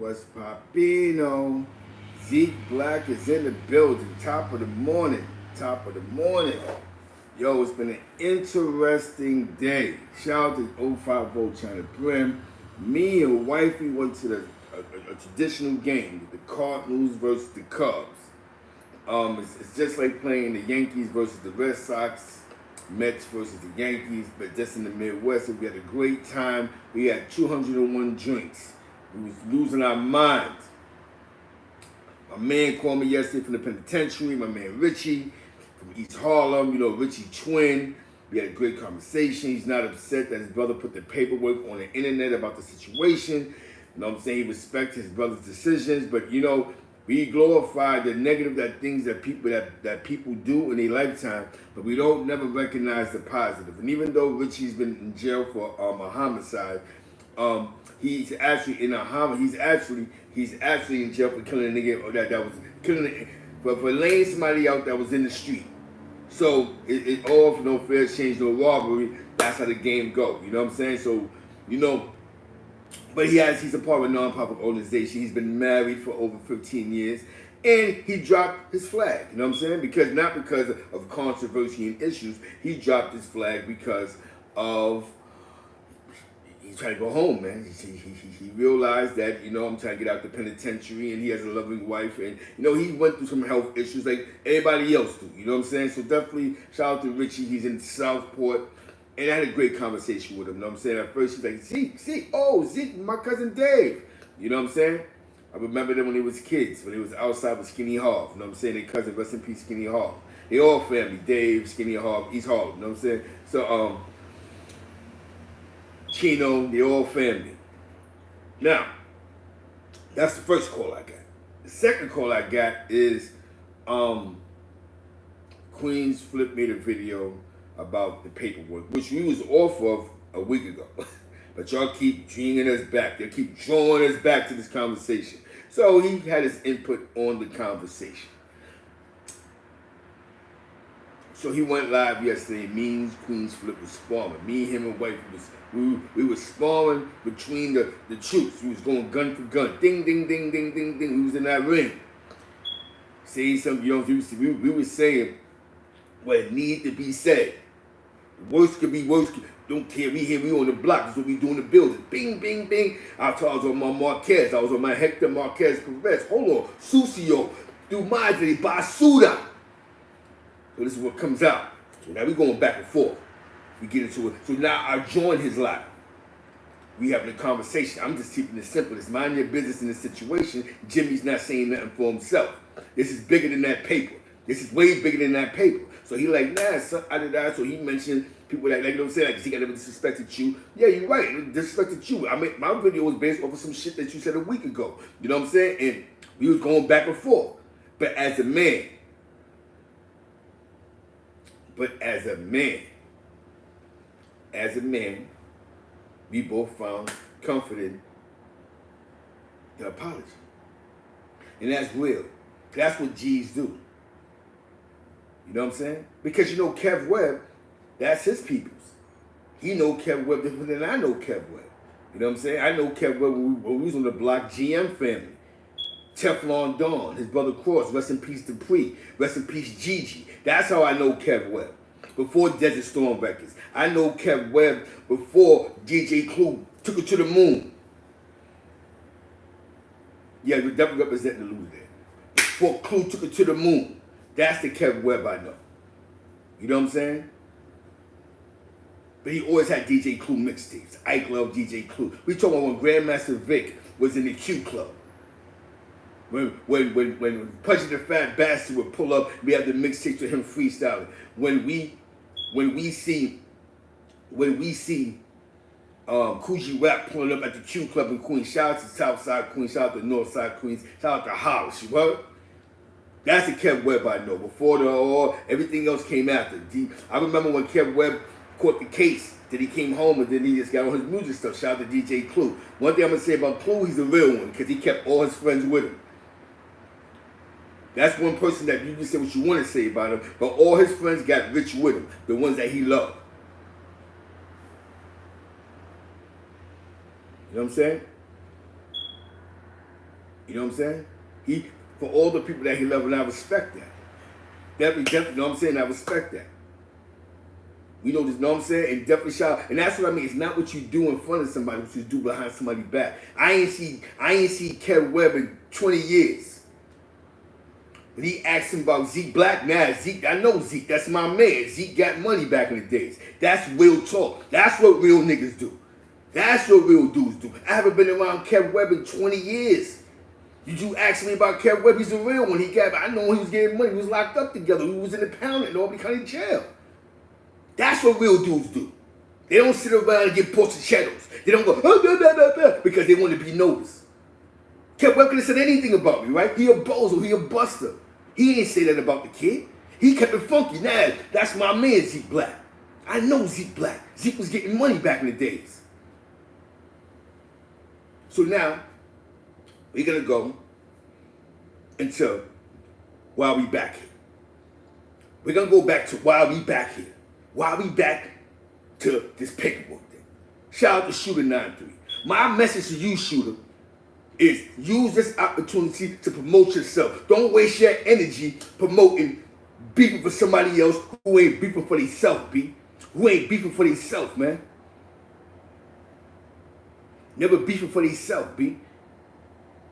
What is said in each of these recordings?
What's Papino? Zeke Black is in the building. Top of the morning. Top of the morning. Yo, it's been an interesting day. Shout out to 050 China Brim. Me and wifey went to a traditional game, the Cardinals versus the Cubs. It's just like playing the Yankees versus the Red Sox, Mets versus the Yankees, but just in the Midwest. We had a great time. We had 201 drinks. We was losing our minds. My man called me yesterday from the penitentiary, my man Richie from East Harlem, you know, Richie twin. We had a great conversation. He's not upset that his brother put the paperwork on the internet about the situation. You know what I'm saying? He respects his brother's decisions, but you know, we glorify the negative things that people do in their lifetime, but we don't never recognize the positive. And even though Richie's been in jail for a homicide, he's actually in a homicide. He's actually in jail for killing a nigga that was killing, but for laying somebody out that was in the street. So it all for no fair exchange, no robbery. That's how the game go. You know what I'm saying? So you know. But he's a part of a non-profit organization. He's been married for over 15 years. And he dropped his flag. You know what I'm saying? Not because of controversy and issues. He dropped his flag because of, he's trying to go home, man. He realized that, you know, I'm trying to get out the penitentiary, and he has a loving wife. And, you know, he went through some health issues like everybody else do. You know what I'm saying? So definitely shout out to Richie. He's in Southport. And I had a great conversation with him, you know what I'm saying? At first, he's like, Zeke, my cousin Dave. You know what I'm saying? I remember them when they was kids, when they was outside with Skinny Harv. You know what I'm saying? Their cousin, rest in peace, Skinny Harv. They all family, Dave, Skinny Harv, East Harlem, you know what I'm saying? So, Chino, they all family. Now, that's the first call I got. The second call I got is, Queen's Flip made a video about the paperwork, which we was off of a week ago. But y'all keep bringing us back. They keep drawing us back to this conversation. So he had his input on the conversation. So he went live yesterday. Me and Queen's Flip was sparring. Me, him, and wife we were sparring between the troops. We was going gun for gun. Ding, ding, ding, ding, ding, ding. We was in that ring. Saying something, you know, we were saying what it needed to be said. Worst could be worse. Don't care. We on the block. That's what we do in the building. Bing, bing, bing. I was on my Marquez. I was on my Hector Marquez Perez. Hold on. Sucio. Do Madre Basuda. So this is what comes out. So now we going back and forth. We get into it. So now I join his live. We having a conversation. I'm just keeping it simple. It's mind your business in this situation. Jimmy's not saying nothing for himself. This is bigger than that paper. This is way bigger than that paper. So he like, nah, son, I did that. So he mentioned people that, like, you know what I'm saying, like, he got never disrespected you. Yeah, you're right, disrespected you. I mean, my video was based off of some shit that you said a week ago. You know what I'm saying? And we was going back and forth. But as a man, we both found comfort in the apology. And that's real. That's what G's do. You know what I'm saying? Because you know Kev Webb, that's his peoples. He know Kev Webb different than I know Kev Webb. You know what I'm saying? I know Kev Webb when we was on the block, GM family. Teflon Dawn, his brother Cross, rest in peace Dupree, rest in peace Gigi. That's how I know Kev Webb. Before Desert Storm Records. I know Kev Webb before DJ Clue took it to the moon. Yeah, we definitely represent the loser there. Before Clue took it to the moon. That's the Kev Webb I know. You know what I'm saying? But he always had DJ Clue mixtapes. Ike loved DJ Clue. We talking about when Grandmaster Vic was in the Q Club. When Punching the Fat Bastard would pull up, we had the mixtapes with him freestyling. When we see Coogee Rap pulling up at the Q Club in Queens. Shout out to Southside Queens, shout out to Northside Queens, shout out to Hollis, you heard? That's the Kev Webb I know. Before everything else came after. I remember when Kev Webb caught the case, that he came home and then he just got on his music stuff. Shout out to DJ Clue. One thing I'm going to say about Clue, he's a real one because he kept all his friends with him. That's one person that you can say what you want to say about him, but all his friends got rich with him, the ones that he loved. You know what I'm saying? You know what I'm saying? For all the people that he loved, and I respect that. Definitely, you know what I'm saying? I respect that. You know this, know what I'm saying? And definitely shout out. And that's what I mean. It's not what you do in front of somebody, what you do behind somebody's back. I ain't see Webb in 20 years. When he asked him about Zeke Black, Zeke, I know Zeke, that's my man. Zeke got money back in the days. That's real talk. That's what real niggas do. That's what real dudes do. I haven't been around Kev Webb in 20 years. Did you ask me about Kev Webb? He's a real one. I know when he was getting money. We was locked up together. We was in the pound in Albany County Jail. That's what real dudes do. They don't sit around and get portachetos. They don't go, oh, blah, blah, blah, blah, because they want to be noticed. Kev Webb could have said anything about me, right? He a bozo. He a buster. He ain't say that about the kid. He kept it funky. Nah, that's my man, Zeke Black. I know Zeke Black. Zeke was getting money back in the days. So now, we're going to go into why we back here. We're going to go back to why we back here. Why we back to this paperwork thing. Shout out to Shooter 93. My message to you, Shooter, is use this opportunity to promote yourself. Don't waste your energy promoting beefing for somebody else who ain't beefing for themselves, B. Who ain't beefing for themselves, man. Never beefing for themselves, B.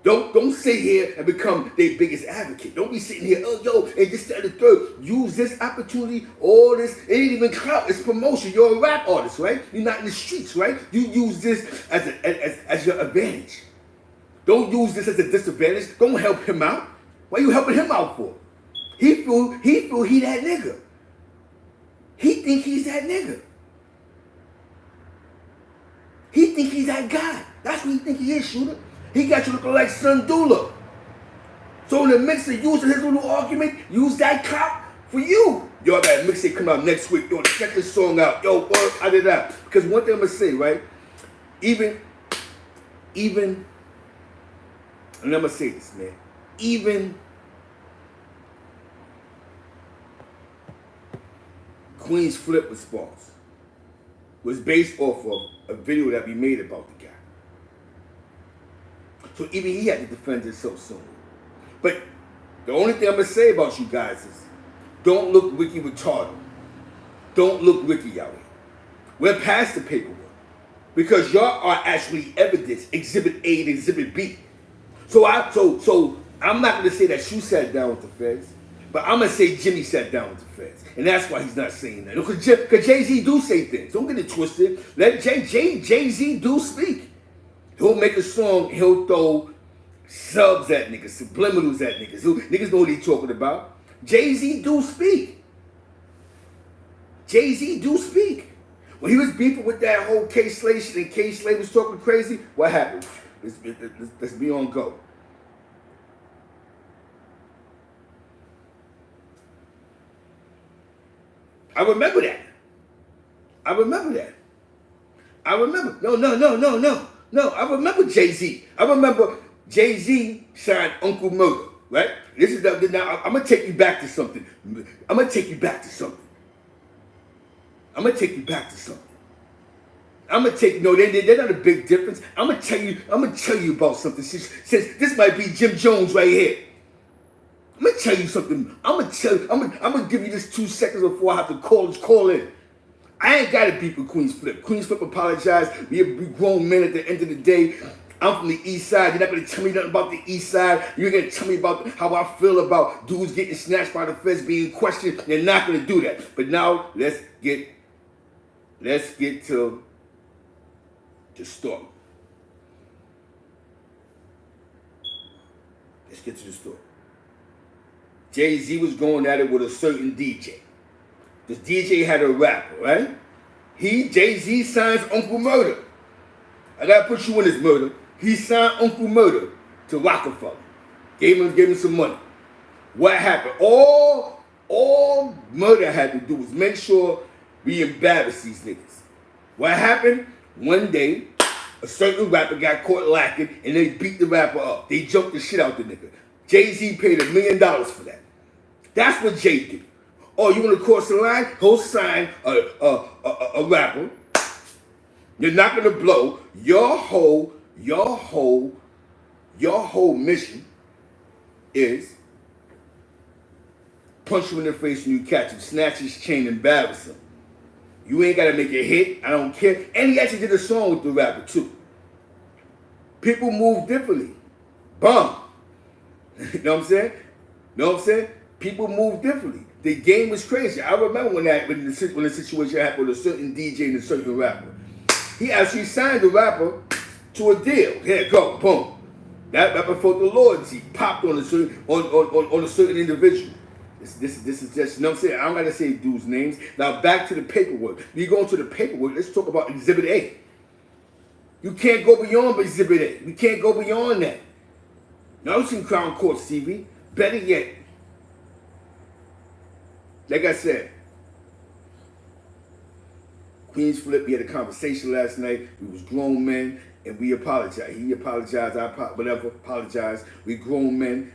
Don't sit here and become their biggest advocate. Don't be sitting here, oh, yo, and this, that, and the third. Use this opportunity, all this. It ain't even clout. It's promotion. You're a rap artist, right? You're not in the streets, right? You use this as your advantage. Don't use this as a disadvantage. Don't help him out. What are you helping him out for? He feel he that nigga. He think he's that nigga. He think he's that guy. That's what he think he is, Shooter. He got you looking like Sun Dula. So in the mix of using his little argument, use that cop for you. Yo, that mixtape come out next week. Yo, check this song out. Yo, I did that. Because one thing I'm going to say, right? Even, and I'm going to say this, man. Even Queen's Flip response was based off of a video that we made about the guy. So even he had to defend himself soon. But the only thing I'm going to say about you guys is don't look Ricky retarded. Don't look Ricky out here. We're past the paperwork. Because y'all are actually evidence, Exhibit A and Exhibit B. So I'm not going to say that you sat down with the feds, but I'm going to say Jimmy sat down with the feds. And that's why he's not saying that. Because Jay-Z do say things. Don't get it twisted. Let Jay-Z do speak. He'll make a song, he'll throw subs at niggas, subliminals at niggas. Niggas know what he's talking about. Jay-Z do speak. Jay-Z do speak. When he was beefing with that whole K-Slay shit and K-Slay was talking crazy, what happened? Let's be on go. I remember that. No, I remember Jay-Z. I remember Jay-Z signed Uncle Murder, right? This is now I'm gonna take you back to something. I'm gonna take you back to something. They're not a big difference. I'm gonna tell you about something. Since this might be Jim Jones right here. I'm gonna tell you something. I'm gonna give you this 2 seconds before I have to call in. I ain't got to beef with Queen's Flip. Queen's Flip apologized. We grown men at the end of the day. I'm from the East Side. You're not going to tell me nothing about the East Side. You're going to tell me about how I feel about dudes getting snatched by the feds being questioned. You're not going to do that. But now let's get to the story. Let's get to the story. Jay-Z was going at it with a certain DJ. This DJ had a rapper, right? Jay-Z signs Uncle Murder. I gotta put you in this murder. He signed Uncle Murder to Rockefeller. Gave him some money. What happened? All Murder had to do was make sure we embarrass these niggas. What happened? One day, a certain rapper got caught lacking and they beat the rapper up. They jumped the shit out the nigga. Jay-Z paid $1 million for that. That's what Jay did. Oh, you want to cross the line? He'll sign a rapper. You're not going to blow your whole Your whole mission is punch him in the face when you catch him, snatch his chain, embarrass him. You ain't gotta make a hit. I don't care. And he actually did a song with the rapper too. People move differently. Bum. You know what I'm saying? You know what I'm saying? People move differently. The game was crazy. I remember when the situation happened with a certain DJ and a certain rapper. He actually signed the rapper to a deal. Here, go, boom. That rapper felt the loyalty, popped on a certain individual. This is just, you know what I'm saying? I don't gotta say dudes' names. Now back to the paperwork. We go into the paperwork. Let's talk about Exhibit A. You can't go beyond Exhibit A. We can't go beyond that. Now you've seen Crown Court TV. Better yet, like I said, Queen's Flip, we had a conversation last night. We was grown men, and we apologized. He apologized, apologized. We grown men.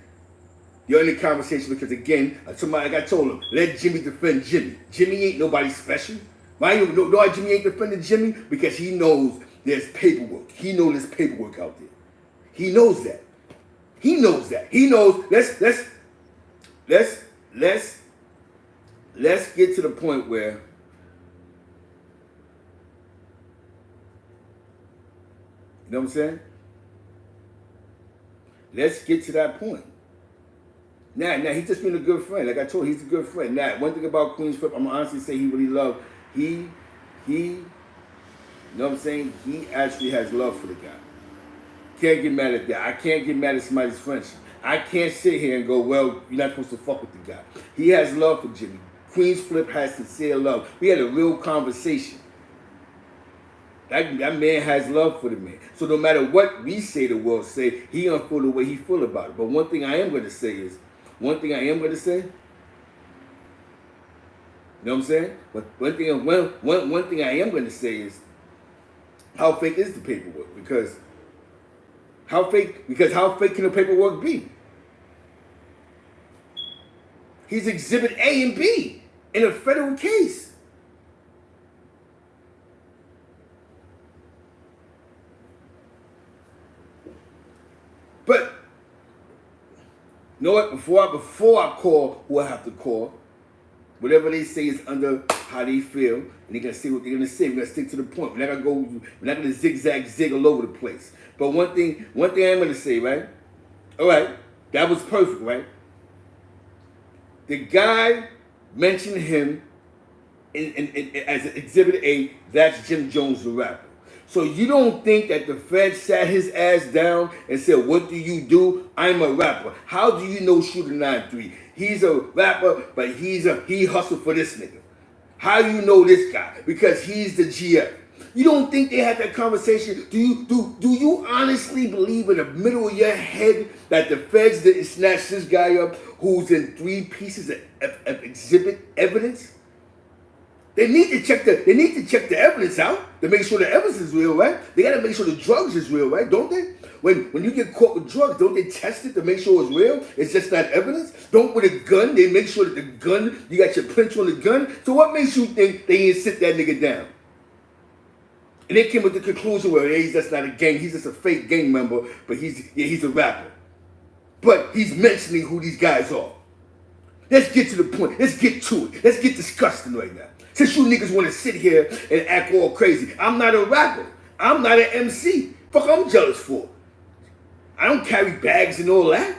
You're in the conversation because, again, somebody, like I told him, let Jimmy defend Jimmy. Jimmy ain't nobody special. Why you know why Jimmy ain't defending Jimmy? Because he knows there's paperwork. He knows there's paperwork out there. He knows that. He knows that. He knows. Let's get to the point where you know what I'm saying? Let's get to that point. Now, he's just been a good friend. Like I told you, he's a good friend. Now, one thing about Queen's Flip, I'm gonna honestly say he really loved. You know what I'm saying? He actually has love for the guy. Can't get mad at that. I can't get mad at somebody's friendship. I can't sit here and go, well, you're not supposed to fuck with the guy. He has love for Jimmy. Queen's Flip has sincere love. We had a real conversation. That man has love for the man. So no matter what we say, the world say, he don't feel the way he feel about it. But one thing I am going to say is, you know what I'm saying? But one thing I am going to say is, how fake is the paperwork? Because how fake can the paperwork be? He's Exhibit A and B in a federal case. But you know what? Before I call who I have to call, whatever they say is under how they feel, and they're gonna say what they're gonna say. We're gonna stick to the point. We're not gonna zig all over the place. But one thing I'm gonna say, right? All right, that was perfect, right? The guy mentioned him as Exhibit A. That's Jim Jones, the rapper. So you don't think that the Fed sat his ass down and said, what do you do? I'm a rapper. How do you know Shooter 9-3? He's a rapper, but he hustled for this nigga. How do you know this guy? Because he's the GF. You don't think they had that conversation? Do you honestly believe in the middle of your head that the feds didn't snatch this guy up who's in 3 pieces of exhibit evidence? They need to check the evidence out to make sure the evidence is real, right? They gotta make sure the drugs is real, right? Don't they? When you get caught with drugs, don't they test it to make sure it's real? It's just not evidence. Don't with a gun, they make sure that the gun, you got your print on the gun. So what makes you think they didn't sit that nigga down? And they came with the conclusion where he's just not a gang, he's just a fake gang member, but he's a rapper. But he's mentioning who these guys are. Let's get to the point. Let's get to it. Let's get disgusting right now. Since you niggas want to sit here and act all crazy. I'm not a rapper. I'm not an MC. Fuck, I'm jealous for. I don't carry bags and all that.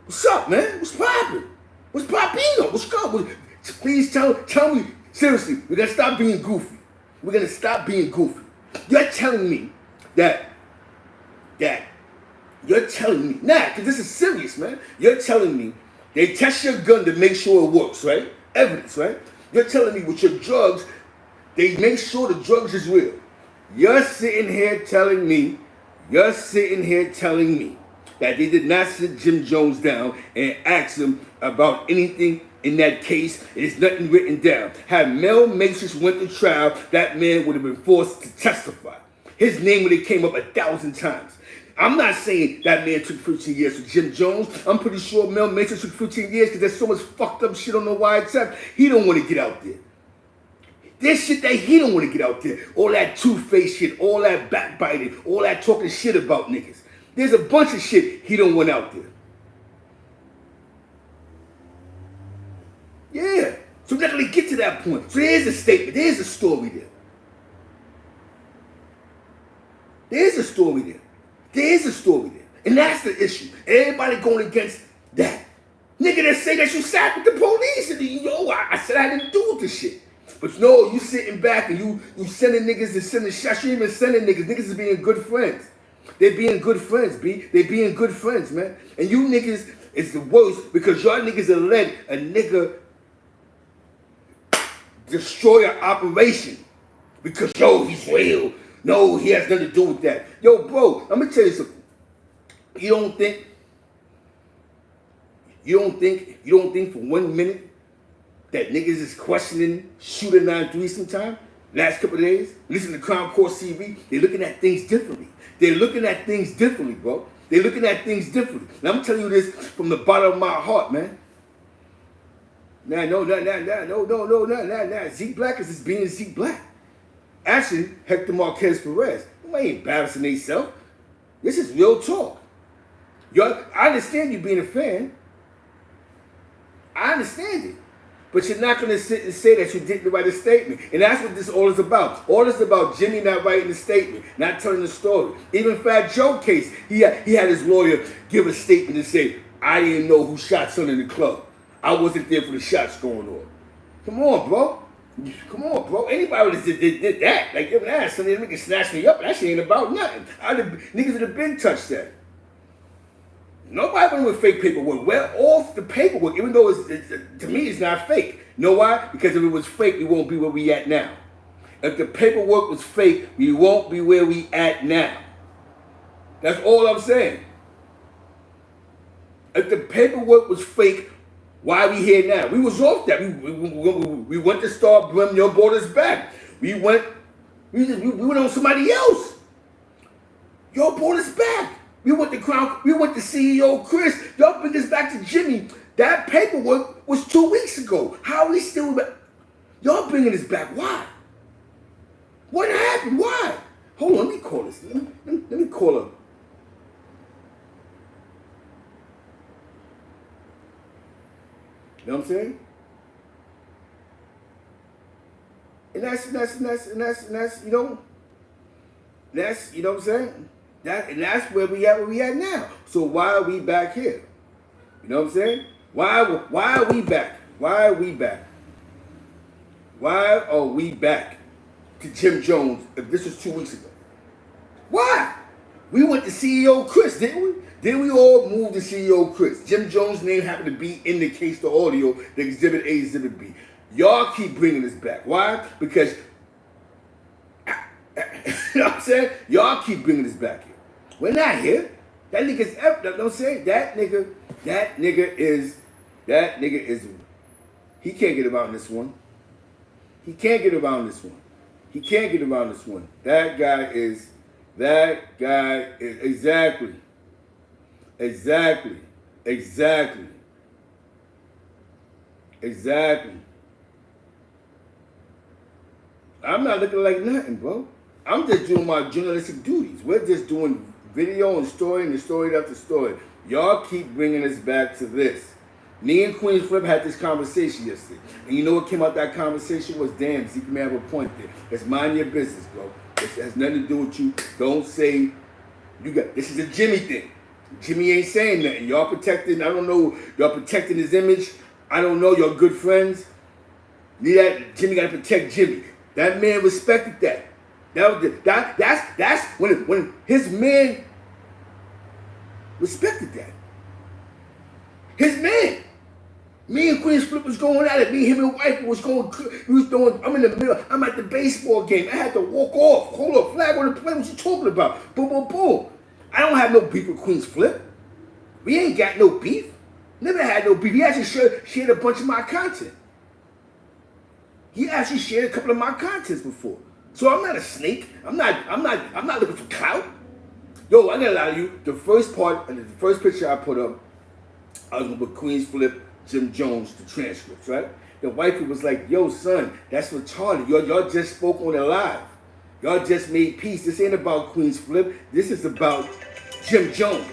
What's up, man? What's poppin'? What's poppino? What's up? Please tell me. Seriously, we're going to stop being goofy. We're going to stop being goofy. You're telling me that you're telling me, because this is serious, man. You're telling me they test your gun to make sure it works, right? Evidence, right? You're telling me with your drugs, they make sure the drugs is real. You're sitting here telling me that they did not sit Jim Jones down and ask him about anything in that case. There's nothing written down. Had Mel Matrix went to trial, that man would have been forced to testify. His name would have came up 1,000 times. I'm not saying that man took 15 years for Jim Jones. I'm pretty sure Mel Matrix took 15 years because there's so much fucked up shit on the wiretap. He don't want to get out there. There's shit that he don't want to get out there. All that two-faced shit, all that backbiting, all that talking shit about niggas. There's a bunch of shit he don't want out there. Yeah. So let me get to that point. So there's a statement. There's a story there. There's a story there. There's a story there. And that's the issue. Everybody going against that. Nigga that say that you sat with the police and I said I didn't do this shit. But no, you sitting back and you sending niggas and sending shots. You ain't even sending niggas. Niggas is being good friends. They being good friends, B. They being good friends, man. And you niggas is the worst because y'all niggas are let a nigga destroy an operation because yo, he's real. No, he has nothing to do with that. Yo, bro, let me tell you something. You don't think for 1 minute that niggas is questioning Shooter 9-3 sometime? Last couple of days? Listen to Crime Court CV, they're looking at things differently. They're looking at things differently, bro. They're looking at things differently. And I'm telling you this from the bottom of my heart, man. No. Zeke Black is just being Zeke Black. Actually, Hector Marquez Perez, they ain't embarrassing themselves. This is real talk. I understand you being a fan. I understand it. But you're not going to sit and say that you didn't write a statement. And that's what this all is about. All is about Jimmy not writing the statement, not telling the story. Even Fat Joe case, he had his lawyer give a statement and say, I didn't know who shot son in the club. I wasn't there for the shots going on. Come on, bro. Anybody that did that, like, give an ass, son, nigga snatch me up, that shit ain't about nothing. Niggas would have been touched that. Nobody went with fake paperwork. We're off the paperwork, even though to me it's not fake. You know why? Because if it was fake, we won't be where we at now. If the paperwork was fake, we won't be where we at now. That's all I'm saying. If the paperwork was fake, why are we here now? We was off that. We went to start bringing your borders back. We went on somebody else. Your borders back. We went to Crown. We went to CEO Chris. Y'all bring this back to Jimmy. That paperwork was 2 weeks ago. How are we still? Y'all bringing this back? Why? What happened? Why? Hold on. Let me call this. Let me call her. You know what I'm saying? And that's you know what I'm saying? That's where we at now. So why are we back here? You know what I'm saying? Why are we back? Why are we back? Why are we back to Jim Jones if this was 2 weeks ago? Why? We went to CEO Chris, didn't we? Then we all moved to CEO Chris. Jim Jones' name happened to be in the case, the audio, the Exhibit A, Exhibit B. Y'all keep bringing this back. Why? Because, you know what I'm saying? Y'all keep bringing this back here. We're not here. That nigga's, you know what I'm saying? That nigga is, he can't get around this one. He can't get around this one. He can't get around this one. That guy is, exactly. I'm not looking like nothing, bro. I'm just doing my journalistic duties. We're just doing video and story after story. Y'all keep bringing us back to this. Me and Queen Flip had this conversation yesterday. And you know what came out that conversation was, damn, Zeke may have a point there. Let's mind your business, bro. This has nothing to do with you. Don't say, this is a Jimmy thing. Jimmy ain't saying nothing. Y'all protecting, I don't know, y'all protecting his image. I don't know, y'all good friends. Jimmy gotta protect Jimmy. That man respected that. That's when his man respected that. His man. Me and Queen Flip was going at it. Me, him, and wife was going. I'm in the middle. I'm at the baseball game. I had to walk off. Hold up, flag on the plane. What you talking about? Boom, boom, boom. I don't have no beef with Queen's Flip. We ain't got no beef. Never had no beef. He actually shared a bunch of my content. He actually shared a couple of my contents before. So I'm not a snake. I'm not looking for clout. Yo, I gotta lie to you. The first picture I put up, I was gonna put Queen's Flip, Jim Jones, the transcripts, right? The wifey was like, yo, son, that's retarded. Y'all just spoke on it live. Y'all just made peace. This ain't about Queen's Flip. This is about Jim Jones.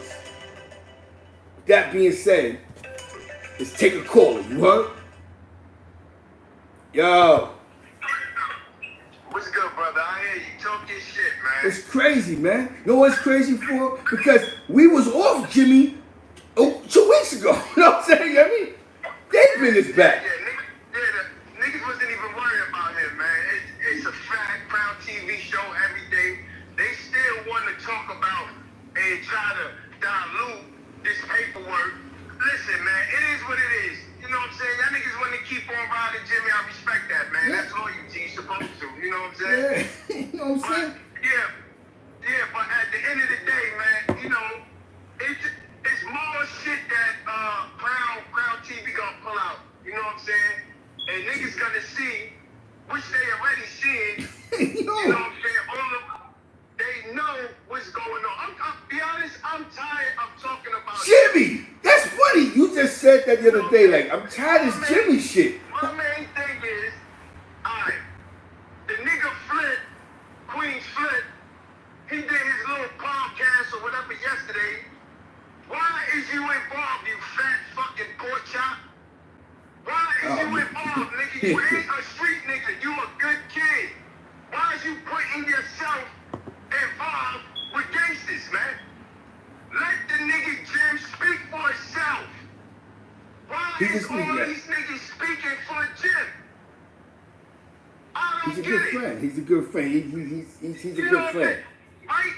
With that being said, let's take a caller. You heard? Yo. What's good, brother? I hear you talk your shit, man. It's crazy, man. You know what's crazy for? Because we was off Jimmy 2 weeks ago. You know what I'm saying? I mean, they bring us back. The niggas wasn't even worried about him, man. It's a fact. Crown TV show every day. They still want to talk about and try to dilute this paperwork. Listen, man, it is what it is. You know what I'm saying? Y'all niggas want to keep on riding Jimmy. I respect that, man. Yeah. That's loyalty. You're supposed to. You know what I'm saying? Yeah. You know what I'm saying? Yeah, but at the end of the day, man, you know, it's more shit that Crown TV gonna pull out. You know what I'm saying? And niggas gonna see, which they already seen. You know what I'm saying? They know what's going on. I'll be honest, I'm tired of talking about Jimmy! That's funny. You just said that the other day. Like, I'm tired of this Jimmy shit. My main thing is, alright, the nigga Flint, Queen Flint, he did his little podcast or whatever yesterday. Why is you involved, you fat fucking pork chop? Why is you involved, nigga? You ain't a street nigga. You a good kid. Why is you putting yourself involved with gangsters, man? Let the nigga Jim speak for himself. Why is all these niggas speaking for Jim? I don't He's a get good it. friend. He's a good friend. He's a good friend. Right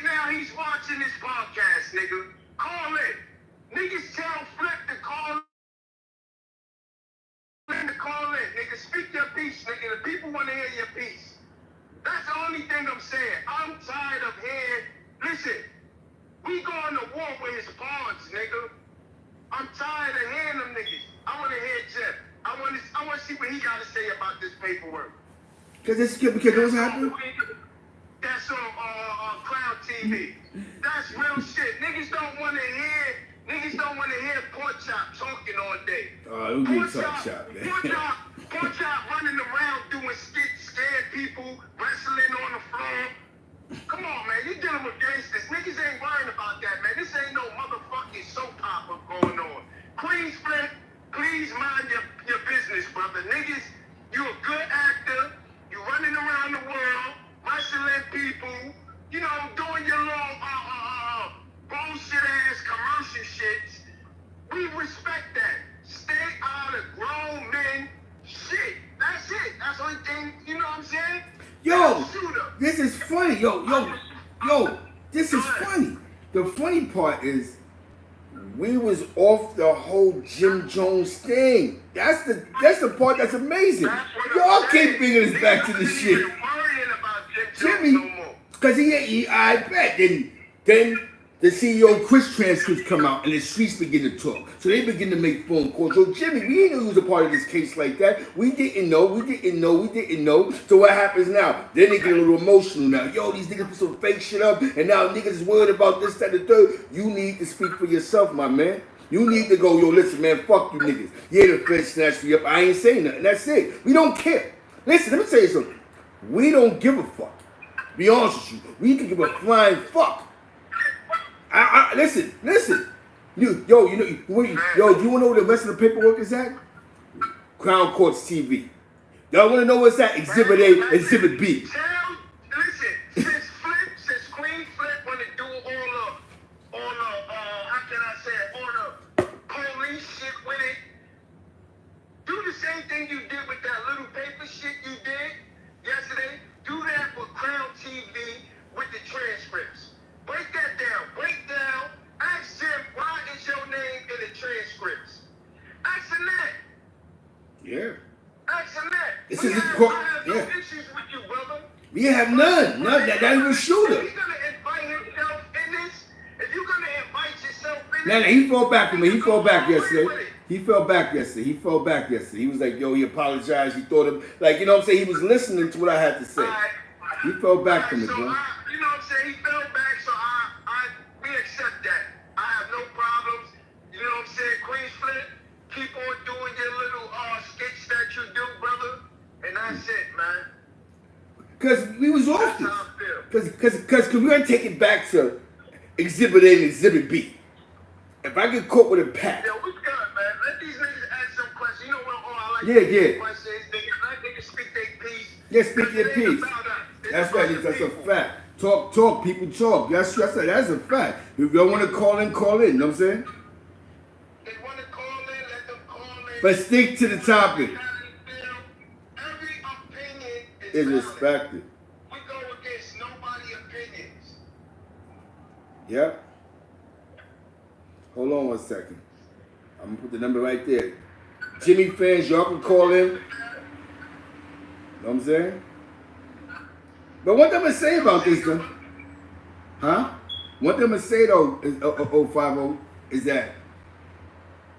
now, he's watching this podcast, nigga. Call in. Niggas tell Flip to call in. Nigga, speak your piece, nigga. The people want to hear your piece. That's the only thing I'm saying. I'm tired of hearing. Listen, we going to war with his pawns, nigga. I'm tired of hearing them niggas. I want to hear Jim. I want to see what he got to say about this paperwork. Because it's good. Because what's happening? That's on Crown TV. That's real shit. Niggas don't want to hear Pork Chop talking all day. Oh, it would be Pork Chop, man. Pork Chop running around doing skits, scared people, wrestling on the floor. Come on, man. You dealing with gangsters. Niggas ain't worrying about that, man. This ain't no motherfucking soap opera going on. Queen Flint, please mind your business, brother. Niggas, you a good actor. You running around the world, wrestling people, you know, doing your little bullshit ass commercial shits. We respect that. Stay out of grown men shit. That's it. That's the only thing, you know what I'm saying? Yo, this is funny. Yo, this is funny. The funny part is we was off the whole Jim Jones thing. That's the part that's amazing. Y'all keep bringing us back to this shit. Jimmy, because I bet. Then the CEO Chris transcripts come out and the streets begin to talk. So they begin to make phone calls. So Jimmy, we didn't know you was a part of this case like that. We didn't know. So what happens now? Then they get a little emotional now. Yo, these niggas put some fake shit up and now niggas is worried about this, that, and the third. You need to speak for yourself, my man. You need to go, yo, listen, man, fuck you niggas. Yeah, the Fed snatched me up. I ain't saying nothing. That's it. We don't care. Listen, let me tell you something. We don't give a fuck. Be honest with you. We can give a flying fuck. Listen. Do you want to know where the rest of the paperwork is at? Crown Courts TV. Y'all want to know what's at? Exhibit A, Exhibit B. Listen, since Queen Flip want to do all the police shit with it, do the same thing you did with that little paper shit you did yesterday. Do that with Crown TV with the transcripts. Break that down. Ask Jim, why is your name in the transcripts? Ask him that. Yeah. Ask him that. This is I have no issues with you, brother. We have none. Not even shooter. If he's going to invite himself in this, if you're going to invite yourself in Nah, this. he fell back from me. He fell back yesterday. He fell back yesterday. He was like, yo, he apologized. He thought of, like, you know what I'm saying? He was listening to what I had to say. He fell back from it, bro. You know what I'm saying? He fell back, so we accept that. I have no problems. You know what I'm saying? Queen Flint, keep on doing your little skits that you do, brother. And that's it, man. Because we was off this. Because we're going to take it back to Exhibit A and Exhibit B. If I get caught with a pack. Yo, what's good, man? Let these niggas ask some questions. You know what? I like Yeah. questions. Niggas speak their piece. Yeah, speak your piece. That's right. That's a fact. Talk. People talk. That's a fact. If you want to call in, call in. You know what I'm saying? They want to call in, let them call in. But stick to the topic. Every opinion Is valid. respected. We go against nobody's opinions. Yep. Hold on 1 second. I'm gonna put the number right there. Jimmy fans, y'all can call in. Know what I'm saying? But what I'm gonna say about this though? Huh? What I'm gonna say though is 050 is that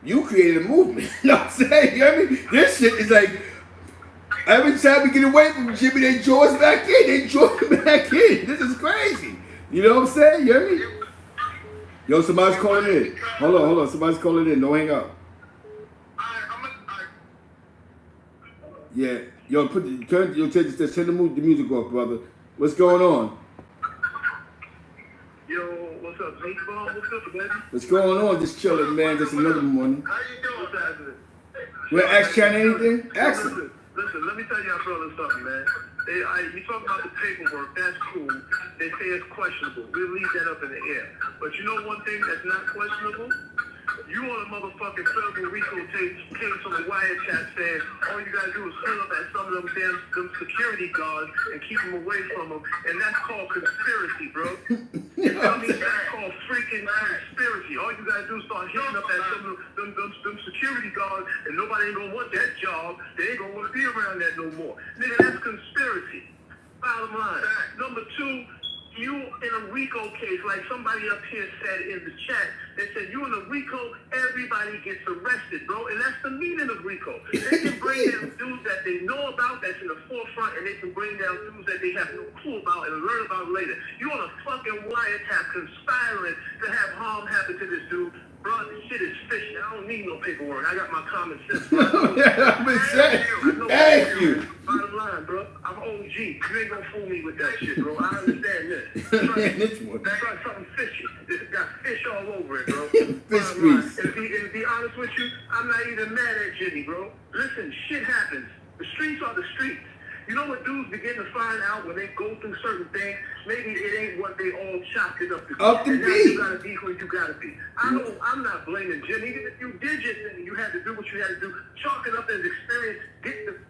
you created a movement. You know what I'm saying? You know what I mean? This shit is like every time we get away from Jimmy, they draw us back in. They draw him back in. This is crazy. You know what I'm saying? You hear me? Yo, somebody's calling in. Hold on. Somebody's calling in. Don't hang up. Yeah. Yo, turn the music off, brother. What's going on? Yo, what's up, Rico? What's up, baby? What's going on? Just chilling, man. Just another morning. How you doing? What's happening? You want to ask China anything? Ask him. Listen, let me tell y'all brothers something, man. You talk about the paperwork, that's cool. They say it's questionable. We'll leave that up in the air. But you know one thing that's not questionable? You on a motherfucking federal Rico case on the wiretap saying all you gotta do is pull up at some of them them security guards and keep them away from them, and that's called conspiracy, bro. I mean, that's called freaking conspiracy. All you gotta do is start hitting up at some of them security guards, and nobody ain't gonna want that job. They ain't gonna want to be around that no more. Nigga, that's conspiracy. Bottom line. Number two, you in a Rico case, like somebody up here said in the chat, they said you in a Rico, everybody gets arrested, bro. And that's the meaning of Rico. They can bring down dudes that they know about, that's in the forefront, and they can bring down dudes that they have no clue about and learn about later. You on a fucking wiretap conspiring to have harm happen to this dude. Bro, this shit is fishy. I don't need no paperwork. I got my common sense, bro. Thank you. Bottom line, bro. I'm OG. You ain't gonna fool me with that shit, bro. I understand this. Try something fishy. This got fish all over it, bro. Fish grease. And to be honest with you, I'm not even mad at Jimmy, bro. Listen, shit happens. The streets are the streets. You know what dudes begin to find out when they go through certain things? Maybe it ain't what they all chopped it up to be. Up to and now be. you gotta be who you gotta be. I'm not blaming Jimmy. Even if you did your thing, you had to do what you had to do. Chalk it up as experience.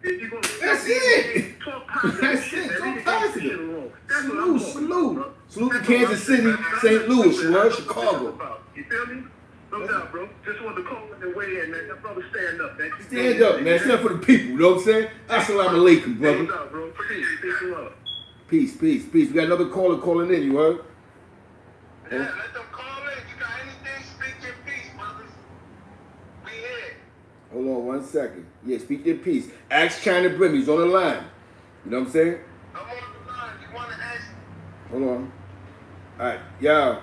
If you're gonna That's it. talk positive That's shit, it. man. Talk Shit positive. along. That's what I'm Salute. Salute to That's Kansas what I'm City, saying, St. Louis, word, Chicago. You feel me? No doubt, bro. Just wanted to call and weigh in, man. That brother, stand up, man. Stand up, man. Stand up for the people. You know what I'm saying? Assalamu alaikum, brother. Stand up, bro. Peace and love. Peace. We got another caller calling in. You heard? Yeah, let them call in. You got anything, speak your piece, brothers. We here. Hold on 1 second. Yeah, speak your piece. Ask China Brim. He's on the line. You know what I'm saying? I'm on the line. You want to ask? Hold on. All right, y'all.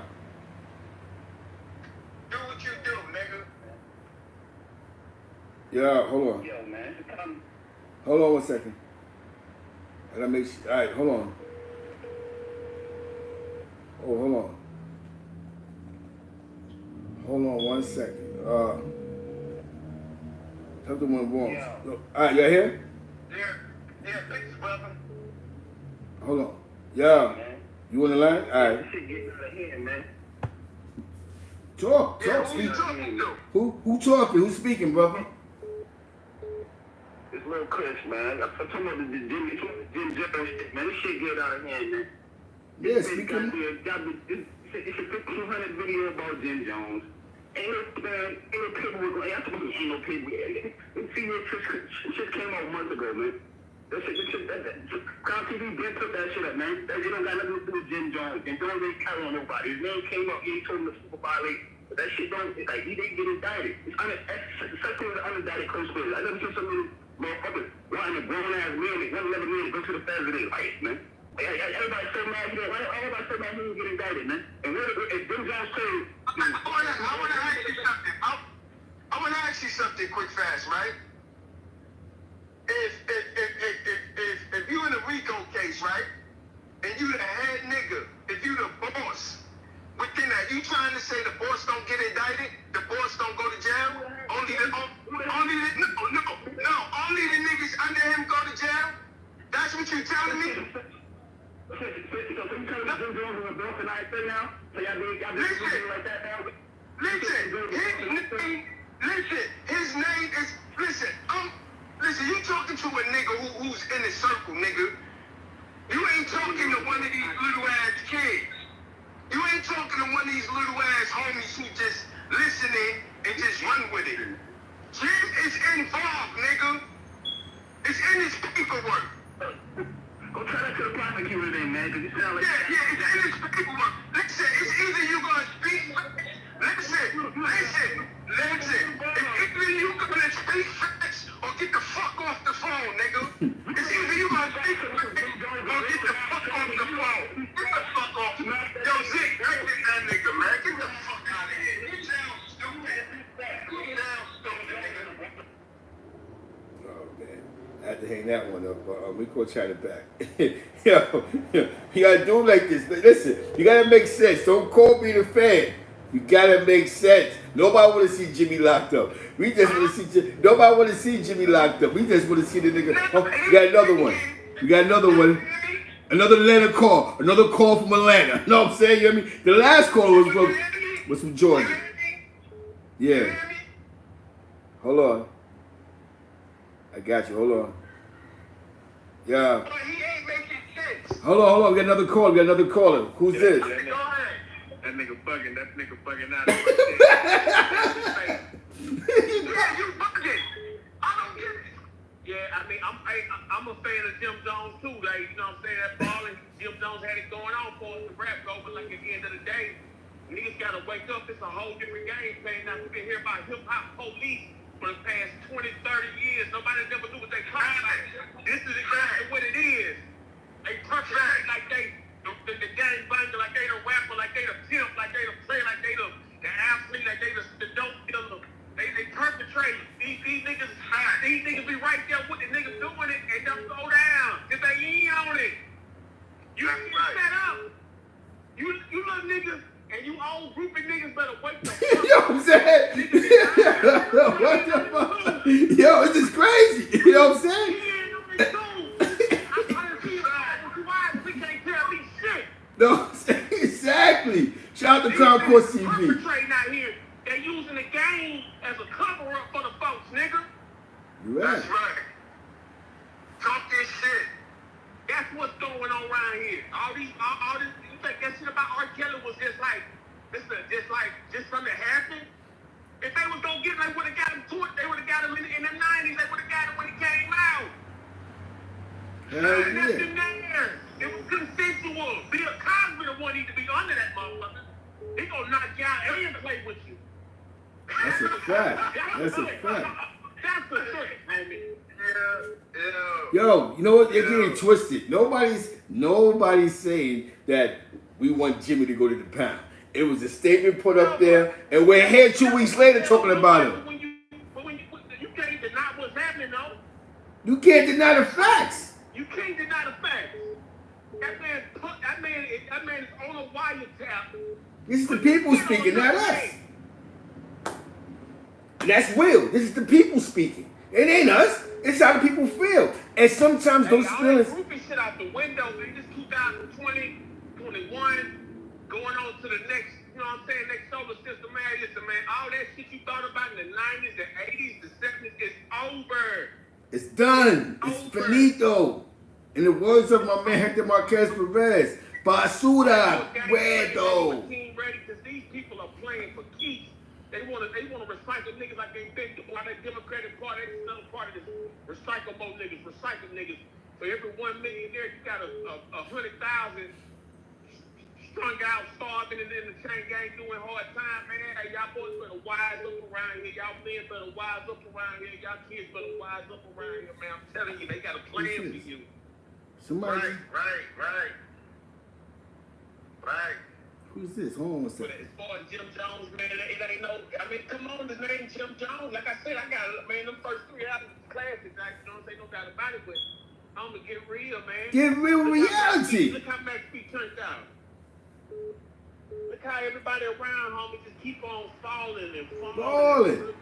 Do what you do, nigga. Yeah, hold on. Yo, man. Come. Hold on 1 second. I gotta make sure. All right, hold on. Oh, hold on. Hold on 1 second. Something went wrong. Yeah. All right, y'all here? Yeah, thanks, brother. Hold on. Yeah. You on the line? All right. Shit getting out of hand, man. Talk. Yeah, who Speak. you talking to? Who talking? Who's speaking, brother? It's Lil Chris, man. I'm talking about the Jim shit, man. This shit get out of hand, man. Yeah, speaking. It's a 1500 video about Jim Jones. Ain't no paperwork. Ain't no paperwork. Shit came out months ago, man. That Crown TV been put that shit up, man. That shit don't got nothing to do with Jim Jones. And don't really count on nobody. His name came up, he told him to super violate. But that shit don't, like, he didn't get indicted. It's such an unindicted conspiracy. I never seen so many motherfuckers wanting a grown ass man, 111 men to go to the feds of their life, man. Everybody so mad, everybody so mad he didn't get indicted, man. And if Jim Jones said, I want to ask you something. I want to ask you something quick, fast, right? If you in a Rico case, right, and you the head nigga, if you the boss within a girls in the bus and I say now? So y'all do like that now? His name is, listen, you talking to a nigga who's in the circle, nigga. You ain't talking to one of these little ass kids. You ain't talking to one of these little ass homies who just listening and just run with it. Jim is involved, nigga. It's in his paperwork. Go tell that to the prosecutor then, man, because you sound like that. Yeah, it's in his paperwork. Listen, it's either you gonna speak. Listen. It's either you gonna speak facts or get the fuck off the phone, nigga. It's either you gonna speak facts or get the fuck off the phone. Get the fuck off. Yo, Zeke, get that nigga, man. Get the fuck out of here. You sound stupid. Nigga. Oh, man. I had to hang that one up, but we gonna try it back. Yo, you gotta do like this. Listen, you gotta make sense. Don't call me the fan. You gotta make sense. Nobody wanna see Jimmy locked up. We just wanna see nobody wanna see Jimmy locked up. We just wanna see the nigga. Oh, we got another one. We got another one. Another Atlanta call. Another call from Atlanta. You know what I'm saying? You know what I mean? The last call was from Georgia. Yeah. Hold on. I got you. Hold on. Yeah. Hold on. We got another call. Who's this? That nigga fucking out. You bugging. I don't get it. Yeah, I mean, I'm a fan of Jim Jones too. Like, you know what I'm saying? That balling, Jim Jones had it going on for us to rap go, but like at the end of the day, niggas gotta wake up. It's a whole different game playing. Now we've been hearing about hip hop police for the past 20, 30 years. Nobody never knew what they call it. This is exactly what it is. They perpetrate like they the gang banger, like they the rapper, like they the pimp, like they the player, like they the athlete, like they the dope dealer. They perpetrate. These niggas be right there with the niggas doing it and don't go down. Cause they ain't on it. You set up. You little niggas and you old groupie niggas better wake the fuck up. You know what I'm saying? What the fuck? Yo, this is crazy. You know what I'm saying? No, exactly. Shout out to Crown Court TV. Perpetrating out here. They're using the game as a cover up for the folks, nigga. You right. That's right. Talk this shit. That's what's going on around here. All this. You think that shit about R. Kelly was just something that happened? If they was gonna get, they would have got him to it. They would have got him in the 90s. They would have got him when he came out. Nothing there. It was consensual. Bill Cosby the one need to be under that motherfucker. He gonna knock you out and play with you. That's a fact. That's a fact. That's the truth, homie. Yeah. Yo, you know what? They're getting twisted. Nobody's saying that we want Jimmy to go to the pound. It was a statement put up there, and we're here 2 weeks later talking about it. You can't deny what's happening, though. You can't deny the facts. You can't deny the facts. That man is on a wiretap. This is the people speaking, not us. And that's real. This is the people speaking. It ain't us. It's how the people feel. And sometimes those feelings. All that groupie shit out the window, man. This 2020, 21, going on to the next, you know what I'm saying, next solar system, man. Listen, man, all that shit you thought about in the 90s, the 80s, the 70s is over. It's done. It's finito. In the words of my man Hector Marquez Perez, basura, weirdo. Because these people are playing for keeps. They want to recycle niggas like they've been like that Democratic Party. That's another part of this. Recycle more niggas, recycle niggas. For every 1 million there, you got a 100,000 strung out, starving in the chain gang doing hard time, man. Hey, y'all boys better wise up around here. Y'all men better wise up around here. Y'all kids better wise up around here, man. I'm telling you, they got a plan for you. Somebody. Right. Who's this? Hold on a second. But as far as Jim Jones, man, it ain't no. I mean, come on, his name Jim Jones. Like I said, I got, man, them first 3 albums classics. I don't say no doubt about it, but I'm gonna get real, man. Get real reality. Look how Max B turned out. Look how everybody around, homie, just keep on falling and falling.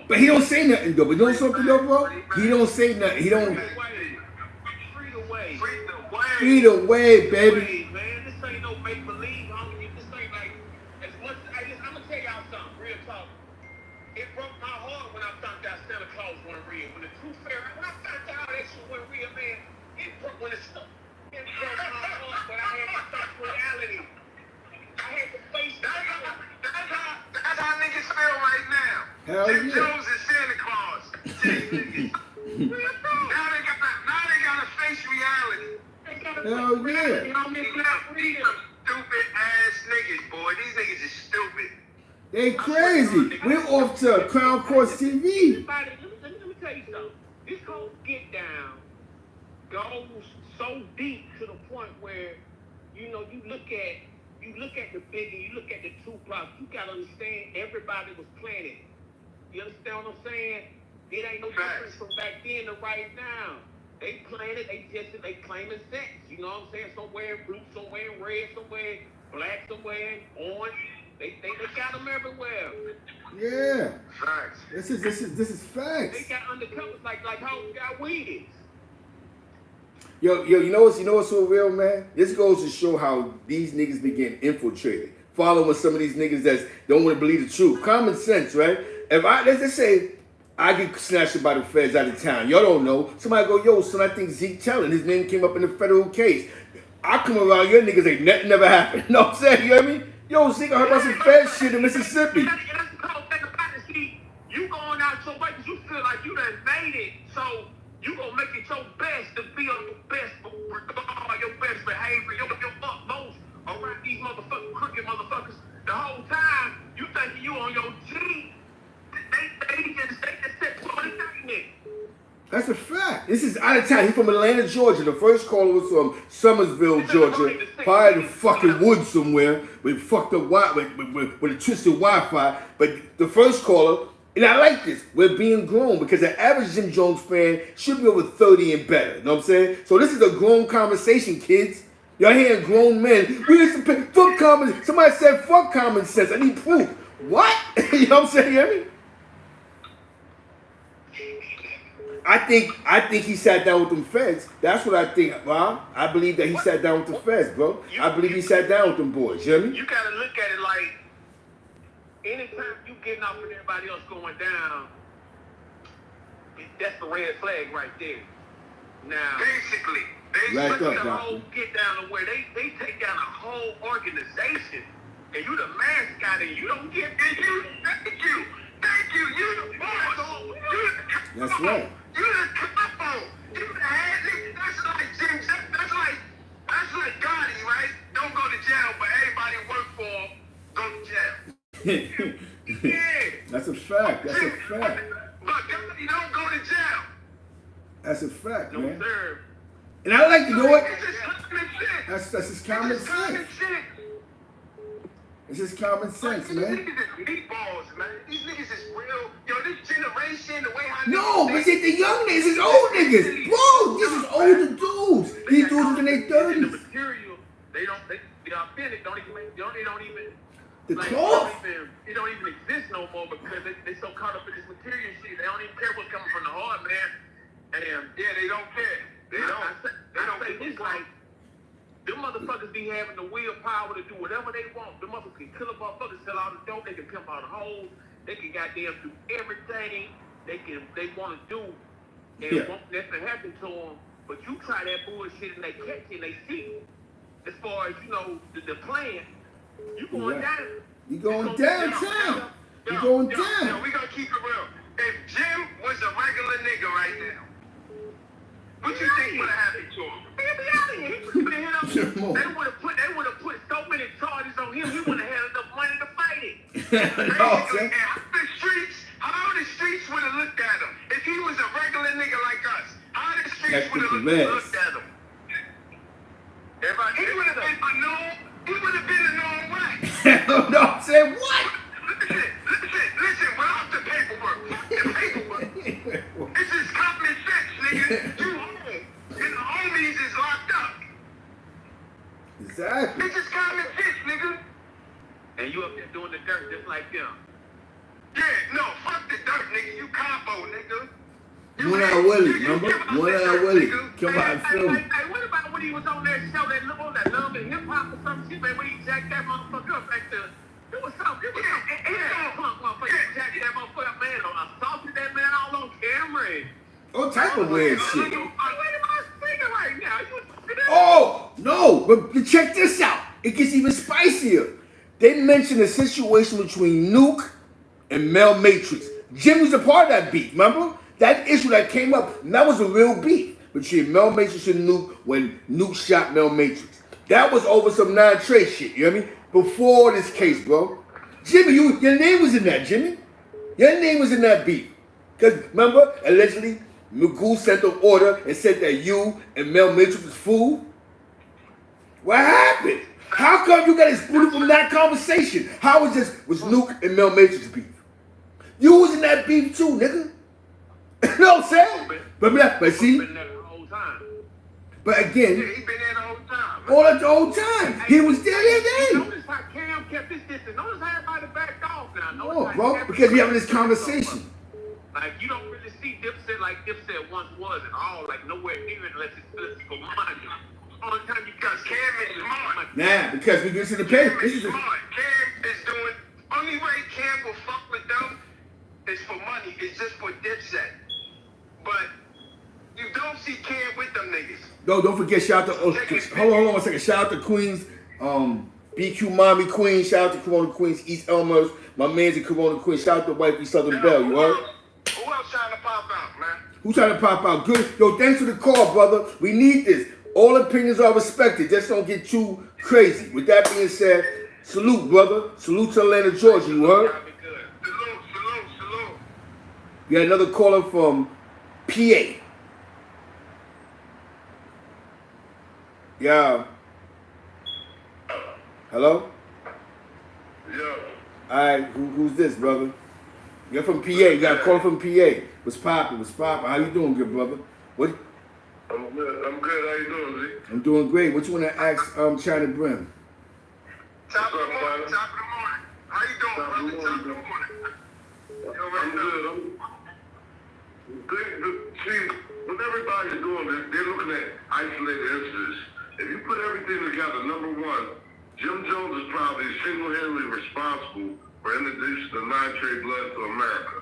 But he don't say nothing though. But you know something though, bro? He don't say nothing. He don't. Free the way. Free the way, baby. Man, this ain't no make real talk. It broke my heart when I found out Santa Claus wasn't real. When the Tooth Fairy, when I found out that shit wasn't real, man, it broke when it broke my heart, but I had to face reality. I had to face that's how niggas feel right now. Hell Jim yeah. Jones is Santa Claus. Now they gotta face reality. Hell yeah. Stupid ass niggas, boy. These niggas is stupid. They crazy. We're off to Crown Courts TV. Let me tell you something. This whole get down goes so deep to the point where, you know, you look at the Biggie, you look at the Tupac, you gotta understand everybody was planning. You understand what I'm saying? It ain't no difference from back then to right now. They planted, they claiming sex. You know what I'm saying? Some wearing blue, some wearing red, some wearing black, some wearing orange. They got them everywhere. Yeah. Facts. This is facts. They got undercovers like how we got weeds. Yo, you know what's so real, man? This goes to show how these niggas be getting infiltrated. Following some of these niggas that don't want to believe the truth. Common sense, right? If let's just say I get snatched by the feds out of town. Y'all don't know. Somebody go, yo, son, I think Zeke telling. His name came up in the federal case. I come around, your niggas ain't nothing never happened. You know what I'm saying? You hear me? Yo, Zeke, I heard about some fed shit in Mississippi. That's the whole thing about it. See, you going out so much because you feel like you done made it. So you gonna make it your best to be on your best, your best behavior, your utmost around these motherfucking crooked motherfuckers. The whole time you thinking you on your G. They just said, what is that? That's a fact. This is out of town. He from Atlanta, Georgia. The first caller was from Summersville, Georgia. Probably the fucking woods somewhere with fucked up with a twisted Wi-Fi. But the first caller, and I like this, we're being grown because the average Jim Jones fan should be over 30 and better. You know what I'm saying? So this is a grown conversation, kids. Y'all hearing grown men. We used to pay, fuck common. Somebody said fuck common sense. I need proof. What? You know what I'm saying? You hear me? I think he sat down with them feds. That's what I think, Rob. I believe that he sat down with the feds, bro. I believe he sat down with them boys. You hear me? You gotta look at it like anytime you getting off with everybody else going down, that's the red flag right there. Now, Basically, Right look up, at the doctor. whole get down to where they take down a whole organization, and you the mascot, and you don't get thank you, you the boss. That's right. You the capo. You the head. That's like Jim. That's like Gotti, right? Don't go to jail, but everybody work for him go to jail. Yeah. That's a fact. That's a fact. But Gotti don't go to jail. That's a fact, no man. serve. And I like, you know what? It's just common sense. That's just common It's just common sense. sense. It's just common sense, These man. niggas is meatballs, man. These niggas is real. Yo, this generation, the way how No, niggas but think- see, the young niggas is old niggas. Bro, this is older dudes. These dudes in their The 30s. material, they authentic don't even, they don't even. The Like, cloth. it don't even exist no more because they so caught up in this material shit. They don't even care what's coming from the heart, man. And Yeah, they don't care. They don't. They don't say this like them motherfuckers be having the willpower to do whatever they want. Them motherfuckers can kill a motherfucker, sell all the dope. They can pimp out hoes. They can goddamn do everything they want to do, and Yeah. won't nothing happen to them. But you try that bullshit and they catch you and they see. As far as you know, the plan, you going Yeah. down. You going downtown. You going down. Yo, we gonna keep it real. If Jim was a regular nigga right now, what you think would have happened to him? He'll be out of here. He could've been held. Come on. They would have put so many charges on him. He wouldn't have had enough money to fight it. No, Basically, son. and how the streets would have looked at him if he was a regular nigga like us. How the streets That's would have the mess. looked at him. He would have been a known. He would have been a known rat. No, I'm saying what? Listen, without the paperwork. This is common sense, nigga. You home. And the homies is locked up. Exactly. This is common sense, nigga. And you up there doing the dirt just like them. Yeah, no, fuck the dirt, nigga. You combo, nigga. One Eye Willie, remember? One Eye Willie. Come out and film. Hey, what about when he was on that show, that Love and Hip Hop or some shit, man, when he jacked that motherfucker up back there? It was something. It was something. type of weird shit. What am I speaking right now? Oh, no, but check this out. It gets even spicier. They mentioned a situation between Nuke and Mel Matrix. Jim was a part of that beef, remember? That issue that came up, and that was a real beef between Mel Matrix and Nuke when Nuke shot Mel Matrix. That was over some non-trade shit, you know what I mean? Before this case, bro. Jimmy, your name was in that, Jimmy. Your name was in that beef. Because remember, allegedly, Magoo sent an order and said that you and Mel Matrix was fool. What happened? How come you got excluded from that conversation? How was Nuke and Mel Matrix beef? You was in that beef too, nigga. You know what I'm saying? But see, but again, he been there the whole time. All the whole time. He was there then. Notice how Cam kept his distance. Notice how everybody backed off now. No, bro, because we having this conversation. Like, you don't really see Dipset like Dipset once was at all. Like, nowhere near it unless it's for money. All the time because Cam is smart. Nah, because we get to the paper. Cam is smart. Cam is doing, only way Cam will fuck with them is for money. It's just for Dipset. But you don't see Cam with them niggas. No, don't forget, shout out to, hold on one second. Shout out to Queens, BQ Mommy Queen. Shout out to Corona Queens, East Elmhurst. My man's in Corona Queens. Shout out to Wifey Southern Belle, you heard? Who else trying to pop out, man? Who trying to pop out? Good. Yo, thanks for the call, brother. We need this. All opinions are respected. Just don't get too crazy. With that being said, salute, brother. Salute to Atlanta, Georgia, you heard? Salute. We got another caller from PA. Yeah. Hello? Yo. Alright, who's this, brother? You're from PA. You got a call from PA. What's poppin'? How you doing, good brother? What? I'm good. How you doing, Z? I'm doing great. What you want to ask China Brim? Top of the morning. How you doing, brother? Top of the morning. I'm good. See, what everybody's doing, they're looking at isolated incidents. If you put everything together, number one, Jim Jones is probably single-handedly responsible for introducing the non-trade blood to America.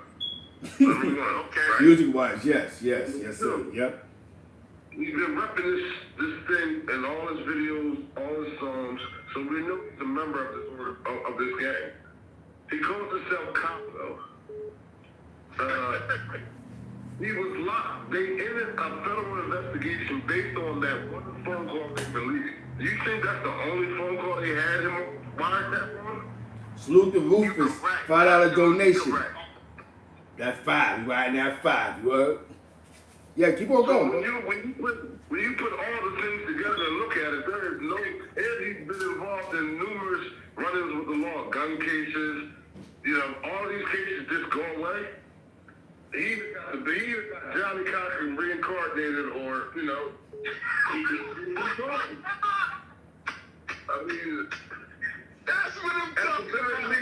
Number one, okay? Right? Music-wise, yes, sir. Yep. He's been repping this thing in all his videos, all his songs, so we know he's a member of this gang. He calls himself Campbell. He was locked. They ended a federal investigation based on that one phone call they released. Do you think that's the only phone call they had him on wiretap on? Salute the Rufus. $5 donation. That's $5. Right now, $5. You heard? Yeah, keep on going. When you put all the things together and look at it, there is no. And he's been involved in numerous run-ins with the law, gun cases. You know, all these cases just go away. He either got Johnny Cochran reincarnated, or he just I mean, that's what I'm talking about.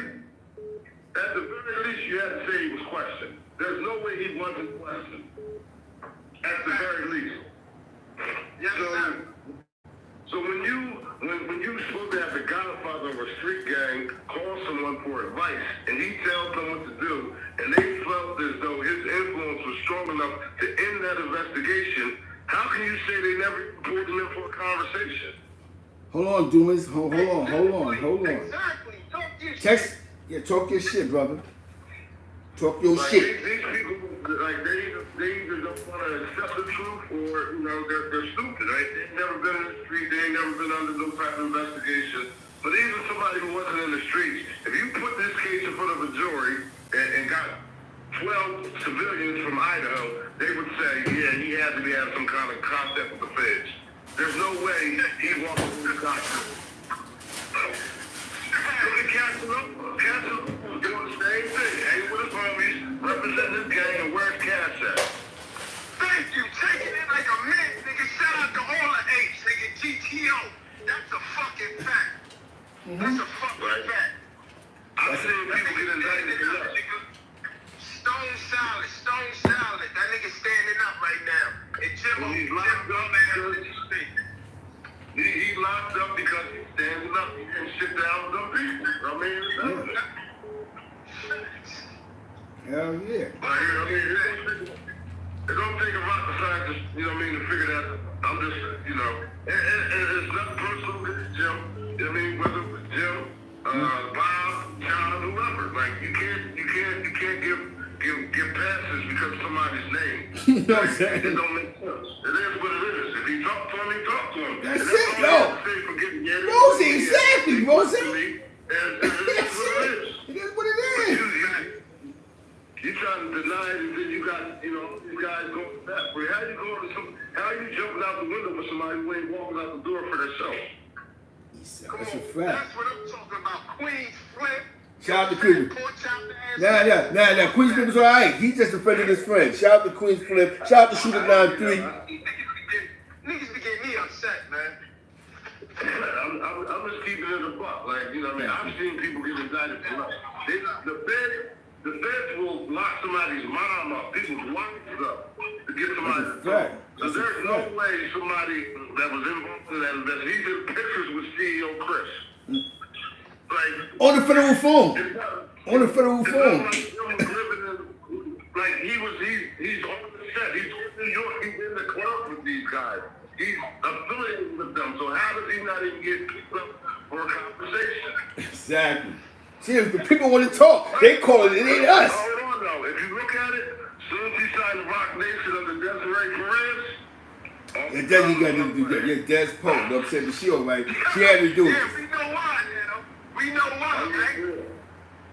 At the very least, you had to say he was questioned. There's no way he wasn't questioned. At the very least. Yes, sir. So when you supposed to have the godfather of a street gang call someone for advice, and he tells them what to do, and they felt as though his influence was strong enough to end that investigation, how can you say they never pulled him in for a conversation? Hold on, Dumas. Hold on. Exactly. Talk your shit, brother. Talk your shit. These people, they either don't want to accept the truth, or they're stupid, right? They've never been in the street. They ain't never been under no type of investigation. But even somebody who wasn't in the streets, if you put this case in front of a jury and got 12 civilians from Idaho, they would say, yeah, he had to be having some kind of contact with the feds. There's no way he walked through the costume. Look at Casanova. Casanova's doing the same thing. Hanging with his homies, representing his gang, and where's Cass at? Thank you. Taking it like a man, nigga. Shout out to all the apes, nigga. GTO. That's a fucking fact. That's a fucking fact. I've seen people get indicted for that. Stone solid. That nigga standing up right now. And Jim, he's locked up because he's locked up because he's standing up and shit down with them people. I mean, Hell yeah. It don't take a rocket scientist, you know what I mean, to figure that out. I'm just, you know, and it's not personal with Jim. You know what I mean, whether it's Jim, Bob, John, whoever. Like you can't give passes because of somebody's name. You know what I'm saying? It don't make sense. It is what it is. If he talk to him, he talk to him. That's and it, yo. Rosie, exactly, Rosie. And it is what it is. It is what it is. You trying to deny it, and then you got, you know, these guys going back. How you jumping out the window with somebody who ain't walking out the door for themselves? That's a fact. That's what I'm talking about. Queens flip. Shout out to Queens. Nah. Queens Flip is all right. He just offended his friend. Shout out to Queens Flip. Shout out to Shooter 93. Niggas be getting me upset, man. I'm just keeping it a buck. Like, you know what I mean? I've seen people get indicted for life. The feds will lock somebody's mom up, people's wives up, to get somebody to talk. So there's no way somebody that was involved in that investigation, he did pictures with CEO Chris. Like, on the federal phone. On the federal phone. Like he's on the set. He's in New York. He's in the club with these guys. He's affiliated with them. So how does he not even get picked up for a conversation? Exactly. See, if the people want to talk, they call it. It ain't us. Hold on, though. If you look at it, as soon as he signed the Rock Nation under Desiree Perez. And then you got to do that. Yeah, Des Poe. You know what I'm saying? She all right. She had to do it. Yeah, we know why, man. We know why, right?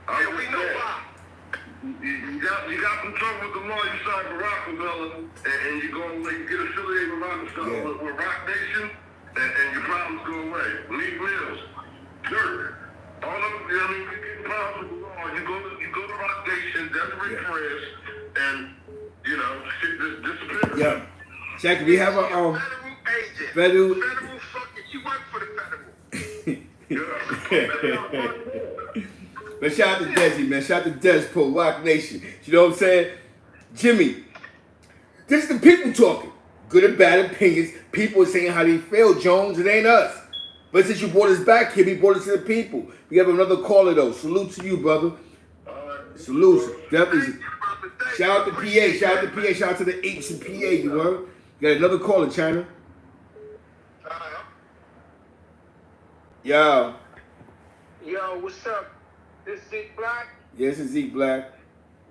Yeah, we know why. You got some trouble with the law. You signed for Rockefeller, and you get affiliated with Rockefeller with Rock Nation, and your problems go away. Leave Mills, Dirk, all of them. You know what I mean? You get problems with the law. You go to Rock Nation, Desiree Perez, and you know shit just disappears. Yeah. Check. We have a federal agent. Federal fucking. You work for the federal. But shout out to Desi, man. Shout out to Des Poe, Rock Nation. You know what I'm saying? Jimmy, this is the people talking. Good and bad opinions. People are saying how they feel, Jones. It ain't us. But since you brought us back here, we brought it to the people. We have another caller, though. Salute to you, brother. Salute. Definitely. Shout out to PA. Shout out to PA. Shout out to the H and PA, you heard? You got another caller, China. Yo. Yo, what's up? This Zeke Black? Yeah, this is Zeke Black.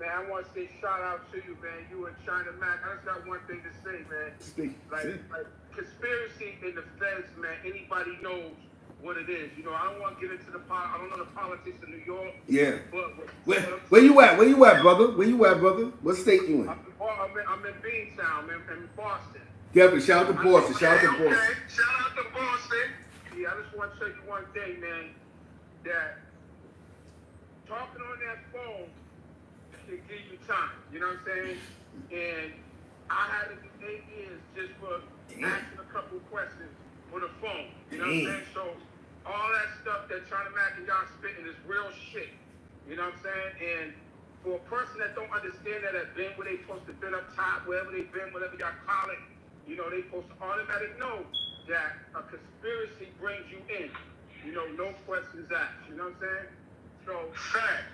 Man, I want to say shout out to you, man. You and China Mac. I just got one thing to say, man. Like conspiracy in the feds, man. Anybody knows what it is. You know, I don't want to get into I don't know the politics of New York. Yeah. But where you at? Where you at, brother? Where you at, brother? What state you in? I'm in Beantown, man. I'm in Boston. Definitely. Shout out to Boston. Shout out to Boston. Okay. Shout out to Boston. Yeah, I just want to tell you one thing, man. That talking on that phone can give you time. You know what I'm saying? And I had to do 8 years just for asking a couple of questions for the phone. You know what I'm saying? So all that stuff that China Mac and y'all spitting is real shit. You know what I'm saying? And for a person that don't understand that have been where they supposed to been up top, wherever they been, whatever y'all call it, you know, they supposed to automatically know that a conspiracy brings you in. You know, no questions asked. You know what I'm saying? So, facts.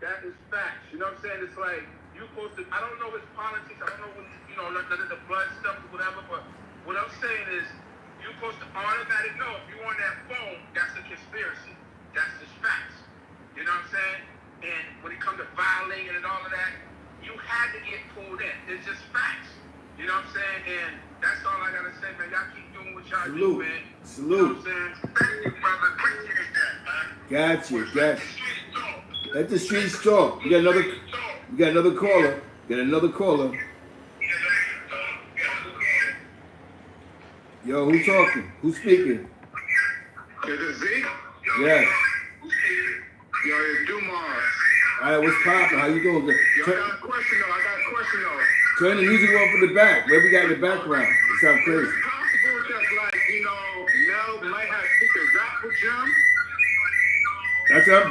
That is facts. You know what I'm saying? It's like, you supposed to, I don't know his politics, I don't know what, you know, none of the blood stuff or whatever, but what I'm saying is, you're supposed to automatically know if you're on that phone, that's a conspiracy. That's just facts. You know what I'm saying? And when it comes to violating and all of that, you had to get pulled in. It's just facts. You know what I'm saying? And that's all I gotta say, man. Y'all keep doing what y'all do, man. Salute. You know what I'm saying? Thank you, brother. Appreciate that, man. Got you. Let the streets talk. You got another caller. Yo, who's talking? Who's speaking? Is it Zeke? Yes. Yo, it's Dumars. All right, what's poppin'? How you doing? Yo, I got a question though. Turn the music on from the back. What we got in the background? It sounds crazy. Is it possible that, like, you know, Mel might have picked a rap with Jim? That's what I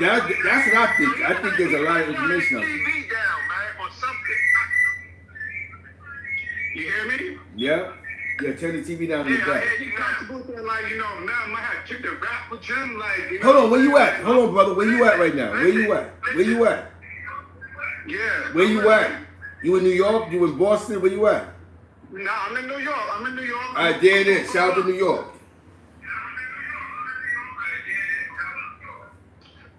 think. I think there's a lot of information on it. TV down, man, or something. You hear me? Yeah. Yeah, turn the TV down in the back. Yeah, you possible that, like, you know, Mel might have picked a rap with Jim, like, you know. Hold on, where you at? Hold on, brother. Where you at right now? Where you at? Yeah. Where you at? You in New York? You in Boston? Where you at? Nah, I'm in New York. All right, there it is. Shout out to New York.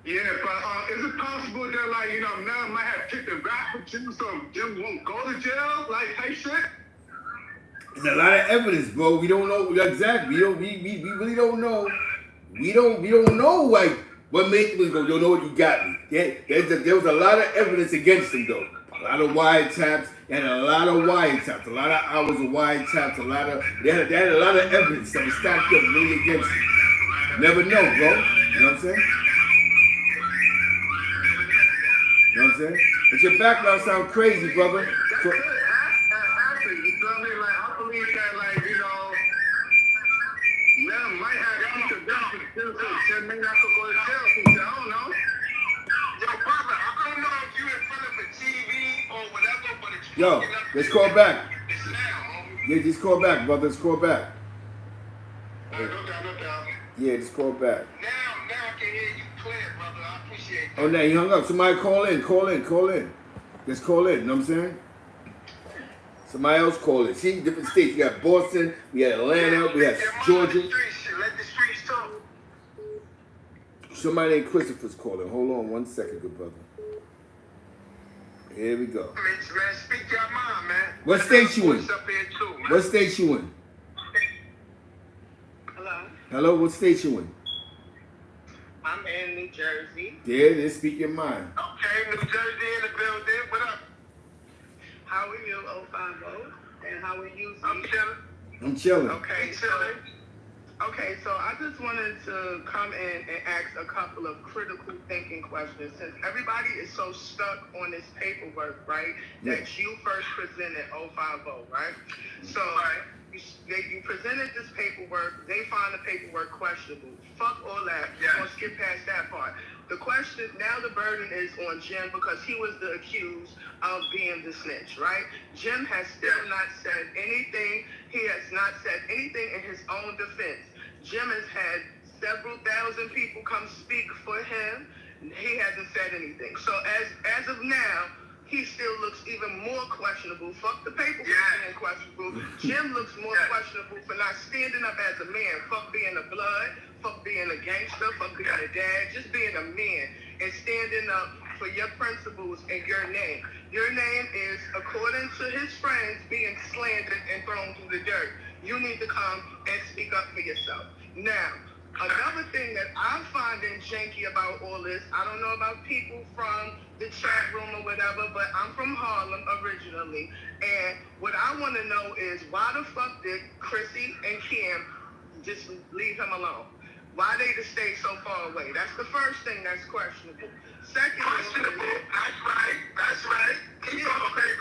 Yeah, but is it possible that, like, you know, Mel might have kicked a rap with Jim, so Jim won't go to jail, like, type shit? There's a lot of evidence, bro. We don't know exactly. We really don't know. We don't know like what made him go. Don't know what you got me. There was a lot of evidence against him though. A lot of wiretaps and a lot of wiretaps, a lot of hours of wiretaps, they had a lot of evidence that was stacked up really against him. Never know, bro. You know what I'm saying? You know what I'm saying? But your background sounds crazy, brother. So, You feel me? Like, I believe that, like, you know, Mel might have kicked a rap with Jim, so Jim may not go to jail. I don't know. Yo, brother, I don't know if you in front of a TV or whatever, but it's yo, let's call back. It's now, homie. Yeah, just call back, brother. Let's call back. No doubt. Yeah, just call back. Now I can hear you clear, brother. I appreciate that. Oh, now he hung up. Somebody call in. Just call in. You know what I'm saying? Somebody else call in. See, different states. We got Boston, we got Atlanta, we got Georgia. Let the streets talk. Somebody named Christopher's calling. Hold on 1 second, good brother. Here we go. Man, speak your mind, man. What state you in? Up here too, man. What state you in? Hello. Hello, what state you in? I'm in New Jersey. There it is. Speak your mind. Okay, New Jersey in the building. What up? How are you, 050? And how are you? I'm chilling. I'm chilling. Okay, so I just wanted to come in and ask a couple of critical thinking questions since everybody is so stuck on this paperwork, right? Yeah. That you first presented 050, right? So you presented this paperwork, they find the paperwork questionable. Fuck all that. Yes. We'll skip past that part. The question, now the burden is on Jim because he was the accused of being the snitch, right? Jim has still not said anything. He has not said anything in his own defense. Jim has had several thousand people come speak for him. He hasn't said anything. So as of now, he still looks even more questionable. Fuck the paperwork being questionable. Jim looks more questionable for not standing up as a man. Fuck being a blood. Fuck being a gangster. Fuck being a dad. Just being a man and standing up for your principles and your name. Your name is, according to his friends, being slandered and thrown through the dirt. You need to come and speak up for yourself. Now, another thing that I'm finding janky about all this, I don't know about people from the chat room or whatever, but I'm from Harlem originally. And what I want to know is why the fuck did Chrissy and Kim just leave him alone? Why they just stay so far away? That's the first thing that's questionable. Second, Questionable. That's right. yeah,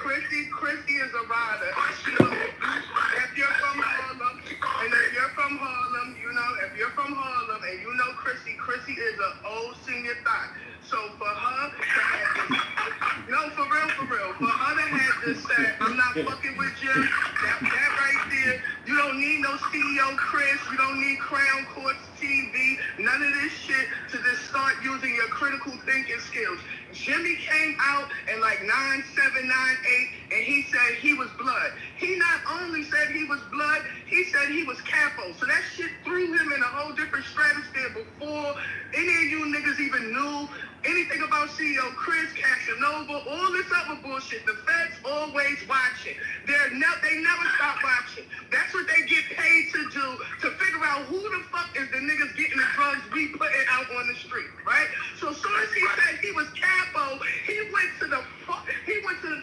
Chrissy is a rider. Questionable. That's right. If you're from Harlem, and if you're from Harlem, you know, if you're from Harlem and you know Chrissy is an old senior thought. So for her to have this, no, for real, for her to have this say, I'm not fucking with you, that right there, you don't need no CEO Chris, you don't need Crown Courts TV, none of this shit to just start using your critical thinking skills. Jimmy came out in like 97, 98, and he said he was blood. He not only said he was blood, he said he was capo. So that shit threw him in a whole different stratosphere before any of you niggas even knew anything about CEO Chris, Casanova, all this other bullshit. The feds always watching. They never stop watching. That's what they get paid to do, to figure out who the fuck is the niggas getting the drugs we putting out on the street, right? So as soon as he said he was capo, he went to the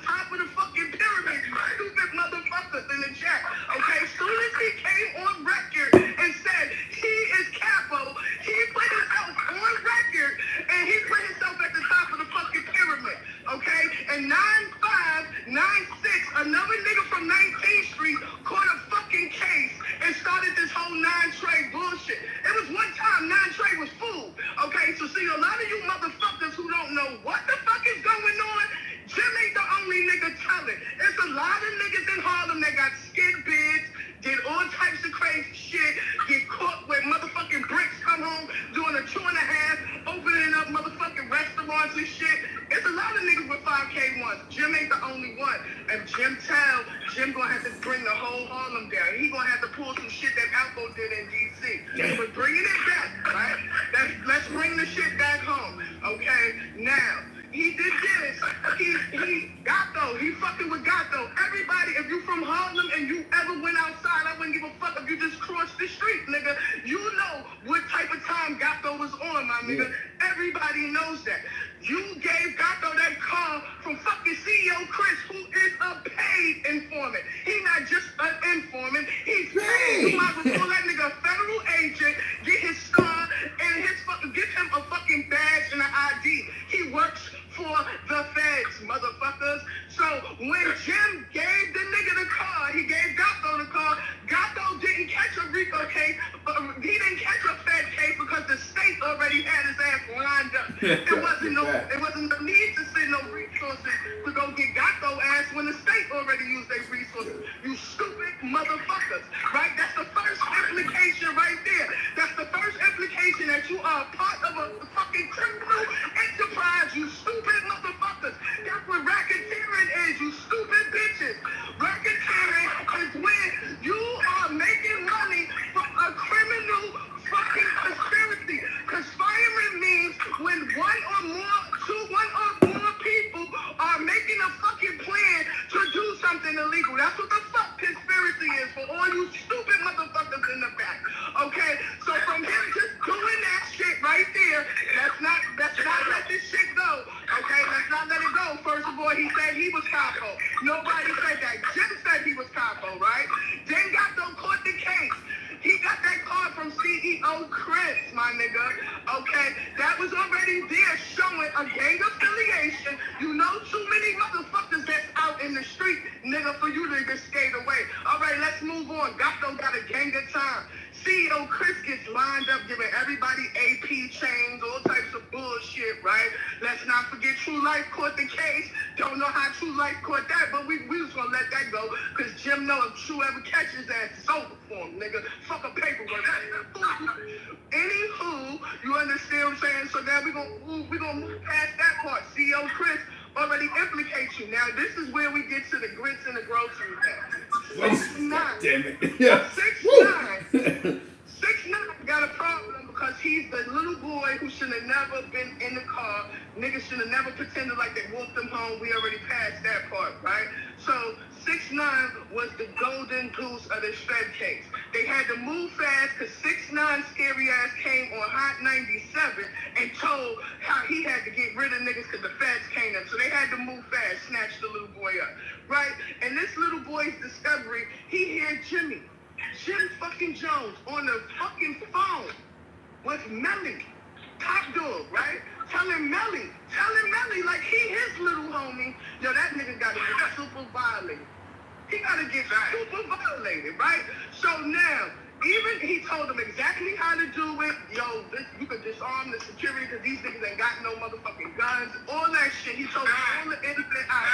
top of the fucking pyramid, you stupid motherfuckers in the chat. Okay, as soon as he came on record and said he is capo, he put himself on record and he put himself at the top of the fucking pyramid. Okay, and 9596, another nigga from 19th Street caught a fucking case and started this whole 9-Trey bullshit. It was one time 9-Trey was fooled. Okay, so see, a lot of you motherfuckers who don't know what the fuck is going on, Jim ain't the only nigga telling. There's a lot of niggas in Harlem that got skid bids, did all types of crazy shit, get caught with motherfucking bricks, come home doing a 2.5, opening up motherfucking restaurants and shit. It's a lot of niggas with 5K1 ones. Jim ain't the only one. And Jim gonna have to bring the whole Harlem down. He gonna have to pull some shit that Alpo did in DC. But bringing it back, right? Let's bring the shit back home. Okay? Now, he did this. He Gato. He fucking with Gato. Everybody, if you from Harlem and you ever went outside, I wouldn't give a fuck if you just crossed the street, nigga. You know what type of time Gato was on, my nigga. Yeah. Everybody knows that. You gave Gato that car from fucking CEO Chris, who is a paid informant. He not just an informant. He's paid. You might as well call that nigga a federal agent, get his star, and give him a fucking badge and an ID. He works for the feds, motherfuckers. So when Jim gave the nigga the car, he gave Gato the car. Gato didn't catch a Rico case, but he didn't catch a Fed case because the state already had his ass lined up. It wasn't no need to send no resources to go get Gato ass when the state already used their resources. You stupid motherfuckers, right? That's the first implication right there. That's the first implication that you are part of a fucking criminal enterprise, you stupid motherfuckers. That's what racketeering is, you stupid bitches. Racketeering is when you are making money from a criminal fucking conspiracy. Conspiring means when one or more people are making a fucking plan to do something illegal. That's what the fuck conspiracy is for all you stupid motherfuckers in the back. Okay? So from him just doing that shit right there, let's not let this shit go. Okay? Let's not let it go. First of all, he said he was capo. Nobody said that. Jim said he was capo, right? Then Gato caught the case. He got that card from CEO Chris, my nigga. Okay? That was already there showing a gang affiliation. You know too many motherfuckers that's out in the street, nigga, for you to just skate away. All right, let's move on. Gato got a gang of time. CEO Chris gets lined up giving everybody AP chains, all types of bullshit, right? Let's not forget True Life caught the case. Don't know how True Life caught that, but we just gonna let that go, because Jim know if True ever catches that, it's over for him, nigga. Fuck a paperwork. Anywho, you understand what I'm saying? So now we gonna move past that part. CEO Chris already implicates you. Now this is where we get to the grits and the groceries now. 6ix9ine. Damn it. Yeah. 6ix9ine. 6ix9ine got a problem because he's the little boy who should have never been in the car. Niggas should have never pretended like they walked him home. We already passed that part, right? So 6ix9ine was the golden goose of the Fed case. They had to move fast because 6ix9ine scary ass came on Hot 97 and told how he had to get rid of niggas because the feds came in. So they had to move fast, snatch the little boy up, right? And this little boy's discovery, he heard Jim fucking Jones on the fucking phone with Melly, Top Dog, right? Telling Melly like he his little homie. Yo, that nigga gotta get super violated. He gotta get super violated, right? So now, even he told him exactly how to do it. Yo, you could disarm the security because these niggas ain't got no motherfucking guns. All that shit. He told him all the innocent out,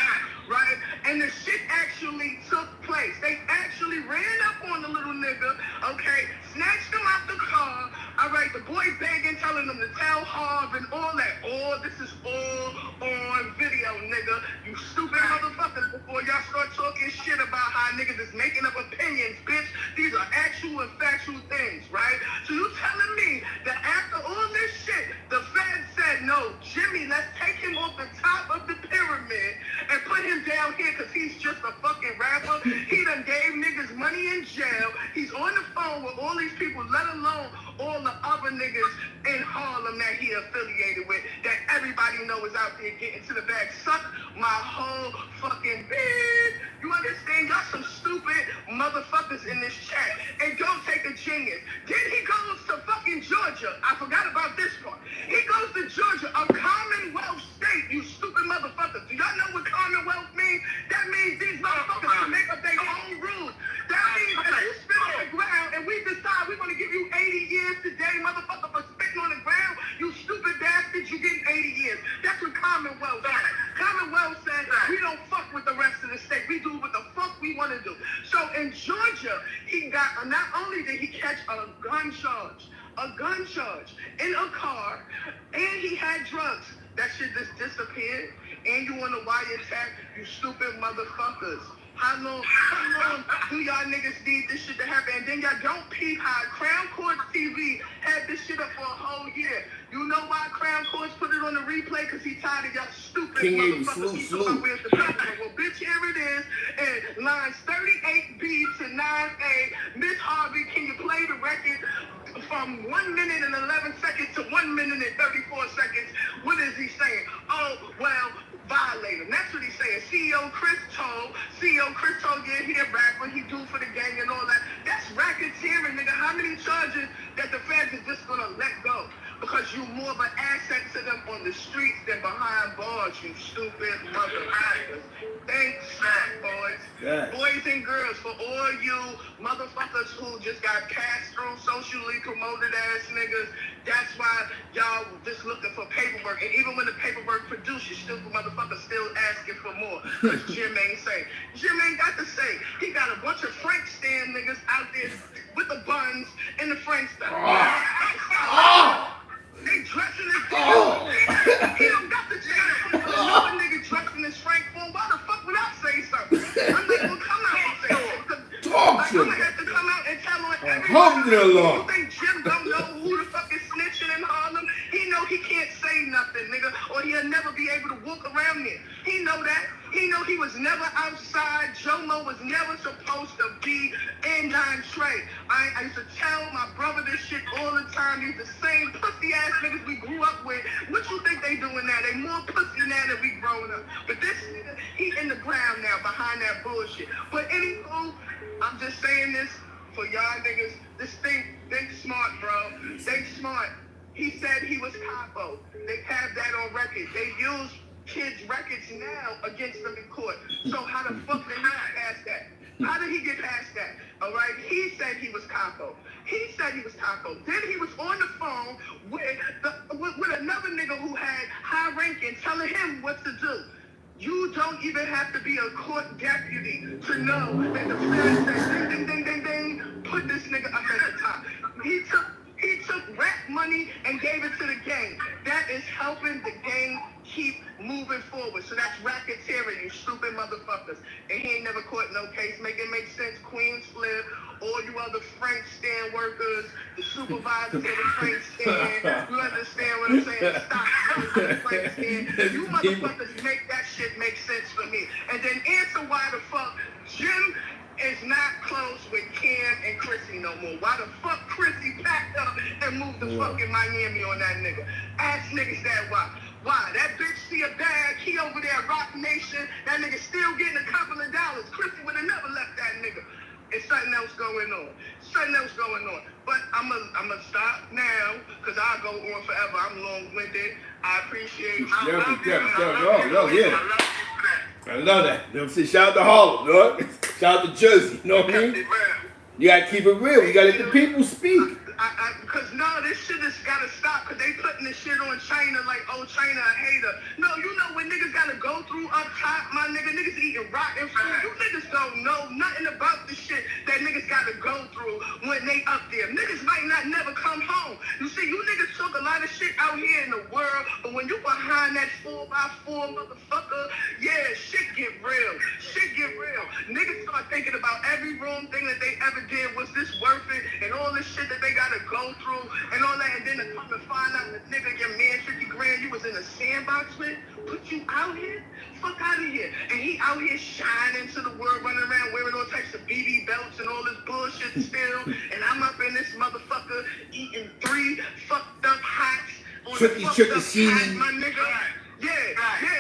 right? And the shit actually took place. They actually ran up on the little nigga, okay? Snatched him out the car. All right, the boy begging, telling them to tell Harv and all that. This is all on video, nigga. You stupid motherfuckers. Before y'all start talking shit about how niggas is making up opinions, bitch. These are actual and factual things, right? So you telling me that after all this shit, the feds said, no, Jimmy, let's take him off the top of the pyramid and put him down here because he's just a fucking rapper. He done gave niggas money in jail. He's on the phone with all these people, let alone all the other niggas in Harlem that he affiliated with, that everybody know is out there getting to the bag. Suck my whole fucking bed. You understand? Y'all some stupid motherfuckers in this chat. And don't take a genius. Then he goes to fucking Georgia. I forgot about this part. He goes to Georgia, a Commonwealth state, you stupid motherfuckers. Do y'all know what Commonwealth means? That means these motherfuckers can make up their own rules. That means if you spit on the ground and we decide we're going to give you 80 years today, motherfucker, for spitting on the ground, you stupid bastards, you getting 80 years. That's what Commonwealth says. Commonwealth says we don't fuck with the rest of the state. We do what the fuck we want to do. So in Georgia, he got, not only did he catch a gun charge in a car, and he had drugs. That shit just disappeared. And you on the wiretap, you stupid motherfuckers. How long do y'all niggas need this shit to happen? And then y'all don't peep how Crown Court TV had this shit up for a whole year. You know why Crown Courts put it on the replay? Because he tired of y'all stupid motherfuckers. He thought we was the president. Well, bitch, here it is. And lines 38B to 9A. Miss Harvey, can you play the record from 1 minute and 11 seconds to 1 minute and 34 seconds? What is he saying? Oh, well, violator. That's what he's saying. CEO Chris told, yeah, he a rapper, he do for the gang and all that. That's racketeering, nigga. How many charges that the feds is just gonna let go? Because you more of an asset to them on the streets than behind bars, you stupid motherfuckers. Thanks, boys. Yes. Boys and girls, for all you motherfuckers who just got passed through, socially promoted ass niggas, that's why y'all just looking for paperwork. And even when the paperwork produced, you stupid motherfuckers still asking for more. Because Jim ain't say. Jim ain't got to say. He got a bunch of Frank stand niggas out there with the buns and the Frank stuff. They dressing as he don't got the chance. Another nigga dressing as Frank form. Why the fuck would I say something? I'm not gonna come out and say something. Talk to I'm gonna have to come out and tell on everybody. Alhamdulillah. You think Jim don't know who the fuck is snitching in Harlem? He know he can't say nothing, nigga, or he'll never be able to walk around there. He know that. He know he was never outside. Jomo was never supposed to be in Nine Trey. I used to tell my brother this shit all the time. These the same pussy ass niggas we grew up with. What you think they doing now? They more pussy now than we growing up. But this nigga, he in the ground now behind that bullshit. But anywho, I'm just saying this for y'all niggas. This think smart, bro. Think smart. He said he was capo. They have that on record. They use kids' records now against them in court. So how the fuck did he get past that? How did he get past that? All right, he said he was capo. Then he was on the phone with another nigga who had high ranking telling him what to do. You don't even have to be a court deputy to know that the feds said ding, ding, ding, ding, ding, put this nigga up at the top. He took rap money and gave it to the gang. That is helping the gang keep moving forward. So that's racketeering, you stupid motherfuckers. And he ain't never caught no case. Make it make sense. Queens flip. All you other Frank stand workers, the supervisors of the Frank stand. You understand what I'm saying? Stop the Frank stand. You motherfuckers make that shit make sense for me. And then answer why the fuck Jim is not close with Kim and Chrissy no more. Why the fuck Chrissy packed up and moved to fucking Miami on that nigga? Ask niggas that why. Why? That bitch see a bag, he over there at Rock Nation, that nigga still getting a couple of dollars. Chrissy would have never left that nigga. It's something else going on. But I'm gonna stop now, because I'll go on forever. I'm long-winded. I appreciate you. Yeah. I love that. You know what I'm saying? Shout out to Harlem, dog. Shout out to Jersey. You know what I mean? You gotta keep it real. You gotta let the people speak. Because no, this shit has gotta stop, because they putting this shit on China like, oh, China a hater. No, you know when niggas gotta go through up top, my niggas eating rotten food. You niggas don't know nothing about the shit that niggas gotta go through when they up there. Niggas might not never come home. You see, you niggas talk a lot of shit out here in the world, but when you behind that 4x4 motherfucker, yeah, shit get real. Niggas start thinking about every wrong thing that they ever did. Was this worth it? And all this shit that they gotta go through and all that, and then to come and find out that nigga, your man 50 grand you was in a sandbox with, put you out here? Fuck out of here. And he out here shining to the world, running around wearing all types of BB belts and all this bullshit still, and I'm up in this motherfucker eating 3 fucked up hots on Tricky, the fucked up Sheen. my nigga. Yeah,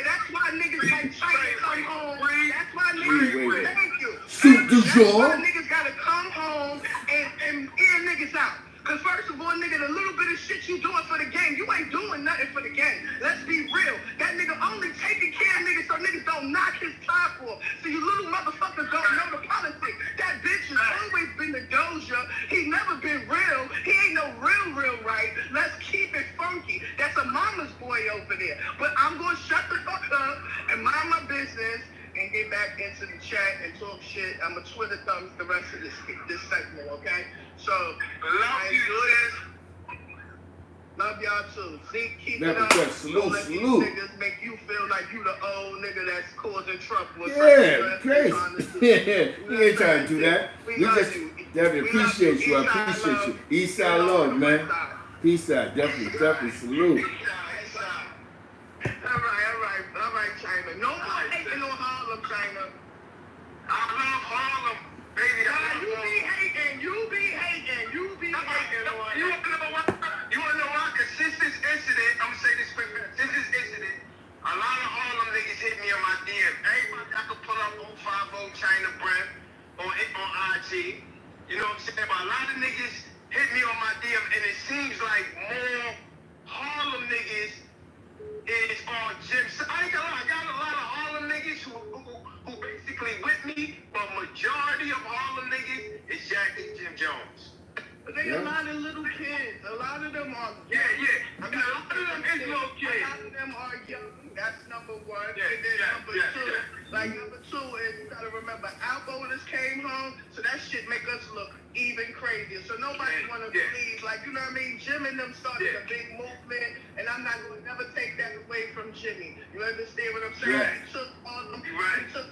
that's why niggas like China come home. That's why niggas, thank you. That's why niggas gotta come home and air niggas out. Because first of all, nigga, the little bit of shit you doing for the game, you ain't doing nothing for the game. Let's be real. That nigga only taking care of niggas so niggas don't knock his top off. So you little motherfuckers don't know the politics. That bitch has always been the doja. He never been real. He ain't no real right. Let's keep it funky. That's a mama's boy over there. But I'm going to shut the fuck up and mind my business and get back into the chat and talk shit. I'm a Twitter thumbs the rest of this segment, okay? So, I enjoy this. Love y'all too. Zeke, keep Never it up. check. Salute, Don't let these salute. niggas make you feel like you the old nigga that's causing trouble. Yeah, crazy. Yeah, we ain't trying to do that. We love just you. definitely We appreciate love you. I East side appreciate love. you. East side You know, love, the man. West side. Peace out. Definitely salute. East side. All right, China. No more hating on Harlem, China. I love Harlem, baby. You be hating on it. You wanna know why? Because since this incident, I'm gonna say this quick, man. Since this incident, a lot of Harlem niggas hit me on my DM. Everybody I could pull up 050 China Brand on IG. You know what I'm saying? But a lot of niggas hit me on my DM, and it seems like more Harlem niggas is on Jim. I ain't gonna lie, I got a lot of Harlem niggas who basically with me, but majority of Harlem niggas is Jack and Jim Jones. But they a lot of little kids. A lot of them are young. Yeah. I mean, a lot of them is little kids. A lot of them are young. That's number one. And then number two, like number two is you gotta remember our bonus came home, so that shit make us look even crazier. So nobody wanna believe, like, you know what I mean? Jim and them started a big movement, and I'm not gonna never take that away from Jimmy. You understand what I'm saying? Yeah. He took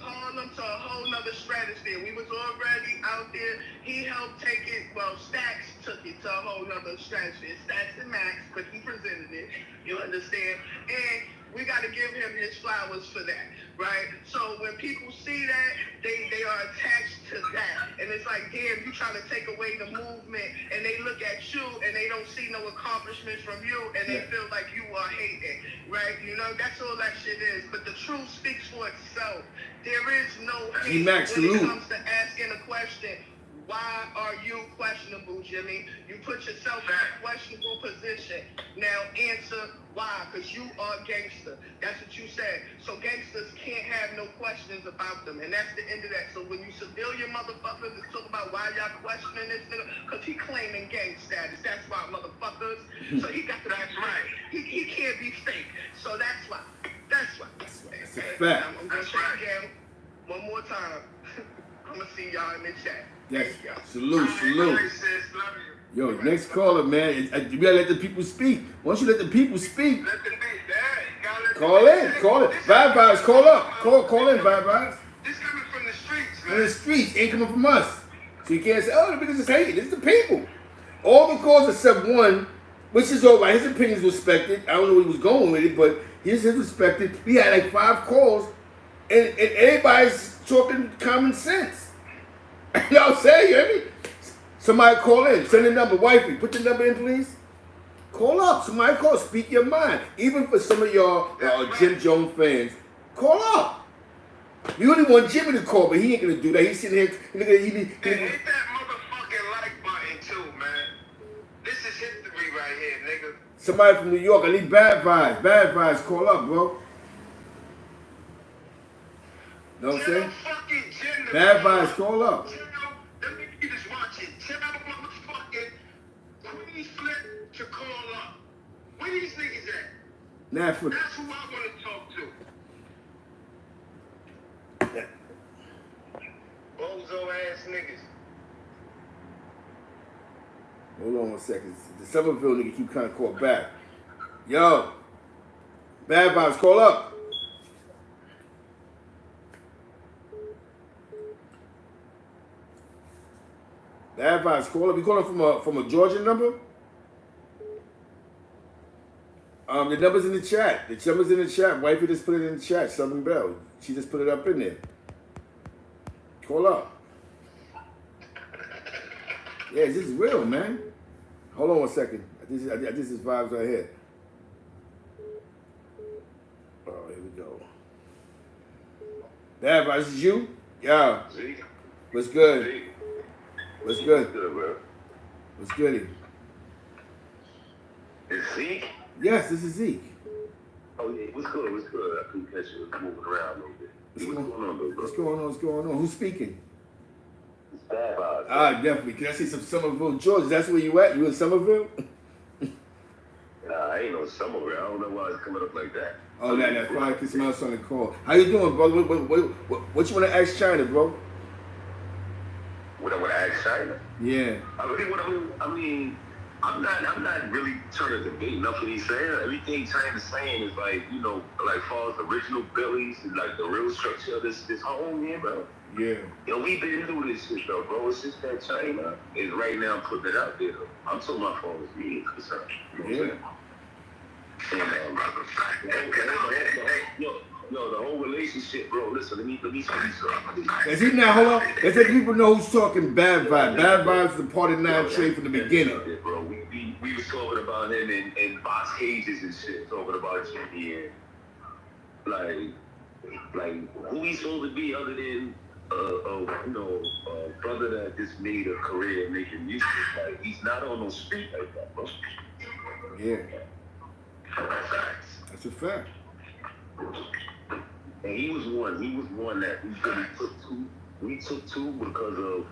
Harlem to a whole nother stratosphere. We was already out there. He helped take it, well, Stacks took it to a whole nother stratosphere. Stacks and Max, but he presented it. You understand? And we got to give him his flowers for that, right? So when people see that, they are attached to that. And it's like, damn, you trying to take away the movement, and they look at you, and they don't see no accomplishments from you, and they feel like you are hating, right? You know, that's all that shit is. But the truth speaks for itself. There is no hate when it comes to asking a question. Why are you questionable, Jimmy? You put yourself in a questionable position. Now answer why, because you are gangster. That's what you said. So gangsters can't have no questions about them, and that's the end of that. So when you civilian motherfuckers is talking about why y'all questioning this nigga, because he claiming gang status. That's why, motherfuckers. So he got that's right. He can't be fake. So that's why. That's a fact. I'm gonna say it again one more time. I'm gonna see y'all in the chat. Yes. Salute. Yo, next caller, man. You gotta let the people speak. Once you let the people speak, call in. Vibe vibes, call up. Call in, vibe vibes. This coming from the streets, man. From the streets, ain't coming from us. So you can't say, oh, the niggas is hating. It's the people. All the calls except one, which is all right. His opinion is respected. I don't know where he was going with it, but his is respected. We had like 5 calls, and everybody's talking common sense. You know what I'm saying? You hear me? Somebody call in. Send the number. Wifey, put the number in, please. Call up. Somebody call. Speak your mind. Even for some of y'all Jim Jones fans, call up. We only want Jimmy to call, but he ain't going to do that. He's sitting here. Hit that motherfucking like button, too, man. This is history right here, nigga. Somebody from New York. I need bad vibes. Bad vibes. Call up, bro. Know what I'm saying? Bad vibes. Call up. Let me be just watching. Tell motherfucking Queens Flip to call up. Where these niggas at? That's who I want to talk to. Bozo ass niggas. Hold on 1 second. The Somerville nigga keep trying to call back. Yo. Bad vibes. Call up. Bad vibes, call up. You calling from a Georgia number? The number's in the chat. The number's in the chat. Wifey just put it in the chat. Southern Bell. She just put it up in there. Call up. Yeah, this is real, man. Hold on 1 second. This is vibes right here. Oh, here we go. Bad vibes, this is you? Yeah. Zeke. What's good? Zeke. What's good? What's good, bro? What's goody? Is Zeke? Yes, this is Zeke. Oh, yeah. What's good? I couldn't catch you. Moving around a little bit. What's going on, though, bro? What's going on? Who's speaking? It's bad vibes. Definitely. Can I see some Somerville, Georgia? That's where you at? You in Somerville? Nah, I ain't no Somerville. I don't know why it's coming up like that. Oh, that's probably because someone else on the call. How you doing, bro? What you want to ask China, bro? What I want to ask China? Yeah. I mean, I'm not really trying to debate nothing he's saying. Everything China's saying is like, you know, like far as the original Billies and like the real structure of this home here, bro. Yeah. Yo, we been through this shit though, bro. It's just that China is right now putting it out there though. I'm talking about for as me concerned. You know what I'm saying? Yo, the whole relationship, bro. Listen, let me say something. Is he now? Hold on. Let's let people know who's talking bad vibes. Bad vibes is the part of 9 trade from the beginning. Bro, we was talking about him in box cages and shit, talking about Jimmy and like who he's supposed to be other than a brother that just made a career making music. Like he's not on no street like that, bro. Yeah. That's a fact. And he was one that we really took to. We took to because of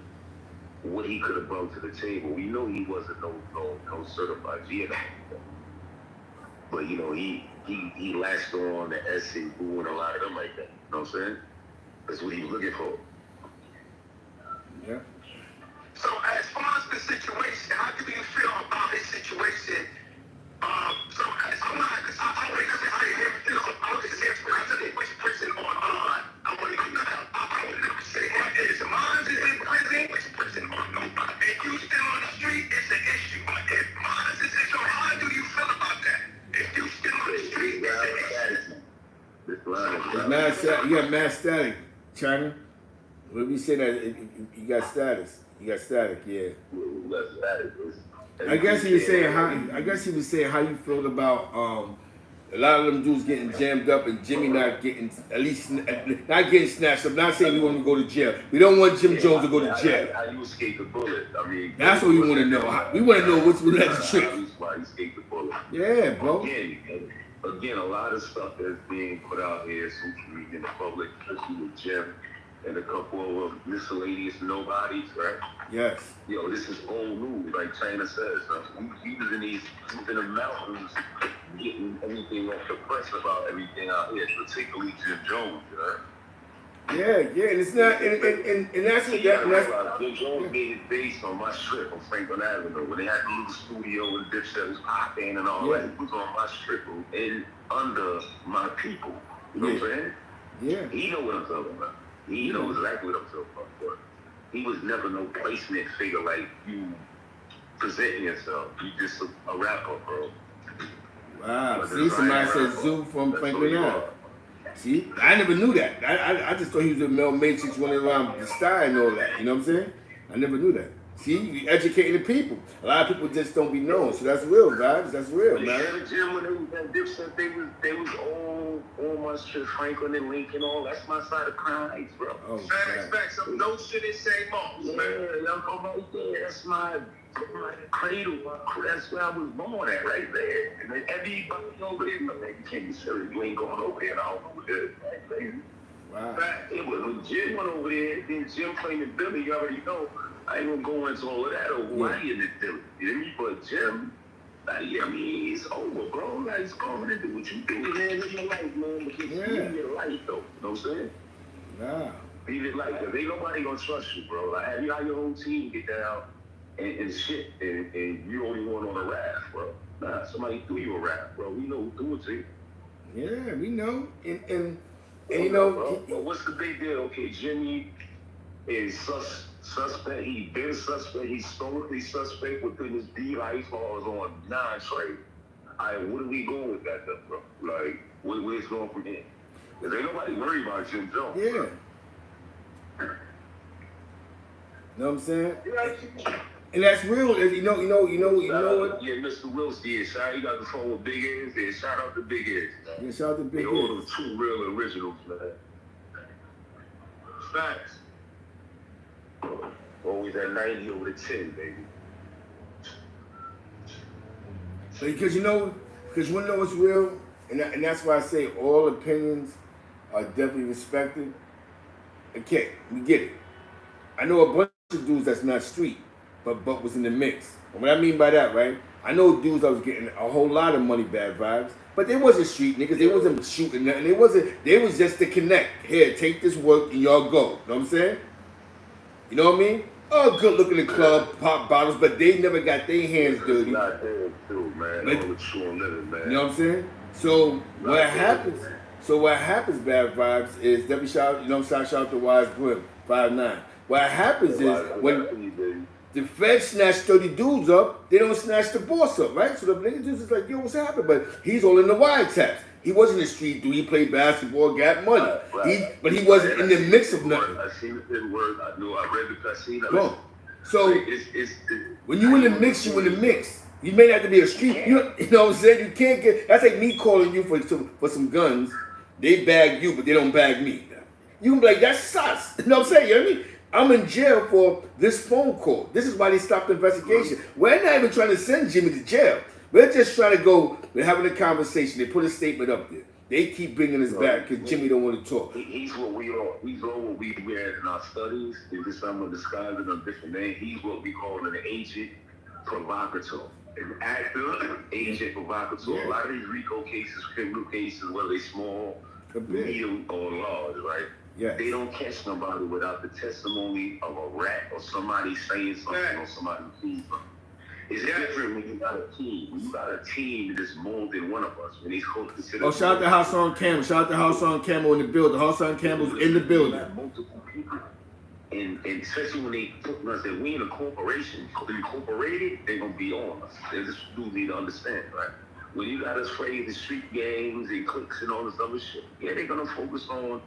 what he could have brought to the table. We know he wasn't no certified GM. But you know, he latched on the essay, boo, and a lot of them like that. You know what I'm saying? That's what he was looking for. Yeah. So as far as the situation, how do you feel about his situation? So as I'm not, because I always say how you feel. I was just asking which person on I want to know. I would never say is mine is in prison, which person on nobody. If you still on the street, it's an issue. But if mine is in, so how do you feel about that? If you still on the street, it's an issue. You got mad static, China. What we say that you got status? You got static, yeah. I guess he was saying how you feel about a lot of them dudes getting jammed up and Jimmy not getting not getting snatched up. Not saying we want to go to jail. We don't want Jim Jones to go to jail. How you escape the bullet? I mean, that's what we want to know. We want to know what's led the trick. Why you escaped the bullet? Yeah, bro. Again, a lot of stuff that's being put out here, social media in the public, especially with Jim and a couple of miscellaneous nobodies, right? Yes. Yo, this is old news, like China says. He was in the mountains getting everything off the press about everything out here, particularly Jim Jones, you know? Yeah, and it's not, and that's what Jim Jones made it based on my strip on Franklin Avenue, when they had the little studio and Dipset was popping and all that. It was on my strip and under my people. You know what I'm saying? Yeah. He know what I'm talking about. He knows exactly what I'm talking about. He was never no placement figure like you presenting yourself. You just a rapper, bro. Wow. See, somebody said Zoo from Franklin Avenue. See, I never knew that. I just thought he was a Mel Matrix running around the sky and all that. You know what I'm saying? I never knew that. See, you educating the people. A lot of people just don't be known. So that's real, guys. That's real, man. Yeah, Jim, when they was at Dipset, they was all my shit, Franklin and Lincoln, all. That's my side of crime Heights, bro. Oh, facts. Some no shit in St. Mark's, man. Yeah, I'm from right there. That's my cradle. That's where I was born at, right there. And then everybody over there, man, you can't be serious. You ain't going over there. And I don't know what that is. Wow. It was when Jim went over there, then Jim claimed Billy, you already know. I ain't gonna go into all of that or why he in the Billy. You know what I mean? But Jim, I mean, it's over, bro. Like, it's going to do what you do, man. Live your life, man. Because live your life, though. You know what I'm saying? Nah. Live your life. Because ain't nobody gonna trust you, bro. Like, have you had your whole team get down and shit, and you only one on a raft, bro. Nah, somebody threw you a raft, bro. We know who threw it to you. Yeah, we know. And you know. Well, what's the big deal? Okay, Jimmy is suspect. He been suspect. He's historically suspect within his life laws on non-trade. What are we going with that, though, bro? Like, where's going from here? Because ain't nobody worried about Jim Jones. Yeah. Know what I'm saying? And that's real. You know what? Yeah, Mr. Wilson. Yeah, shout out. You got the phone with Big Ears. Yeah, shout out to Big Ears. Yeah, shout out to Big Ears. They all the two real originals, man. Facts. Always at 90 over the 10, baby. Because you know what's real, and that's why I say all opinions are definitely respected. Okay, we get it. I know a bunch of dudes that's not street, but was in the mix. And what I mean by that, right? I know dudes that was getting a whole lot of money, bad vibes, but they wasn't street niggas. They wasn't shooting nothing. They was just to connect. Here, take this work and y'all go. You know what I'm saying? You know what I mean? good look in the club, pop bottles, but they never got their hands dirty. Not there too, man. But, all the true living, man. You know what I'm saying? So what happens? So what happens, Bad Vibes, is that we shout, you know, shout out to Wise Grim, 5'9". What happens is when the feds snatch 30 dudes up, they don't snatch the boss up, right? So the nigga dudes is like, yo, what's happening? But he's all in the wiretaps. He wasn't a street dude. He played basketball, got money. But he wasn't in the mix of nothing. I seen it work. I knew. I read the casino. Bro, so it's when you in the mix, you in the mix. You may have to be a street. You know what I'm saying? You can't get. That's like me calling you for some guns. They bag you, but they don't bag me. You can be like, that's sus. You know what I'm saying? You know what I mean? I'm in jail for this phone call. This is why they stopped the investigation. We're not even trying to send Jimmy to jail. We're just trying to go. We're having a conversation. They put a statement up there. They keep bringing us back because Jimmy don't want to talk. He's what we are. He's all what we read in our studies. If this someone describes it in a different name, he's what we call an agent provocateur. An actor, agent provocateur. Yeah. A lot of these Rico cases, criminal cases, whether they small, medium, or large, right? Yes. They don't catch nobody without the testimony of a rat or somebody saying something or somebody seeing something. It's different when you got a team. When you got a team that's more than one of us. When these folks consider. Oh, shout out to Hassan Campbell. Shout out to Hassan Campbell in the building. Hassan Campbell's in the building. Multiple people. And especially when they put us that we in a corporation, incorporated, they're gonna be on us. They just do need to understand, right? When you got us afraid of street gangs and cliques and all this other shit, yeah, they're gonna focus on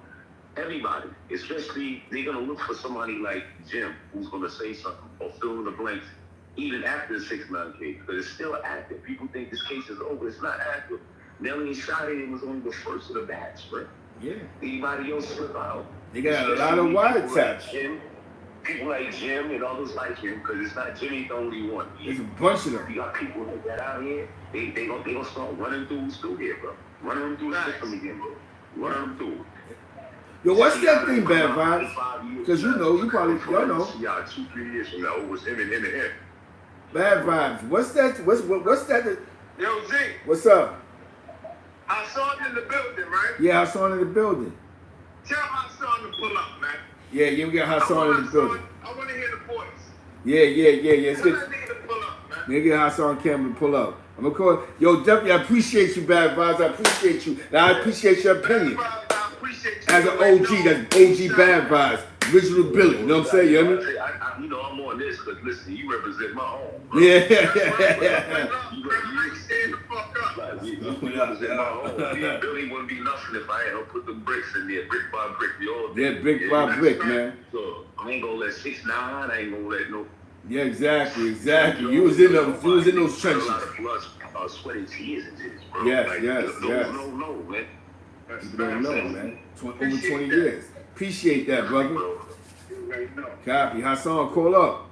everybody. Especially they're gonna look for somebody like Jim who's gonna say something or fill in the blanks even after the 6ix9ine case, because it's still active. People think this case is over. It's not active. Nelly shot it was only the first of the batch, right? Yeah. Anybody else slip out? They got a lot of wiretaps. People like Jim and others like him, because it's not Jimmy the only one. There's a bunch of them. You got people like that out here. They gonna start running dudes through here, bro. Running them through the system again, bro. Running them through. Yo, what's that thing, Bad Vibes? Because you know, you probably y'all know. Yeah, 2-3 years from now, it was him and him. Bad Vibes. What's that? What's that? Yo, Z. What's up? I saw it in the building, right? Yeah, Hassan in the building. Tell Hassan to pull up, man. Yeah, we got Hassan in the building. I want to hear the voice. Yeah. It's Tell good. that nigga to pull up, man. Nigga, get Hassan Campbell to pull up. I'm gonna call. Yo, definitely, I appreciate you, Bad Vibes. I appreciate you. And I appreciate your opinion. I appreciate you. As an OG, that's OG Bad Vibes. Original Billy. You know what I'm saying? You know what I mean? You know, I'm on this, because listen, you represent my home. Bro. Yeah. You stand the fuck up. Like, you represent my home. Yeah, Billy wouldn't be nothing if I hadn't put the bricks in there, brick by brick. We all did. Yeah, brick by brick, man. So I ain't gonna let 6ix9ine. I ain't gonna let no. Yeah, exactly. You was in those trenches. A lot of blood, sweat and tears into this, bro. Yes. No, man. You don't know, man. Over 20 years. Appreciate that, brother. Copy. Hassan, call up.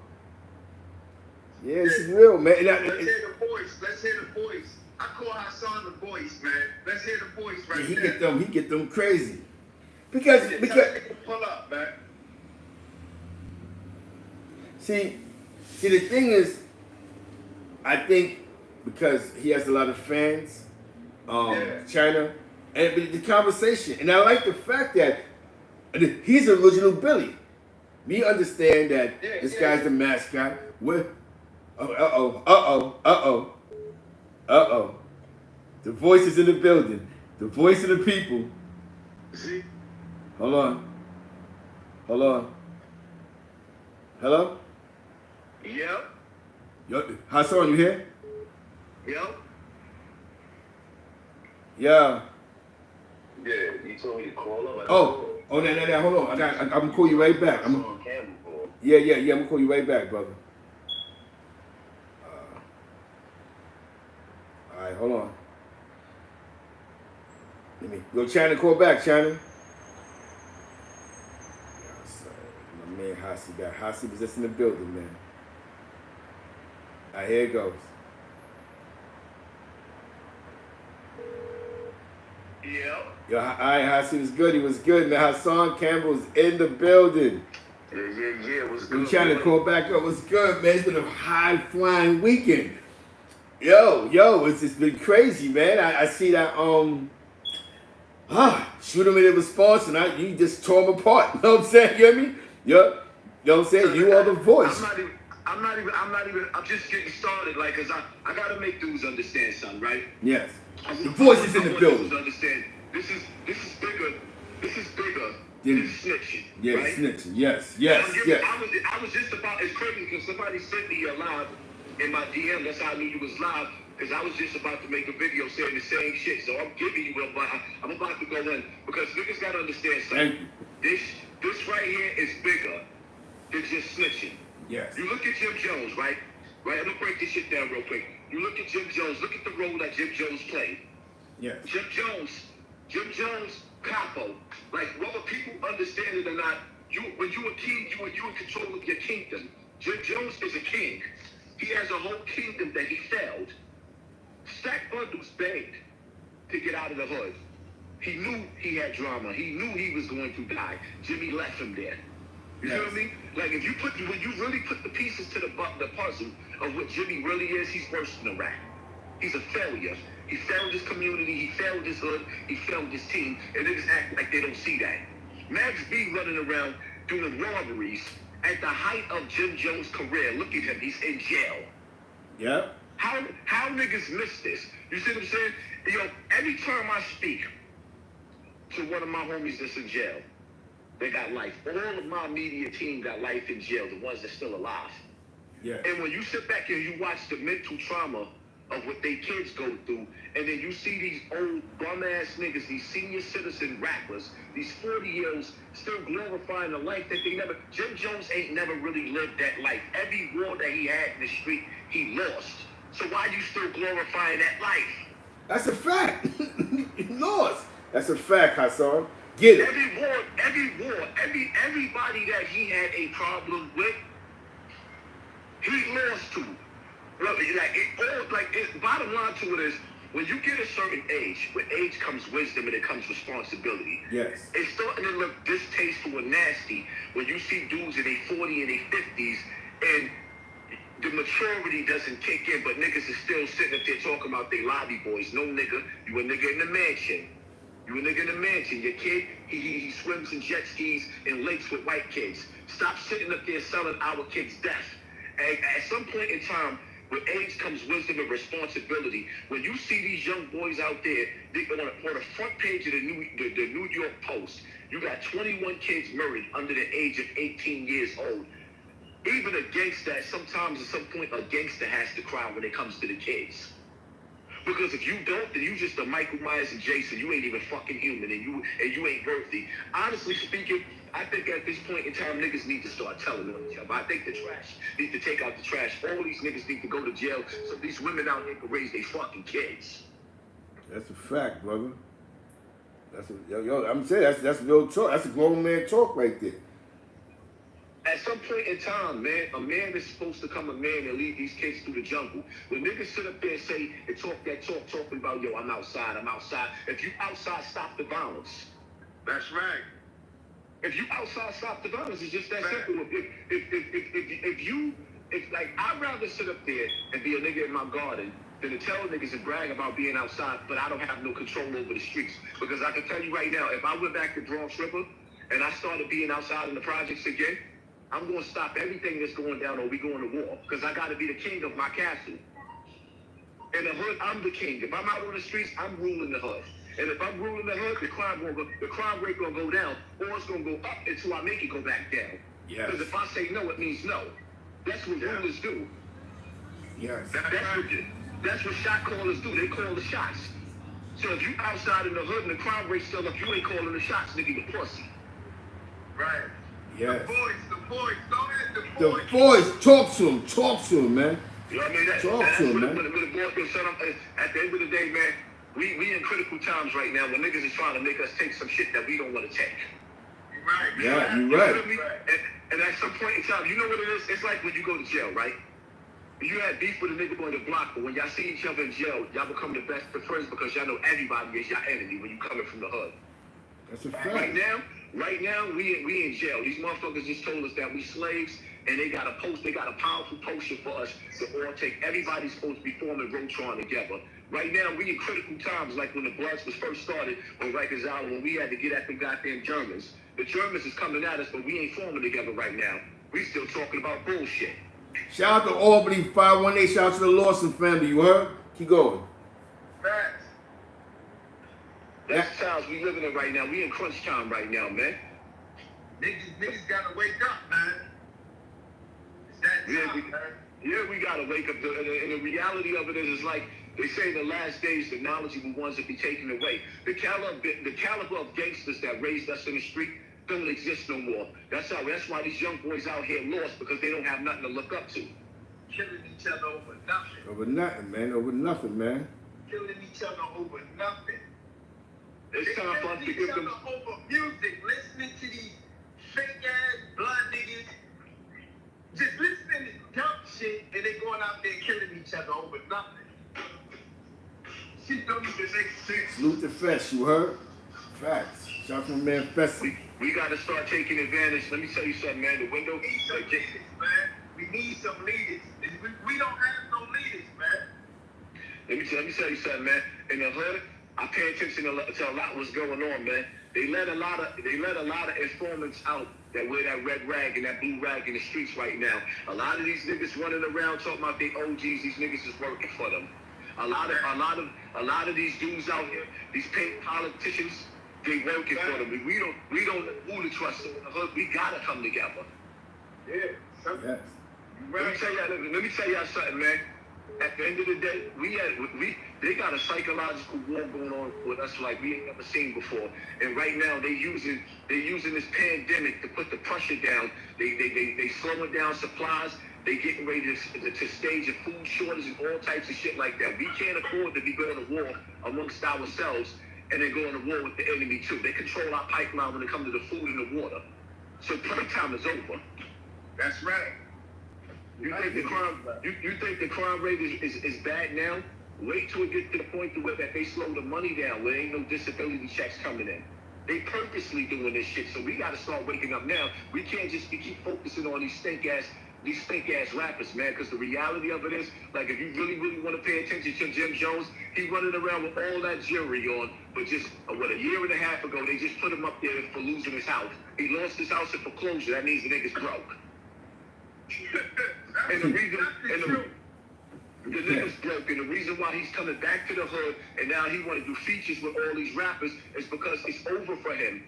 Yeah, this is real, man. Let's hear the voice. Let's hear the voice. I call Hassan the voice, man. Let's hear the voice right there. He get them crazy. Because pull up, man. See, the thing is, I think because he has a lot of fans, China, and the conversation, and I like the fact that he's original Billy. We understand that this guy's the mascot. The voice is in the building. The voice of the people. See? Hold on. Hello? Yep. Yo, Hassan, you here? Yep. Yeah. Yeah, you told me to call up. No. Hold on. I'm gonna call you right back. I'm gonna call you right back, brother. All right, hold on. Let me go. China, call back, China. My man Hasi was just in the building, man. All right, here it goes. Yep. Yo, all right, Hasi was good. He was good, man. Hassan Campbell's in the building. Yeah. What's good? I'm trying to call back up. What's good, man? It's been a high-flying weekend. Yo, it's just been crazy, man. I see that, shoot him in the response, and you just tore him apart. You know what I'm saying? You hear me? Yeah. You know what I'm saying? You are the voice. I'm just getting started, like, cause I gotta make dudes understand something, right? Yes. The voice is in the building. Understand, this is bigger Yeah. than snitching, Yeah, right? snitching. Yes. I was just about, it's crazy because somebody sent me a live in my DM. That's how I knew you was live, because I was just about to make a video saying the same shit. So I'm giving you I'm about to go in, because niggas gotta understand something. Thank you. This right here is bigger than just snitching. Yes. You look at Jim Jones, right? Right, I'm gonna break this shit down real quick. You look at Jim Jones, look at the role that Jim Jones played. Yes. Jim Jones, capo. Like, whether people understand it or not, when you a king, you in control of your kingdom. Jim Jones is a king. He has a whole kingdom that he failed. Stack Bundles begged to get out of the hood. He knew he had drama. He knew he was going to die. Jimmy left him there. You Yes. feel what I mean? Like, when you really put the pieces to the puzzle of what Jimmy really is, he's worse than a rat. He's a failure. He failed his community, he failed his hood, he failed his team, and niggas act like they don't see that. Max B running around doing robberies at the height of Jim Jones' career. Look at him, he's in jail. Yep. How niggas miss this? You see what I'm saying? You know, every time I speak to one of my homies that's in jail, they got life. All of my media team got life in jail, the ones that's still alive. Yeah. And when you sit back and you watch the mental trauma of what they kids go through, and then you see these old bum-ass niggas, these senior citizen rappers, these 40-year-olds still glorifying a life that they never... Jim Jones ain't never really lived that life. Every war that he had in the street, he lost. So why you still glorifying that life? That's a fact. He lost. That's a fact, Hassan. Get it. Everybody that he had a problem with, he lost to. Bottom line to it is, when you get a certain age, with age comes wisdom and it comes responsibility. Yes. It's starting to look distasteful and nasty when you see dudes in their 40 and their 50s and the maturity doesn't kick in, but niggas is still sitting up there talking about they lobby boys. No, nigga, you a nigga in the mansion. Your kid, he swims in jet skis in lakes with white kids. Stop sitting up there selling our kids death. And at some point in time, with age comes wisdom and responsibility. When you see these young boys out there, on the front page of the New York Post, you got 21 kids murdered under the age of 18 years old. Even a gangster, sometimes at some point, a gangster has to cry when it comes to the kids. Because if you don't, then you just a Michael Myers and Jason. You ain't even fucking human, and you ain't worthy. Honestly speaking, I think at this point in time, niggas need to start telling them each other. I think the trash needs to take out the trash. All these niggas need to go to jail so these women out here can raise their fucking kids. That's a fact, brother. I'm saying that's real talk. That's a grown man talk right there. At some point in time, man, a man is supposed to come a man and lead these kids through the jungle. When niggas sit up there and say and talking about, yo, I'm outside. If you outside, stop the violence. That's right. If you outside, stop the violence. It's just that simple. I'd rather sit up there and be a nigga in my garden than to tell niggas and brag about being outside, but I don't have no control over the streets. Because I can tell you right now, if I went back to Drawn Stripper and I started being outside in the projects again, I'm going to stop everything that's going down or we going to war. Because I got to be the king of my castle. In the hood, I'm the king. If I'm out on the streets, I'm ruling the hood. And if I'm ruling the hood, the crime rate gonna go down, or it's gonna go up until I make it go back down. Yes. Because if I say no, it means no. That's what rulers do. Yes. That's what shot callers do. They call the shots. So if you outside in the hood and the crime rate's still up, you ain't calling the shots, nigga, you pussy. Right. Yes. The voice. Don't hit the voice. The voice. Talk to him, man. You know what I mean? That's man. When the boys get set up. At the end of the day, man, we in critical times right now when niggas is trying to make us take some shit that we don't want to take. Right. Yeah, you're right. You know what I mean? And at some point in time, you know what it is? It's like when you go to jail, right? You had beef with a nigga on the block, but when y'all see each other in jail, y'all become the best of friends because y'all know everybody is your enemy when you coming from the hood. That's a fact. Right now, we in jail. These motherfuckers just told us that we slaves, and they got a powerful potion for us to all take. Everybody's supposed to be forming Rotron together. Right now, we in critical times, like when the Bloods was first started on Rikers Island, when we had to get at the goddamn Germans. The Germans is coming at us, but we ain't forming together right now. We still talking about bullshit. Shout out to Albany 518. Shout out to the Lawson family. You heard? Keep going. Facts. That's the times we living in right now. We in crunch time right now, man. Niggas gotta wake up, man. It's that time, man. Yeah, we gotta wake up. And the reality of it is like they say in the last days, the knowledgeable ones will be taken away. The caliber of gangsters that raised us in the street don't exist no more. That's why these young boys out here lost, because they don't have nothing to look up to. Killing each other over nothing. Over nothing, man. Over nothing, man. Killing each other over nothing. It's time for us to give them over music, listening to these fake ass blood niggas, just listening to dumb shit, and they going out there killing each other over nothing. Shit don't even make sense. Salute the Fest, you heard? Facts. Shout out to my man Fest. We got to start taking advantage. Let me tell you something, man. The window. We need some leaders, man. We need some leaders. We don't have no leaders, man. Let me tell you something, man. In the hood, I pay attention to a lot what's going on, man. They let a lot of informants out that wear that red rag and that blue rag in the streets right now. A lot of these niggas running around talking about they OGs. These niggas is working for them. A lot of these dudes out here, these paid politicians, they working for them. We don't know who to trust in the hood. We gotta come together. Yeah. Yes. Let me tell y'all something, man. At the end of the day, they got a psychological war going on with us like we ain't never seen before. And right now they're using this pandemic to put the pressure down. They slowing down supplies. They getting ready to stage a food shortage and all types of shit like that. We can't afford to be going to war amongst ourselves and then going to war with the enemy too. They control our pipeline when it comes to the food and the water. So playtime is over. That's right. You think the crime rate is bad now? Wait till it gets to the point to where that they slow the money down, where there ain't no disability checks coming in. They purposely doing this shit, so we got to start waking up now. We can't just keep focusing on these stink ass rappers, man. Because the reality of it is, like, if you really want to pay attention to Jim Jones, he running around with all that jewelry on. But just a year and a half ago, they just put him up there for losing his house. He lost his house in foreclosure. That means the nigga's broke. And the nigga's broke, and the reason why he's coming back to the hood and now he want to do features with all these rappers is because it's over for him.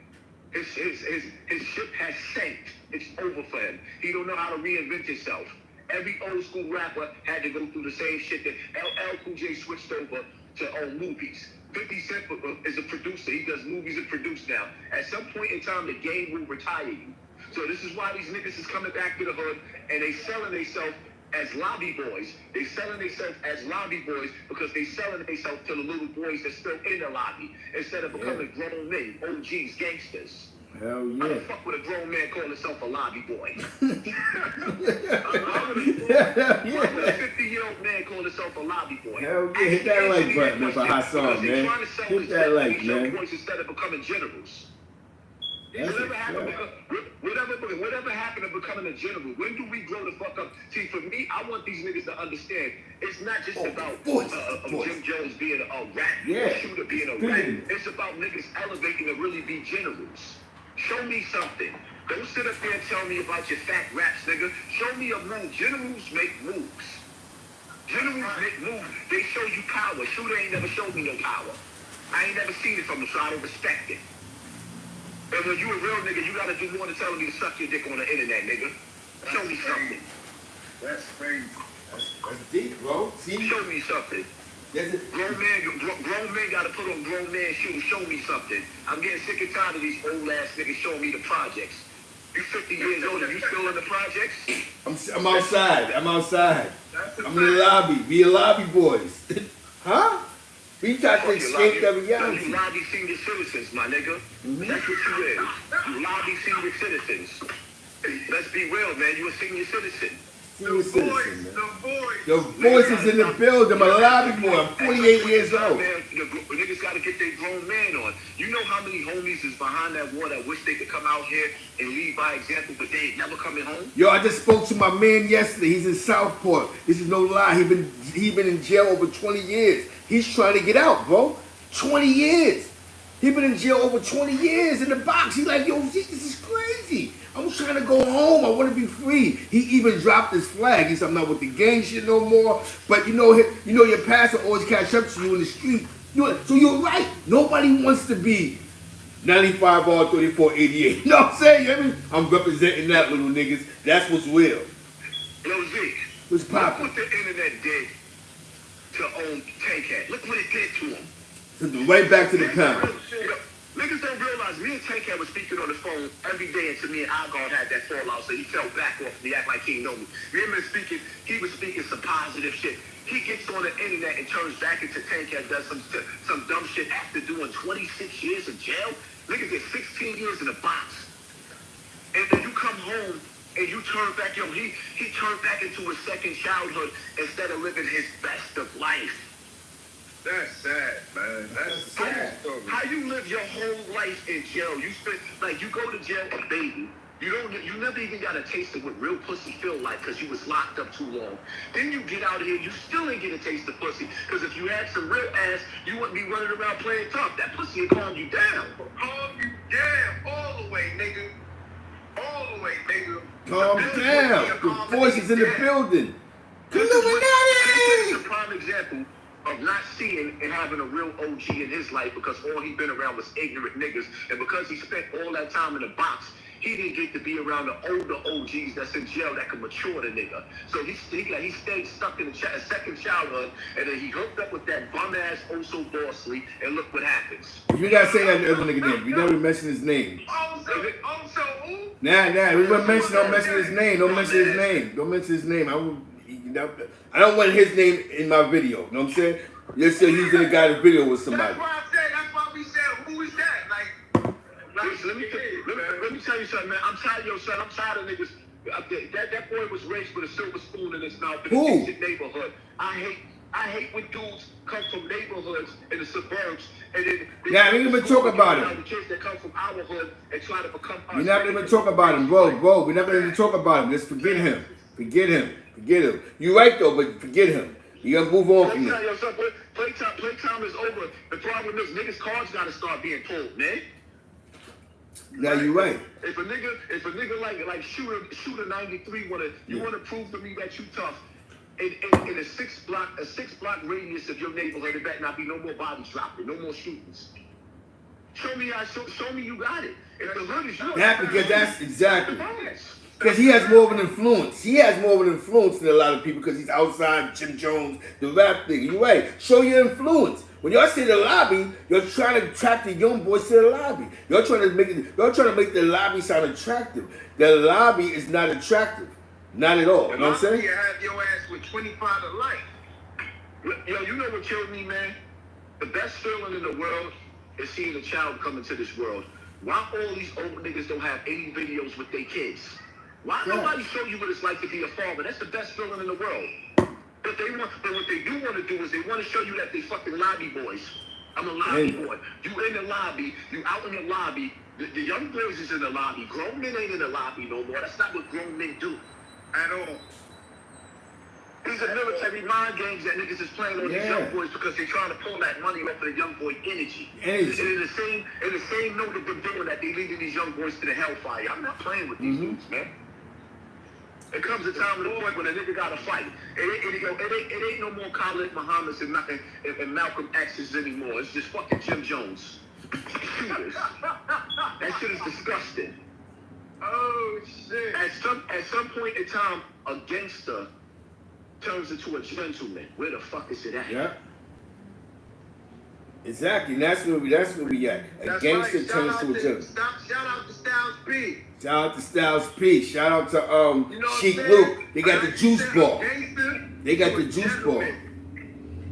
His ship has sank. It's over for him. He don't know how to reinvent himself. Every old school rapper had to go through the same shit that LL Cool J switched over to movies. 50 Cent is a producer. He does movies and produce now. At some point in time, the game will retire you. So this is why these niggas is coming back to the hood and they selling themselves as lobby boys. They selling themselves as lobby boys because they selling themselves to the little boys that's still in the lobby instead of becoming grown men, OGs, gangsters. Hell yeah. How the fuck would a grown man call himself a lobby boy? Why would a 50-year-old man call himself a lobby boy? Hell yeah, hit that like button for Hassan, man. Hit that like, man. Instead of becoming generals. Whatever happened to becoming a general? When do we grow the fuck up? See, for me, I want these niggas to understand it's not just about Jim Jones being a rap, shooter being a rap. It's about niggas elevating to really be generals. Show me something. Don't sit up there and tell me about your fat raps, nigga. Show me a move. Generals make moves. Generals make moves. They show you power. Shooter ain't never showed me no power. I ain't never seen it from him, so I don't respect it. And when you a real nigga, you gotta do more than telling me to suck your dick on the internet, nigga. Show me something. That's crazy. That's deep, bro. See? Show me something. Grown men gotta put on grown man shoes. Show me something. I'm getting sick and tired of these old ass niggas showing me the projects. You 50 years old and you still in the projects? I'm outside. I'm in the lobby. We lobby boys. Huh? We try to escape that reality. You lobby senior citizens, my nigga. That's what you is. You lobby senior citizens. Let's be real, man. You a senior citizen. The voice is in the building. I'm a lobby boy. I'm 48 years old. Man, the niggas got to get their grown man on. You know how many homies is behind that wall that wish they could come out here and lead by example, but they ain't never coming home? Yo, I just spoke to my man yesterday. He's in Southport. This is no lie. He been in jail over 20 years. He's trying to get out, bro. 20 years. He been in jail over 20 years in the box. He's like, yo, this is crazy. I'm trying trying to go home. I want to be free. He even dropped his flag. He said, I'm not with the gang shit no more. But you know your pastor always catch up to you in the street. So you're right. Nobody wants to be 95 all 34 88. You know what I'm saying? You know what I mean? I'm representing that, little niggas. That's what's real. Yo, Zeke. What's poppin'? Look what the internet did to Tankhead. Look what it did to him. Right back to the pound. Niggas don't realize me and Tankhead was speaking on the phone every day until me and Algon had that fallout, so he fell back off me, act like he didn't know me. Me and him speaking, he was speaking some positive shit. He gets on the internet and turns back into Tankhead, does some dumb shit after doing 26 years in jail. Niggas did 16 years in a box. And then you come home and you turn back, he turned back into his second childhood instead of living his best of life. That's sad, man. That's sad. How you live your whole life in jail? You spend, like, you go to jail a baby. You never even got a taste of what real pussy feel like because you was locked up too long. Then you get out here, you still ain't get a taste of pussy because if you had some real ass, you wouldn't be running around playing tough. That pussy would calm you down. Calm you down all the way, nigga. All the way, nigga. Calm down. The voices in the building. This is a prime example of not seeing and having a real OG in his life because all he been around was ignorant niggas. And because he spent all that time in the box, he didn't get to be around the older OGs that's in jail that can mature the nigga. So he stayed stuck in a second childhood, and then he hooked up with that bum-ass oh-so bossly, and look what happens. You gotta say that to other nigga name. You never mention his name. Also who? Nah. We don't mention his name. Don't mention his name. Don't mention his name. I don't want his name in my video. You know what I'm saying? You're still using the guy in the video with somebody. That's why we said, who is that? Like let me tell you something, man. I'm tired of niggas. That boy was raised with a silver spoon in his mouth in a decent neighborhood. I hate when dudes come from neighborhoods in the suburbs and then I didn't even talk about him. The kids that come from our hood and try to become us. We're not even talk about him, bro. We're not even talk about him. Just forget him. Forget him. You're right though, but forget him. You gotta move on from him. Playtime is over. The problem is niggas' cards gotta start being pulled, man. Now you're right. If a nigga like shooter 93 wanna prove to me that you tough, in a six block radius of your neighborhood, there better not be no more bodies dropping, no more shootings. Show me you got it. If the hood is yours, Because that's exactly. Because he has more of an influence. He has more of an influence than a lot of people because he's outside Jim Jones, the rap thing. You're right. Show your influence. When y'all say the lobby, you're trying to attract the young boys to the lobby. You're trying to make the lobby sound attractive. The lobby is not attractive. Not at all. You know what I'm saying? You have your ass with 25 to life. Yo, you know what killed me, man? The best feeling in the world is seeing a child come into this world. Why all these old niggas don't have any videos with their kids? Why nobody show you what it's like to be a father? That's the best feeling in the world. But what they do want to do is they want to show you that they fucking lobby boys. I'm a lobby boy. You in the lobby. You out in the lobby. The young boys is in the lobby. Grown men ain't in the lobby no more. That's not what grown men do at all. These are military mind games that niggas is playing on these young boys because they're trying to pull that money off of the young boy energy. And in the same note of them doing that, they leading these young boys to the hellfire. I'm not playing with these dudes, man. It comes a time at a point when a nigga gotta fight. It ain't no more Khalid Muhammad's and Malcolm X's anymore. It's just fucking Jim Jones. That shit is disgusting. Oh shit. At some point in time, a gangster turns into a gentleman. Where the fuck is it at? Yeah. Exactly. That's where we at. A gangster turns to a gentleman. Shout out to Styles P. Shout out to Styles P. Shout out to Sheik Luke. They got the juice ball. They got the juice ball.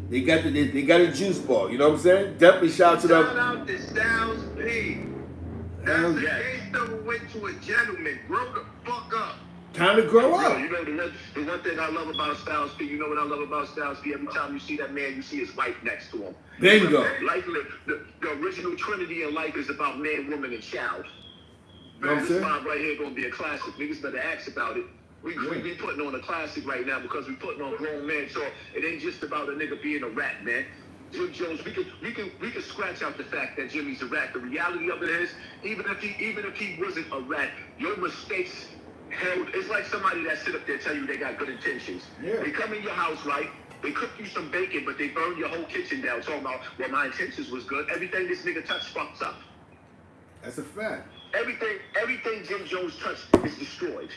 They got a juice ball. You know what I'm saying? Definitely shout out to them. Shout out to Styles P. That's a gangster who went to a gentleman. Grow the fuck up. Time to grow up. You know, the one thing I love about Styles P, you know what I love about Styles P? Every time you see that man, you see his wife next to him. Bingo. Life, the original trinity in life is about man, woman, and child. You know what I'm saying? This vibe right here gonna be a classic. Niggas better ask about it. We be putting on a classic right now because we putting on grown men. So it ain't just about a nigga being a rat, man. Jim Jones, we can scratch out the fact that Jimmy's a rat. The reality of it is, even if he wasn't a rat, your mistakes held. It's like somebody that sit up there tell you they got good intentions. Yeah. They come in your house, right? They cook you some bacon, but they burn your whole kitchen down. Talking about, well, my intentions was good. Everything this nigga touched fucks up. That's a fact. Everything Jim Jones touched is destroyed.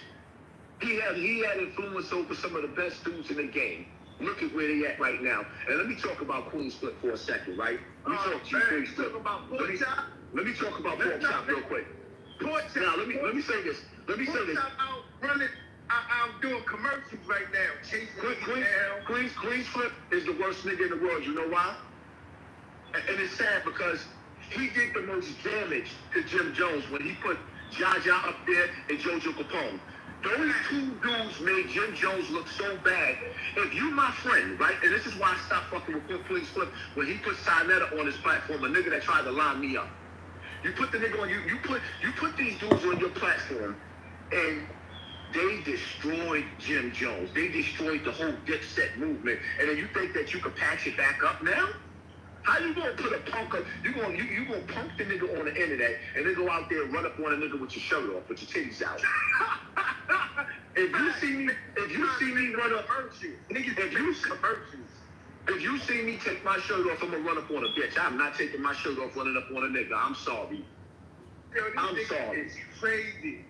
He had influence over some of the best dudes in the game. Look at where they at right now. And let me talk about Queen's Flip for a second, right? Let me talk about Pork Chop. Let me talk about Pork Chop real quick. Pork Chop. Now let me say this. Pork Chop out running. I'm doing commercials right now. Queen's Flip is the worst nigga in the world. You know why? And it's sad because he did the most damage to Jim Jones when he put Jaja up there and Jojo Capone. Those two dudes made Jim Jones look so bad. If you my friend, right, and this is why I stopped fucking with Queen's Flip when he put Sinetta on his platform, a nigga that tried to line me up. You put the nigga on you put these dudes on your platform, and they destroyed Jim Jones. They destroyed the whole Dipset movement. And then you think that you could patch it back up now? How you gonna put a punk up? You gonna punk the nigga on the internet and then go out there and run up on a nigga with your shirt off, with your titties out? If you see me run up, if you see me take my shirt off, I'm gonna run up on a bitch. I'm not taking my shirt off running up on a nigga. I'm sorry. I'm sorry. It's crazy.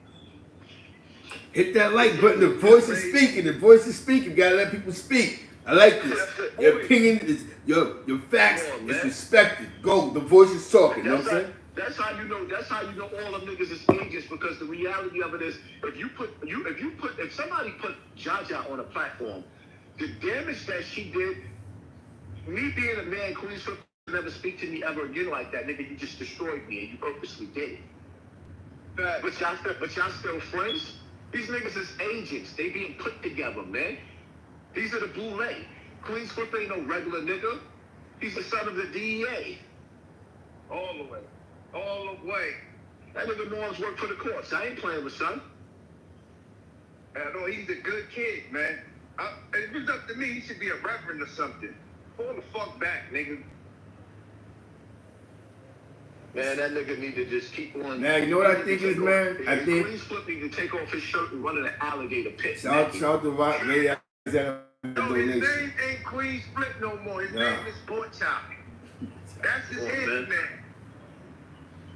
Hit that like button. The voice is speaking. The voice is speaking. You gotta let people speak. I like this. Your opinion is your facts is respected. Go. The voice is talking. You know what I'm saying? That's how you know all them niggas is agents, because the reality of it is, if somebody put Jaja on a platform, the damage that she did, me being a man, Queen's Flip never speak to me ever again like that, nigga. You just destroyed me, and you purposely did it. But y'all still friends? These niggas is agents. They being put together, man. These are the boule. Queen's Flip ain't no regular nigga. He's the son of the DEA. All the way. All the way. That nigga Norms work for the courts. I ain't playing with son. I know he's a good kid, man. If it's up to me, he should be a reverend or something. Fall the fuck back, nigga. Man, that nigga need to just keep on. Now, you know what I think is, man? I think Queen's Flip need to take off his shirt and run in an alligator pit. Shout to Rock. Lady. No, his name ain't Queen's Flip no more. His name is Pork Chop. That's his head, man.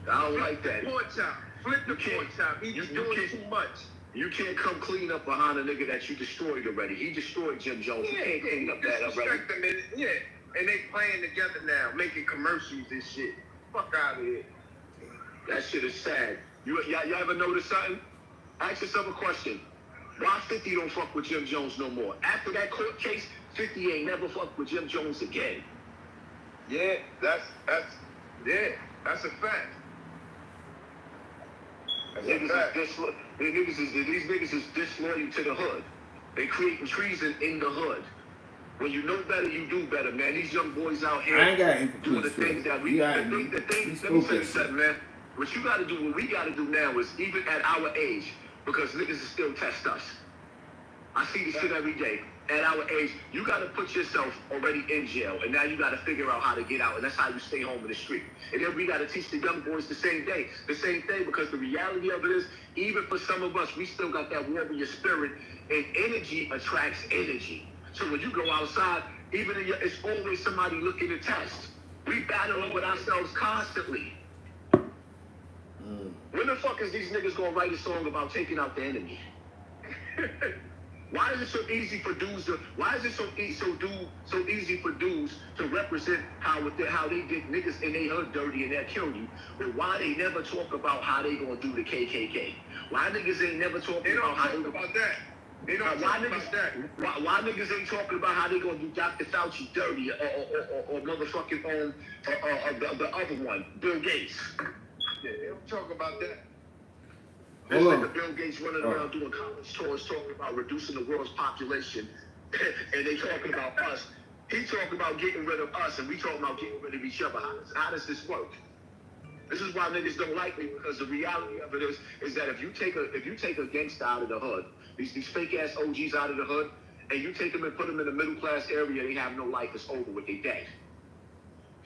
I don't like that. Pork Chop. Flip the Pork Chop. He's doing too much. You can't come clean up behind a nigga that you destroyed already. He destroyed Jim Jones. You can't clean up that already. Yeah, and they playing together now, making commercials and shit. Fuck out of here. That shit is sad. Y'all ever notice something? Ask yourself a question. Why 50 don't fuck with Jim Jones no more? After that court case, 50 ain't never fucked with Jim Jones again. Yeah, that's a fact. These niggas is disloyal to the hood. They creating treason in the hood. When you know better, you do better, man. These young boys out here I ain't got doing the things that we let me tell you something, man. What you gotta do, what we gotta do now is, even at our age, because niggas is still test us. I see this shit every day. At our age, you gotta put yourself already in jail, and now you gotta figure out how to get out, and that's how you stay home in the street. And then we gotta teach the young boys the same thing, because the reality of it is, even for some of us, we still got that warrior spirit, and energy attracts energy. So when you go outside, it's always somebody looking to test. We battling with ourselves constantly. When the fuck is these niggas gonna write a song about taking out the enemy? Why is it so easy for dudes to? Why is it so easy for dudes to represent how they get niggas in their hood dirty and they'll kill you? But why they never talk about how they gonna do the KKK? Why niggas ain't never talking about how they talk about that? They don't talk about that. Why niggas ain't talking about how they gonna do Dr. Fauci dirty or motherfucking the other one, Bill Gates? Yeah, they don't talk about that. This nigga Bill Gates running around doing college tours talking about reducing the world's population, and they talking about us. He talking about getting rid of us, and we talking about getting rid of each other. How does this work? This is why niggas don't like me, because the reality of it is that if you take a gangster out of the hood, these fake ass OGs out of the hood, and you take them and put them in the middle class area, they have no life. It's over with. They dead.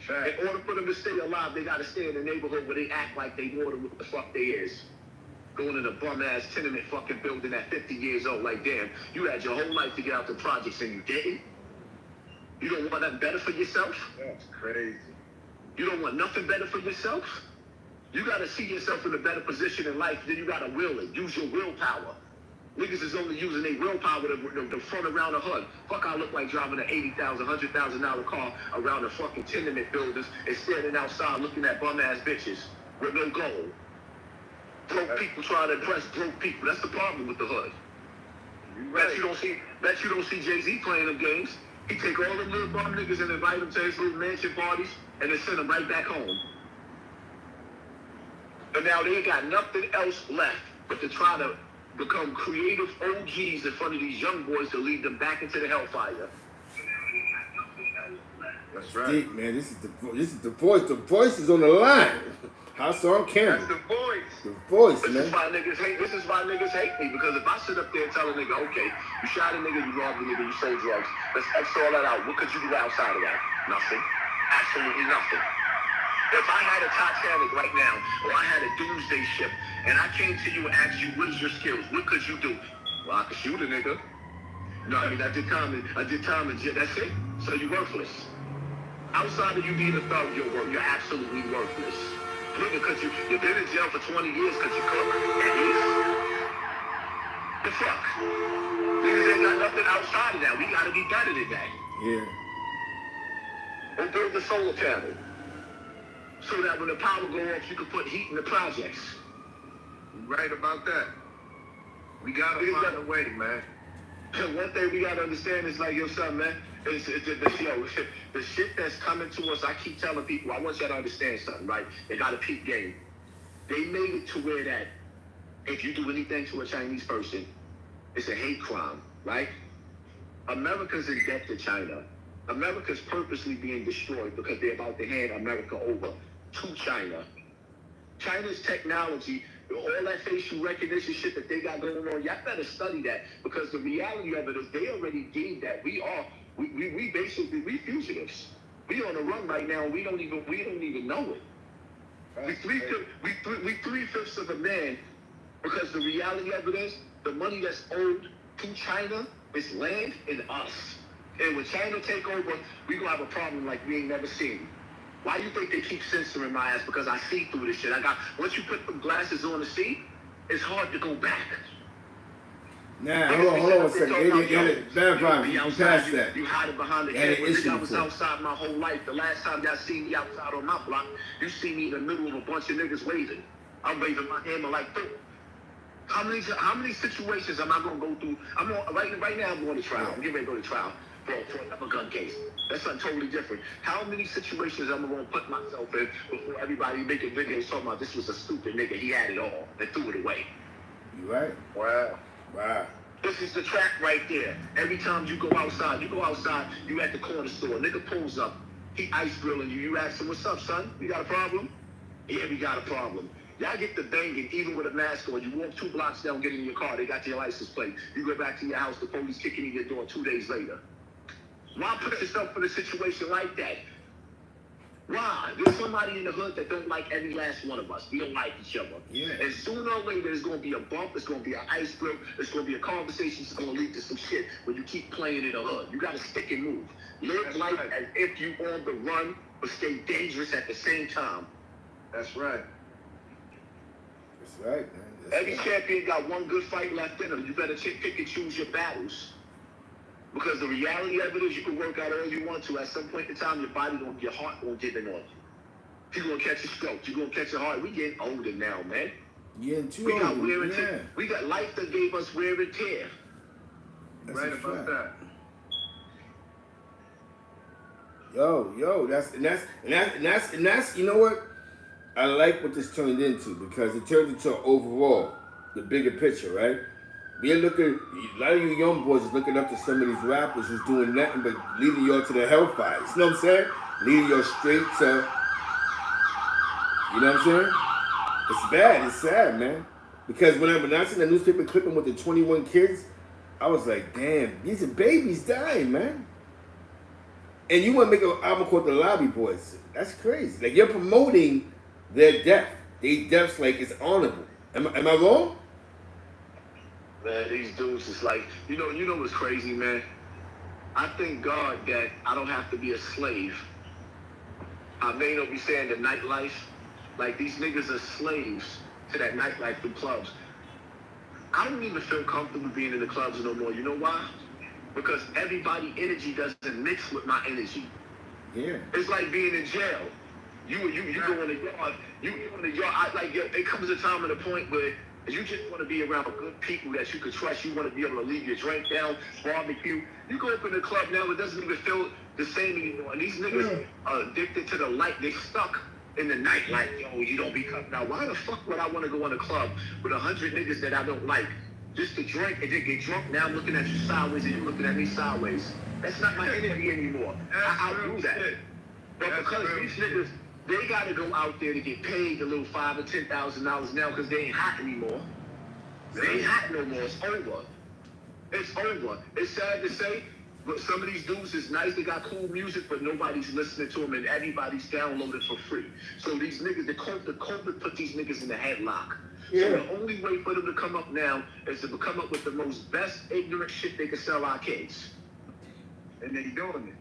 Fact. In order for them to stay alive, they gotta stay in the neighborhood where they act like they know what the fuck they is. Going in a bum-ass tenement fucking building at 50 years old, like, damn, you had your whole life to get out the projects and you didn't? You don't want nothing better for yourself? That's crazy. You don't want nothing better for yourself? You gotta see yourself in a better position in life, then you gotta will it. Use your willpower. Niggas is only using their willpower to front around the hood. Fuck, I look like driving an $80,000, $100,000 car around the fucking tenement buildings and standing outside looking at bum-ass bitches with no goal. Broke people trying to impress broke people. That's the problem with the hood. Right. Bet you don't see Jay-Z playing them games. He take all them little bum niggas and invite them to his little mansion parties and then send them right back home. And now they ain't got nothing else left but to try to become creative OGs in front of these young boys to lead them back into the hellfire. That's right. Deep, man. This is the voice. The voice is on the line. Hassan Campbell. That's the voice. The voice, This man. is why niggas hate me, because if I sit up there and tell a nigga, okay, you shot a nigga, you robbed a nigga, you sold drugs, let's X all that out. What could you do outside of that? Nothing. Absolutely nothing. If I had a Titanic right now, or I had a doomsday ship, and I came to you and asked you, what is your skills? What could you do? Well, I could shoot a nigga. No, I mean, I did time and that's it. So you're worthless. Outside of you being a thug, you're absolutely worthless. Nigga, cause you've been in jail for 20 years cause you cook, at least. The fuck? Niggas ain't got nothing outside of that. We gotta be better than that. Yeah. And build the solar panel. So that when the power goes off, you can put heat in the projects. You're right about that. We gotta find a way, man. One thing we gotta understand is like, yo, son, man, the shit that's coming to us, I keep telling people, I want y'all to understand something, right? They got a peak game. They made it to where that if you do anything to a Chinese person, it's a hate crime, right? America's in debt to China. America's purposely being destroyed because they're about to hand America over to China. China's technology, all that facial recognition shit that they got going on, y'all better study that, because the reality of it is they already gave that. We basically fugitives. We on the run right now. We don't even know it. We 3/5 of a man, because the reality of it is the money that's owed to China is land and us. And when China take over, we gonna have a problem like we ain't never seen. Why do you think they keep censoring my ass? Because I see through this shit. Once you put the glasses on to see, it's hard to go back. Nah, hold on a second. You passed that. You hide it behind the camera. I was outside my whole life. The last time y'all seen me outside on my block, you see me in the middle of a bunch of niggas waving. I'm waving my hammer like, boom. How many situations am I gonna go through? Right now I'm going to trial. I'm getting ready to go to trial for another gun case. That's something totally different. How many situations am I gonna put myself in before everybody making videos talking about this was a stupid nigga, he had it all and threw it away? You right? Wow. This is the track right there. Every time you go outside, you at the corner store, nigga pulls up, he ice grilling you, you ask him, what's up, son? We got a problem? Yeah, we got a problem. Y'all get the banging, even with a mask on. You walk 2 blocks down, get in your car, they got your license plate. You go back to your house, the police kicking in your door 2 days later. Why put yourself in a situation like that? Why? There's somebody in the hood that don't like every last one of us. We don't like each other. Yeah. And sooner or later, there's going to be a bump. It's going to be an ice grill. It's going to be a conversation. It's going to lead to some shit when you keep playing in the hood. You got to stick and move. Live life as if you on the run, but stay dangerous at the same time. That's right. That's right, man. Every champion got one good fight left in him. You better pick and choose your battles. Because the reality of it is you can work out all you want to. At some point in time, your heart won't give in on you. You're going to catch a stroke. You're going to catch a heart. We getting older now, man. Getting too We got old. wear and tear. We got life that gave us wear and tear. That's Right a about fact. that. Yo, that's you know what? I like what this turned into, because it turned into overall the bigger picture, right? We're looking, a lot of you young boys is looking up to some of these rappers who's doing nothing but leading y'all to the hellfire. You know what I'm saying? Leading y'all straight to, you know what I'm saying? It's bad, it's sad, man. Because when I seen the newspaper clipping with the 21 kids, I was like, damn, these are babies dying, man. And you want to make an album called The Lobby Boys. That's crazy. Like, you're promoting their death. They death's like it's honorable. Am I wrong? Man, these dudes is like, you know what's crazy, man? I thank God that I don't have to be a slave. I may not be saying the nightlife. Like, these niggas are slaves to that nightlife through clubs. I don't even feel comfortable being in the clubs no more. You know why? Because everybody's energy doesn't mix with my energy. Yeah. It's like being in jail. You go in the yard. You in the yard. It comes a time and a point where you just want to be around good people that you can trust. You want to be able to leave your drink down, barbecue. You go up in the club now, it doesn't even feel the same anymore. And these niggas are addicted to the light. They stuck in the night like, yo, you don't be coming out. Why the fuck would I want to go in a club with 100 niggas that I don't like? Just to drink and then get drunk. Now I'm looking at you sideways and you looking at me sideways. That's not my energy anymore. I do that. But because these niggas, they got to go out there to get paid a little $5,000 or $10,000 now because they ain't hot anymore. They ain't hot no more. It's over. It's over. It's sad to say, but some of these dudes is nice. They got cool music, but nobody's listening to them, and everybody's downloaded for free. So these niggas, the COVID put these niggas in the headlock. Yeah. So the only way for them to come up now is to come up with the most best ignorant shit they can sell our kids. And they doing it.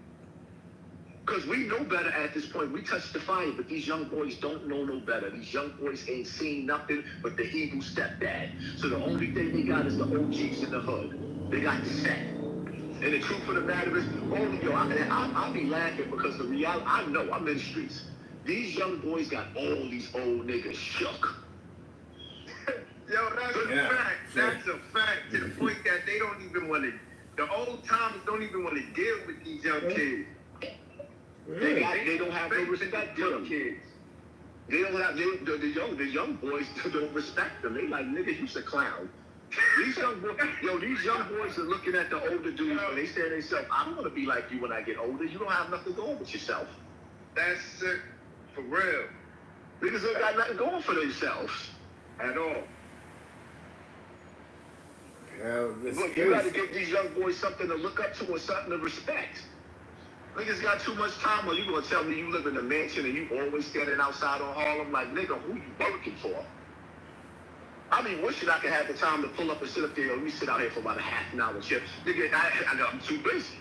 Because we know better at this point. We touched the fire, but these young boys don't know no better. These young boys ain't seen nothing but the evil stepdad. So the only thing they got is the OGs in the hood. They got the set. And the truth of the matter is, I'll be laughing because the reality, I know, I'm in the streets. These young boys got all these old niggas shook. Yo, that's a fact. That's a fact. To the point that they don't even want to, the old timers don't even want to deal with these young kids. They don't have no respect for them. Kids. They don't have, the young boys don't respect them. They like, nigga, you's a clown. These young boys are looking at the older dudes and they say to themselves, I don't want to be like you when I get older. You don't have nothing going with yourself. That's it. For real. Niggas don't got nothing going for themselves. At all. Look, you got to give these young boys something to look up to and something to respect. Niggas got too much time, or you gonna tell me you live in a mansion and you always standing outside on Harlem like, nigga, who you working for? I mean, wishing I could have the time to pull up and sit up there and we sit out here for about a half an hour chill. Nigga, I'm too busy.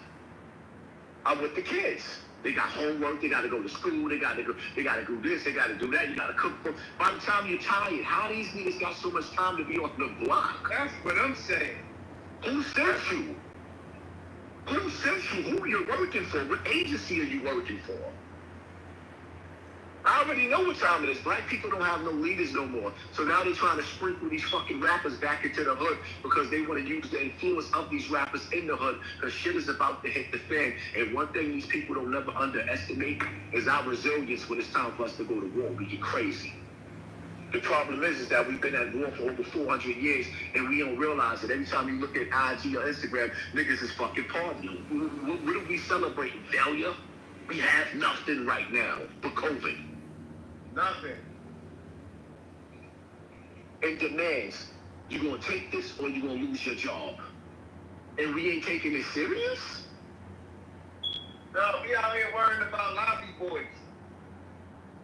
I'm with the kids. They got homework, they gotta go to school, they gotta do this, they gotta do that, you gotta cook for. By the time you're tired, how these niggas got so much time to be on the block? That's what I'm saying. Who sent you? Who sent you? Who are you working for? What agency are you working for? I already know what time it is. Black people don't have no leaders no more. So now they're trying to sprinkle these fucking rappers back into the hood because they want to use the influence of these rappers in the hood because shit is about to hit the fan. And one thing these people don't never underestimate is our resilience when it's time for us to go to war. We get crazy. The problem is that we've been at war for over 400 years and we don't realize it. Every time you look at IG or Instagram, niggas is fucking partying. What are we celebrating? Failure? We have nothing right now but COVID. Nothing. It demands, you gonna take this or you gonna lose your job. And we ain't taking it serious? No, we out here worrying about lobby boys.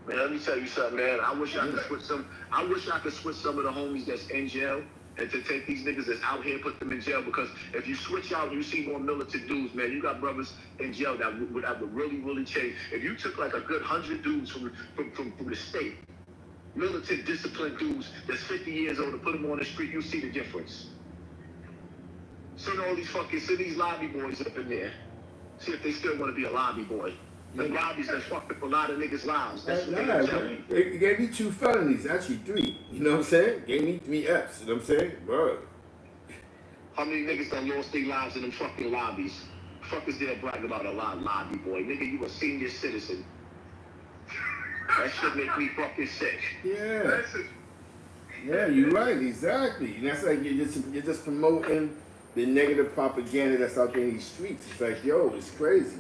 Man, let me tell you something, man. I wish I could switch some of the homies that's in jail and to take these niggas that's out here, put them in jail, because if you switch out, you see more militant dudes, man. You got brothers in jail that would really, really change. If you took like a good 100 dudes from the state, militant, disciplined dudes that's 50 years old, and put them on the street, you see the difference. Send these lobby boys up in there. See if they still want to be a lobby boy. The lobbies that fucked up a lot of niggas' lives. That's what they tell me. They gave me 2 felonies, actually 3. You know what I'm saying? Gave me 3 F's. You know what I'm saying? Bro. How many niggas done lost their lives in them fucking lobbies? Fuckers there brag about a lobby boy. Nigga, you a senior citizen. That shit make me fucking sick. Yeah. Yeah, you're right. Exactly. And that's like you're just promoting the negative propaganda that's out there in these streets. It's like, yo, it's crazy.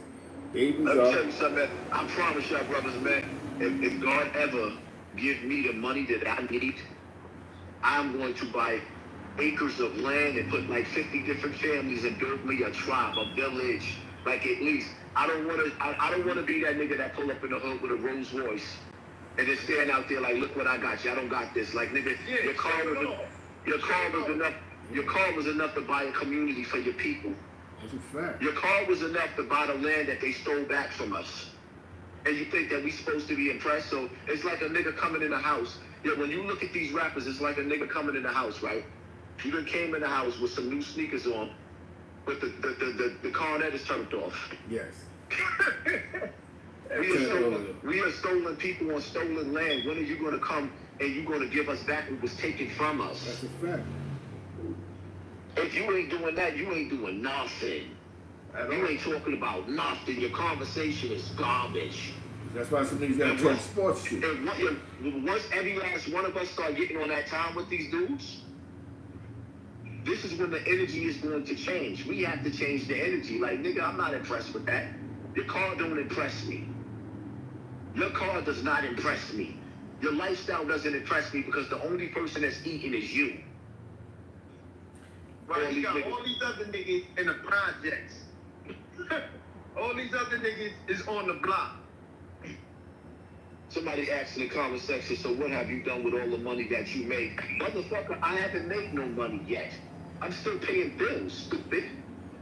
Let me tell you something, man. I promise y'all, brothers, man, if God ever give me the money that I need, I'm going to buy acres of land and put like 50 different families and build me a tribe, a village, like at least I don't wanna be that nigga that pull up in the hood with a Rolls Royce and just stand out there like, look what I got you. I don't got this. Like, nigga, your car was enough to buy a community for your people. That's a fact. Your car was enough to buy the land that they stole back from us. And you think that we supposed to be impressed? So it's like a nigga coming in the house. Yeah, when you look at these rappers, it's like a nigga coming in the house, right? You done came in the house with some new sneakers on, but the cornet is turned off. Yes. We are stolen people on stolen land. When are you going to come and you going to give us back what was taken from us? That's a fact. If you ain't doing that, you ain't doing nothing. You ain't talking about nothing. Your conversation is garbage. That's why some niggas gotta talk sports shit. And once every last one of us start getting on that time with these dudes, this is when the energy is going to change. We have to change the energy. Like, nigga, I'm not impressed with that. Your car don't impress me. Your car does not impress me. Your lifestyle doesn't impress me because the only person that's eating is you. Right, you got all these other niggas in the projects. All these other niggas is on the block. Somebody asked in the comment section, so what have you done with all the money that you made? Motherfucker, I haven't made no money yet. I'm still paying bills, stupid.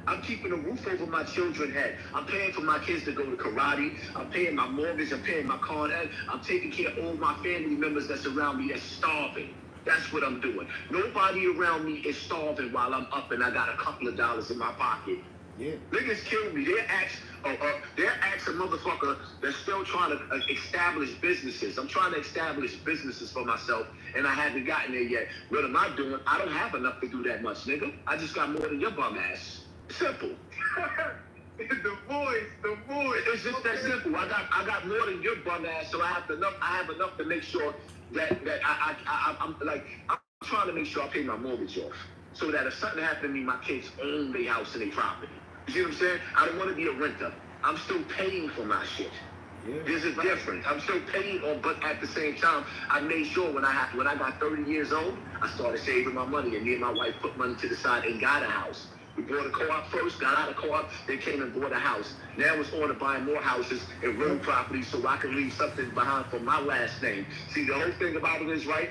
I'm keeping a roof over my children's head. I'm paying for my kids to go to karate. I'm paying my mortgage. I'm paying my car. I'm taking care of all my family members that's around me that's starving. That's what I'm doing. Nobody around me is starving while I'm up and I got a couple of dollars in my pocket. Yeah. Niggas kill me. They're a motherfucker that's still trying to establish businesses. I'm trying to establish businesses for myself, and I haven't gotten there yet. What am I doing? I don't have enough to do that much, nigga. I just got more than your bum ass. Simple. The voice. It's just that simple. I got more than your bum ass, so I have enough to make sure that I'm trying to make sure I pay my mortgage off, so that if something happened to me, my kids own their house and their property. You see what I'm saying? I don't want to be a renter. I'm still paying for my shit. Yeah. This is different. I'm still paying on, but at the same time, I made sure when I got 30 years old, I started saving my money, and me and my wife put money to the side and got a house. We bought a co-op first, got out of co-op, then came and bought a house. Now it's on to buying more houses and rental properties so I can leave something behind for my last name. See, the whole thing about it is, right,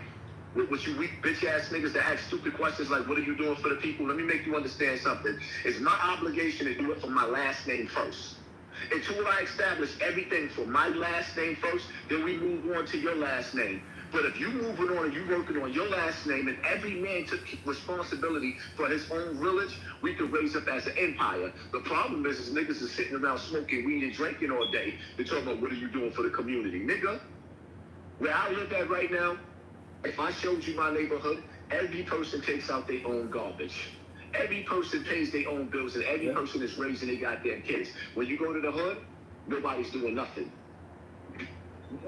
with you weak bitch-ass niggas that ask stupid questions like, what are you doing for the people? Let me make you understand something. It's my obligation to do it for my last name first. Until I establish everything for my last name first, then we move on to your last name. But if you moving on and you working on your last name and every man took responsibility for his own village, we could raise up as an empire. The problem is niggas is sitting around smoking weed and drinking all day. They're talking about, what are you doing for the community? Nigga, where I live at right now, if I showed you my neighborhood, every person takes out their own garbage. Every person pays their own bills, and every person is raising their goddamn kids. When you go to the hood, nobody's doing nothing.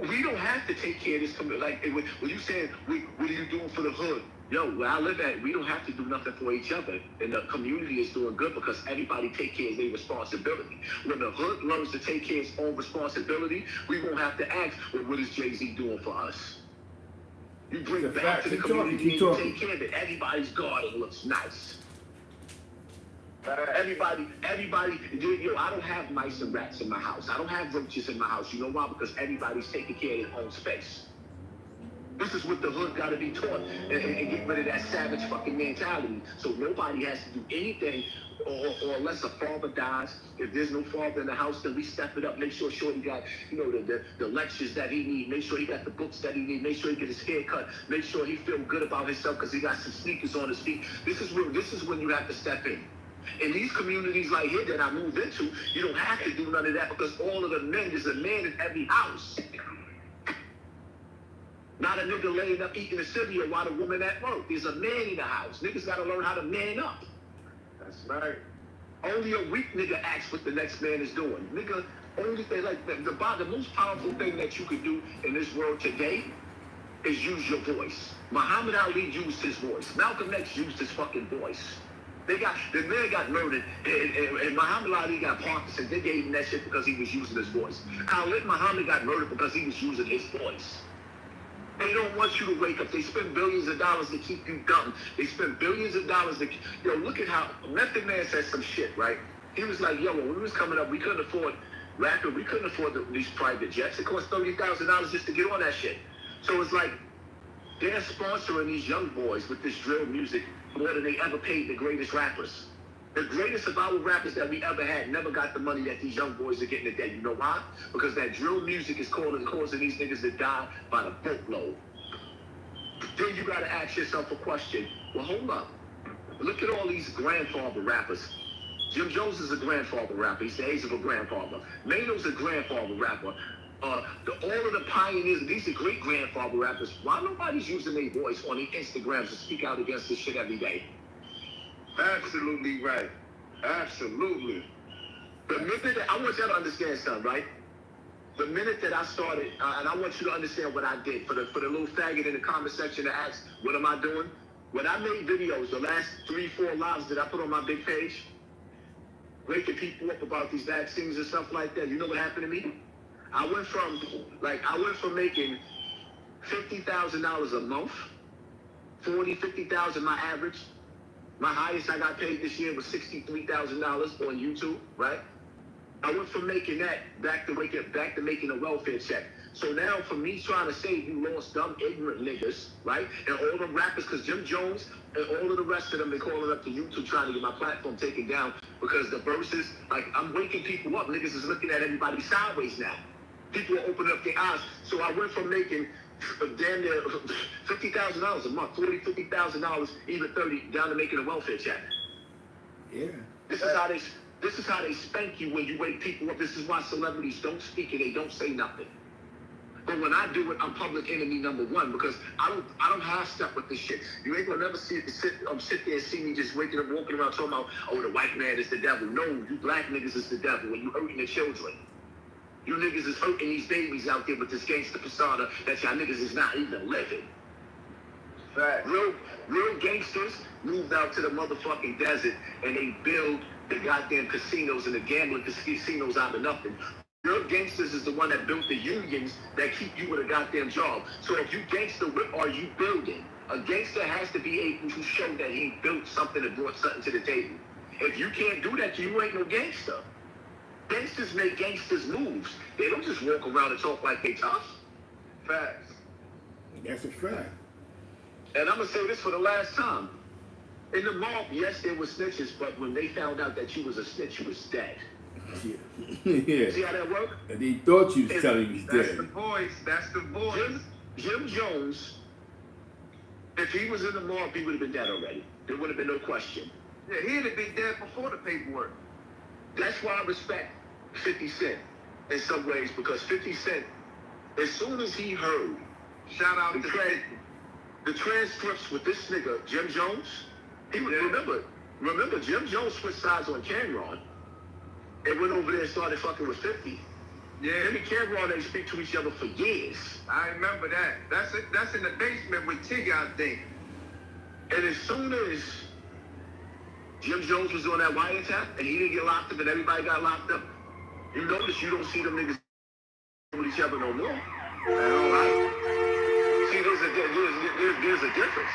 We don't have to take care of this community. Like, when you saying, what are you doing for the hood? Yo, where I live at, we don't have to do nothing for each other. And the community is doing good because everybody take care of their responsibility. When the hood learns to take care of its own responsibility, we won't have to ask, well, what is Jay-Z doing for us? You bring it back to the community and you take care of it. Everybody's garden looks nice. Everybody, yo, I don't have mice and rats in my house. I don't have roaches in my house. You know why? Because everybody's taking care of their own space. This is what the hood got to be taught and get rid of that savage fucking mentality. So nobody has to do anything, or unless a father dies. If there's no father in the house, then we step it up. Make sure Shorty got, you know, the lectures that he need. Make sure he got the books that he need. Make sure he get his hair cut. Make sure he feel good about himself because he got some sneakers on his feet. This is when you have to step in. In these communities like here that I moved into, you don't have to do none of that because all of the men, there's a man in every house. Not a nigga laying up eating a cereal while the woman at work. There's a man in the house. Niggas gotta learn how to man up. That's right. Only a weak nigga asks what the next man is doing. Nigga, only thing, like, the most powerful thing that you could do in this world today is use your voice. Muhammad Ali used his voice. Malcolm X used his fucking voice. The man got murdered, and Muhammad Ali got Parkinson's. They gave him that shit because he was using his voice. Khalid Muhammad got murdered because he was using his voice. They don't want you to wake up. They spend billions of dollars to keep you dumb. They spend billions of dollars to... Yo, look at how... Method Man said some shit, right? He was like, yo, when we was coming up, we couldn't afford rapping. We couldn't afford these private jets. It cost $30,000 just to get on that shit. So it's like, they're sponsoring these young boys with this drill music more than they ever paid the greatest rappers. The greatest of our rappers that we ever had never got the money that these young boys are getting today. You know why? Because that drill music is causing these niggas to die by the boatload. Then you gotta ask yourself a question. Well, hold up. Look at all these grandfather rappers. Jim Jones is a grandfather rapper. He's the age of a grandfather. Mano's a grandfather rapper. All of the pioneers, these are great grandfather rappers. Why nobody's using their voice on the Instagrams to speak out against this shit every day? Absolutely right. Absolutely. The minute that, I want y'all to understand something, right? The minute that I started, and I want you to understand what I did for the little faggot in the comment section that asked, what am I doing? When I made videos, the last 3-4 lives that I put on my big page, waking people up about these vaccines and stuff like that, you know what happened to me? I went from making $50,000 a month, $50,000 my average. My highest I got paid this year was $63,000 on YouTube, right? I went from making that back to making a welfare check. So now for me trying to save you lost, dumb, ignorant niggas, right? And all the rappers, because Jim Jones and all of the rest of them, they calling up to YouTube trying to get my platform taken down because the verses, like, I'm waking people up. Niggas is looking at everybody sideways now. People are opening up their eyes. So I went from making damn near $50,000 a month, $50,000, even 30, down to making a welfare check. Yeah. This is how they spank you when you wake people up. This is why celebrities don't speak and they don't say nothing. But when I do it, I'm public enemy number one because I don't half step with this shit. You ain't gonna never sit there and see me just walking around talking about, oh, the white man is the devil. No, you black niggas is the devil when you hurting the children. You niggas is hurting these babies out there with this gangster persona that y'all niggas is not even living. Right. Real gangsters moved out to the motherfucking desert and they build the goddamn casinos and the gambling casinos out of nothing. Real gangsters is the one that built the unions that keep you with a goddamn job. So if you gangster, what are you building? A gangster has to be able to show that he built something and brought something to the table. If you can't do that, you ain't no gangster. Gangsters make gangsters moves. They don't just walk around and talk like they tough. Facts. That's a fact. And I'm going to say this for the last time. In the mob, yes, there were snitches, but when they found out that you was a snitch, you was dead. Yeah. Yeah. See how that worked? And they thought you was telling you was That's dead. the voice. That's the voice. Jim Jones, if he was in the mob, he would have been dead already. There would have been no question. Yeah, he'd have been dead before the paperwork. That's why I respect 50 Cent in some ways, because 50 Cent, as soon as he heard Shout out to the transcripts with this nigga, Jim Jones, he would remember Jim Jones switched sides on Cameron and went over there and started fucking with 50. Yeah. Him and Cameron didn't speak to each other for years. I remember that. That's in the basement with Tig, I think. And as soon as Jim Jones was on that wiretap and he didn't get locked up and everybody got locked up, you notice you don't see them niggas with each other no more. Right? See, there's a difference.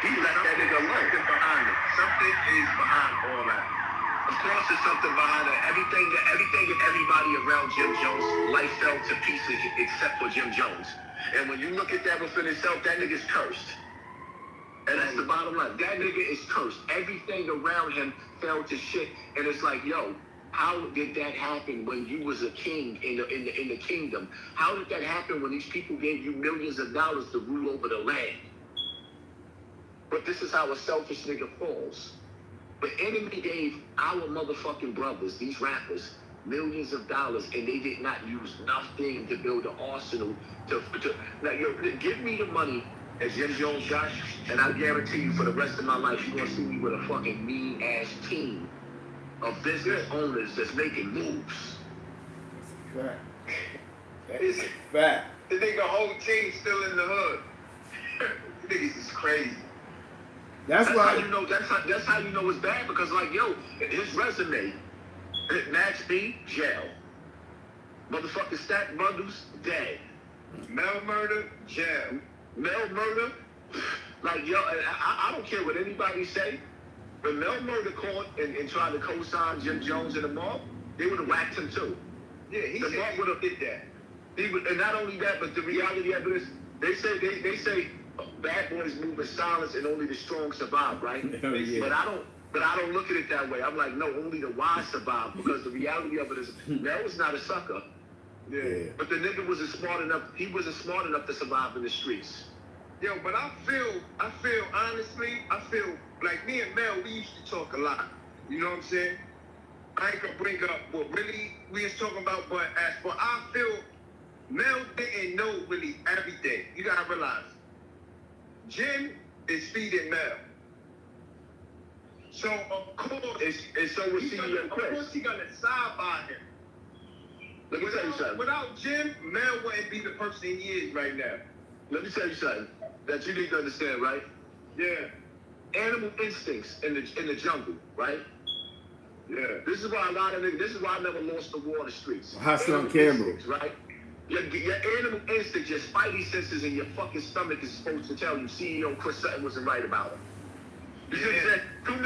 He let that nigga alone. Something behind it. Something is behind all that. Of course, there's something behind it. Everything and everybody around Jim Jones, life fell to pieces except for Jim Jones. And when you look at that within itself, that nigga's cursed. And that's the bottom line. That nigga is cursed. Everything around him fell to shit. And it's like, yo, how did that happen when you was a king in the kingdom? How did that happen when these people gave you millions of dollars to rule over the land? But this is how a selfish nigga falls. The enemy gave our motherfucking brothers, these rappers, millions of dollars, and they did not use nothing to build an arsenal now, yo, give me the money as Jim Jones got, and I guarantee you for the rest of my life, you're gonna see me with a fucking mean-ass team of business owners that's making moves. That's a fact. That is a fact. The nigga whole team still in the hood. Niggas is crazy. That's how why you know. That's how you know it's bad, because like, yo, his resume, Max B, jail. Motherfucking stack bundles, dead. Mel murder, jail. Mel murder, like, yo, I don't care what anybody say. when Mel Murder called and tried to co-sign Jim Jones in the mob, they would have whacked him too. Yeah, he The said mob he would have did that. He would, and not only that, but the reality of it is, they say bad boys move in silence and only the strong survive, right? Oh, yeah. But I don't look at it that way. I'm like, no, only the wise survive, because the reality of it is, Mel was not a sucker. Yeah. But the nigga wasn't smart enough. He wasn't smart enough to survive in the streets. Yo, but I feel honestly, like me and Mel, we used to talk a lot. You know what I'm saying? I ain't gonna bring up what really we was talking about, but as for I feel, Mel didn't know really everything. You gotta realize, Jim is feeding Mel. So of course, And so was CEO of Chris. course he gonna side by him. Let me tell you something. Without Jim, Mel wouldn't be the person he is right now. Let me tell you something that you need to understand, right? Yeah. Animal instincts in the jungle, right? Yeah. This is why a lot of niggas, this is why I never lost the war in the streets. Hassan Animal Campbell. instincts, right? Your animal instinct, your spidey senses in your fucking stomach is supposed to tell you CEO Chris Sutton wasn't right about it. Because too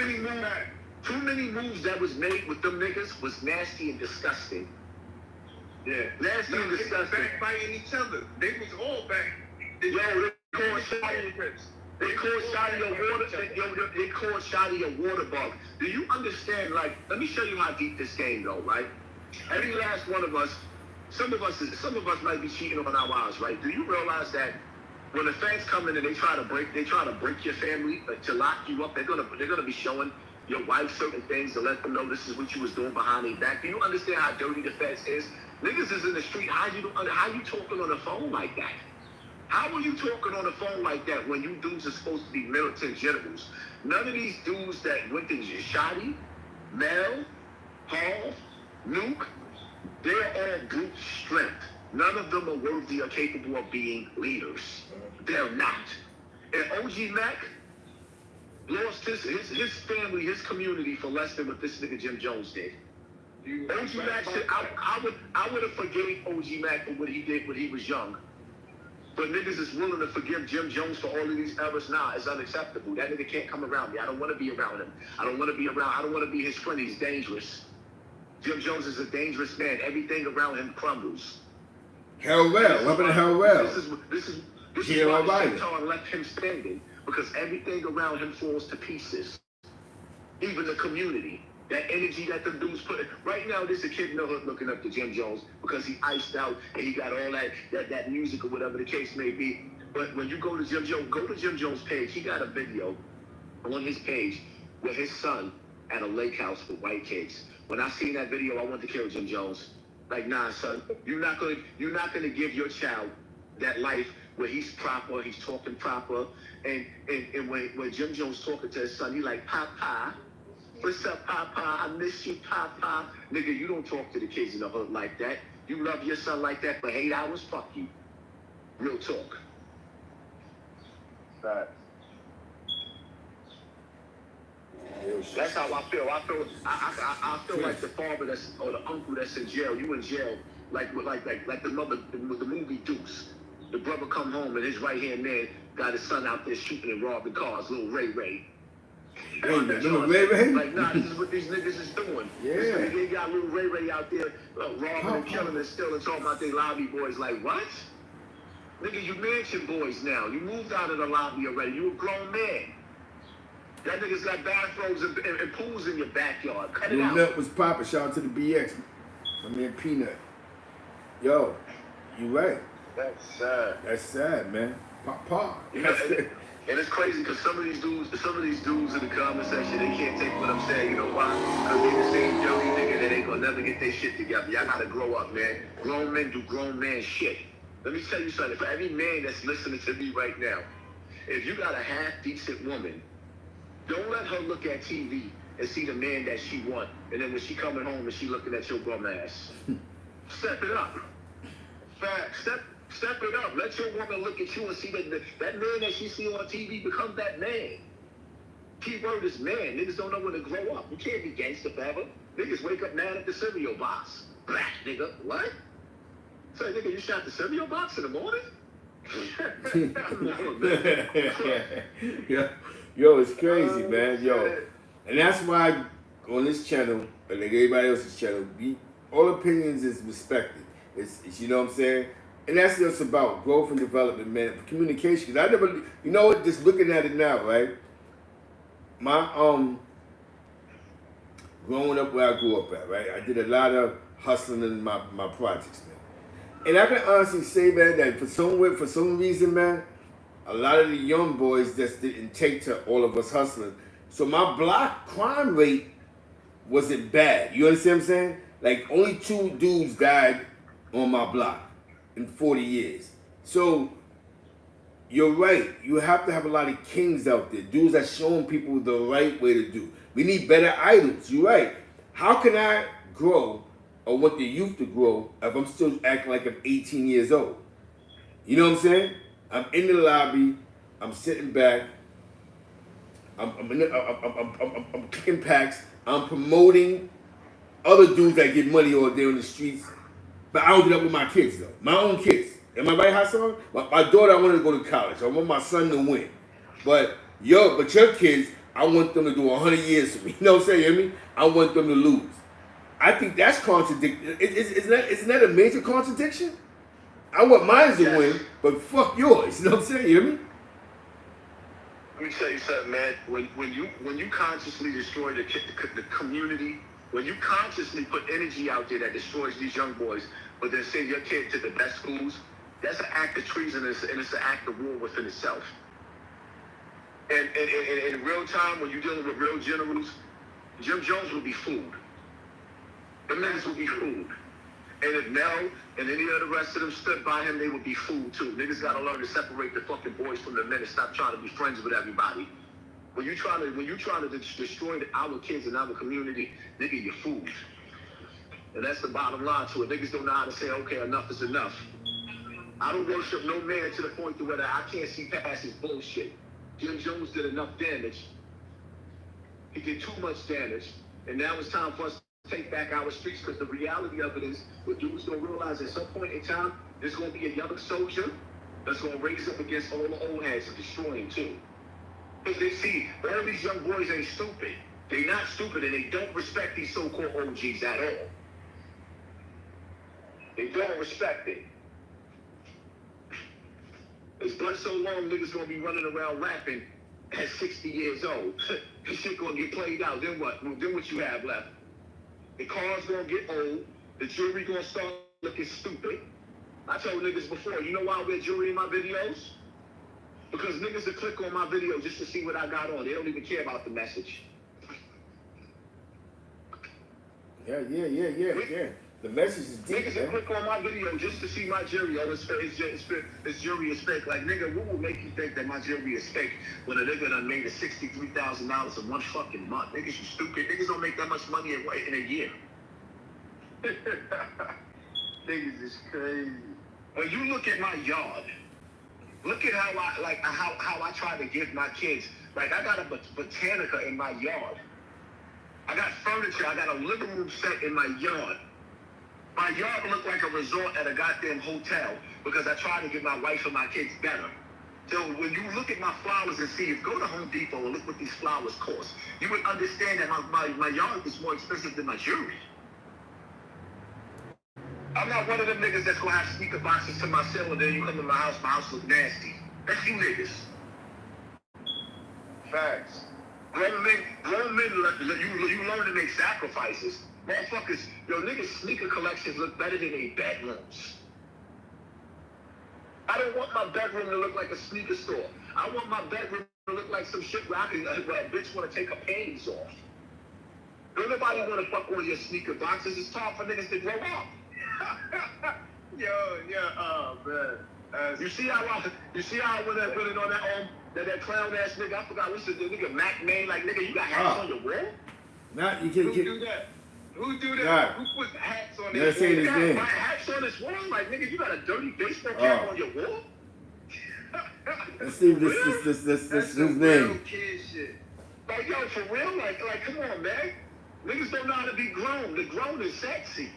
many moves that was made with them niggas was nasty and disgusting. Yeah. Nasty and They was disgusting. backbiting each other. They was all back. Yo, they called Shotty a water. They called Shotty a water bug. Do you understand? Like, let me show you how deep this game go. Right? Every last one of us. Some of us might be cheating on our wives. Right? Do you realize that when the fans come in and they try to break your family to lock you up, they're gonna be showing your wife certain things to let them know this is what you was doing behind their back. Do you understand how dirty the feds is? Niggas is in the street. How you talking on the phone like that? How are you talking on the phone like that when you dudes are supposed to be militant generals? None of these dudes that went to Shotty, Mel, Hall, Nuke, they're all brute strength. None of them are worthy or capable of being leaders. They're not. And OG Mac lost his family, his community for less than what this nigga Jim Jones did. OG Mac said, I would have forgave OG Mac for what he did when he was young. But niggas is willing to forgive Jim Jones for all of these errors. Nah, it's unacceptable. That nigga can't come around me. I don't want to be around him. I don't want to be his friend. He's dangerous. Jim Jones is a dangerous man. Everything around him crumbles. Hell well. Up in the hell well. This is Yeah, why right. Satan left him standing, because everything around him falls to pieces. Even the community. That energy that them dudes put in. Right now, there's a kid in the hood looking up to Jim Jones because he iced out and he got all that music or whatever the case may be. But when you go to Jim Jones' page. He got a video on his page with his son at a lake house with white kids. When I seen that video, I wanted to kill Jim Jones. Like, nah, son, you're not gonna give your child that life where he's proper, he's talking proper, and when Jim Jones talking to his son, he like, Papa. What's up, Papa? I miss you, Papa. Nigga, you don't talk to the kids in the hood like that. You love your son like that for 8 hours? Fuck you. Real talk. Facts. That's how I feel. I feel like the father or the uncle that's in jail. You in jail, like the mother, the movie Deuce. The brother come home and his right hand man got his son out there shooting and robbing cars. Little Ray. Like, nah, this is what these niggas is doing. Yeah. They got little Ray out there robbing and killing and stealing, talking about they lobby boys. Like, what? Nigga, you mansion boys now. You moved out of the lobby already. You a grown man. That nigga's got bathrobes and pools in your backyard. Cut it out. Nut was popping. Shout out to the BX. My man Peanut. Yo, you right. That's sad. That's sad, man. Pop. And it's crazy because some of these dudes in the comment section, they can't take what I'm saying. You know why? Because they the same dirty nigga that ain't gonna never get their shit together. Y'all gotta grow up, man. Grown men do grown man shit. Let me tell you something. For every man that's listening to me right now, if you got a half-decent woman, don't let her look at TV and see the man that she want. And then when she coming home and she looking at your bum ass. Step it up. Step it up. Let your woman look at you and see that man that she see on TV become that man. Key word is man. Niggas don't know when to grow up. You can't be gangster forever. Niggas wake up mad at the cereal box. Black nigga. What? Say, nigga, you shot the cereal box in the morning? Come on, man. Yo, it's crazy, man. Yo, And that's why on this channel, or like everybody else's channel, all opinions is respected. It's you know what I'm saying? And that's just about growth and development, man. Communication. 'Cause I never, you know what? Just looking at it now, right? My growing up where I grew up at, right? I did a lot of hustling in my projects, man. And I can honestly say, man, that for some reason, man, a lot of the young boys just didn't take to all of us hustling. So my block crime rate wasn't bad. You understand what I'm saying? Like only 2 dudes died on my block in 40 years. So you're right. You have to have a lot of kings out there. Dudes that showing people the right way to do. We need better idols. You're right. How can I grow or want the youth to grow if I'm still acting like I'm 18 years old? You know what I'm saying? I'm in the lobby. I'm sitting back. I'm kicking packs. I'm promoting other dudes that get money all day on the streets. But I don't do that with my kids, though. My own kids. Am I right, Hassan? My daughter, I want her to go to college. I want my son to win. But your kids, I want them to do 100 years for me. You know what I'm saying? You hear me? I want them to lose. I think that's contradictory. Isn't that a major contradiction? I want mine to win, but fuck yours. You know what I'm saying? You hear me? Let me tell you something, man. When you consciously destroy the community, when you consciously put energy out there that destroys these young boys, but then send your kid to the best schools, that's an act of treason and it's an act of war within itself. And in real time, when you're dealing with real generals, Jim Jones will be fooled. The niggas will be fooled. And if Mel and any of the rest of them stood by him, they would be fooled too. Niggas gotta learn to separate the fucking boys from the men and stop trying to be friends with everybody. When you trying to destroy our kids and our community, nigga, you're fools. And that's the bottom line to it. Niggas don't know how to say, okay, enough is enough. I don't worship no man to the point to where I can't see past his bullshit. Jim Jones did enough damage. He did too much damage. And now it's time for us to take back our streets, because the reality of it is, what dudes don't realize, at some point in time, there's going to be a young soldier that's going to raise up against all the old heads and destroy him too. Because they see, all these young boys ain't stupid. They're not stupid, and they don't respect these so-called OGs at all. They don't respect it. It's been so long, niggas gonna be running around rapping at 60 years old. This shit gonna get played out. Then what? Then what you have left? The car's gonna get old. The jewelry gonna start looking stupid. I told niggas before, you know why I wear jewelry in my videos? Because niggas will click on my video just to see what I got on. They don't even care about the message. Yeah. The message is deep, niggas will click on my video just to see my jewelry. Oh, this jewelry is fake. Like, nigga, what will make you think that my jewelry is fake when a nigga done made $63,000 in one fucking month? Niggas, you stupid. Niggas don't make that much money in a year. Niggas is crazy. When you look at my yard, look at how I try to give my kids. Like, I got a botanica in my yard. I got furniture. I got a living room set in my yard. My yard look like a resort at a goddamn hotel because I try to give my wife and my kids better. So when you look at my flowers and see, go to Home Depot and look what these flowers cost, you would understand that my yard is more expensive than my jewelry. I'm not one of them niggas that's gonna have sneaker boxes to myself and then you come to my house look nasty. That's you niggas. Facts. Grown men, you learn to make sacrifices. Motherfuckers, yo, niggas' sneaker collections look better than their bedrooms. I don't want my bedroom to look like a sneaker store. I want my bedroom to look like some shit where a bitch want to take her panties off. Don't nobody want to fuck on your sneaker boxes. It's time for niggas to grow up. Man. You see how I went in on that clown ass nigga? I forgot what's the nigga Mac name. Like, nigga, you got hats on your wall? Nah, you can't. Who do that? Who do that? Nah. Who put hats on Never his seen his wall? name. Hats on his wall? Like, nigga, you got a dirty baseball cap on your wall? Let's see this his name. Kid shit. Like, yo, for real? Like, come on, man. Niggas don't know how to be grown. The grown is sexy.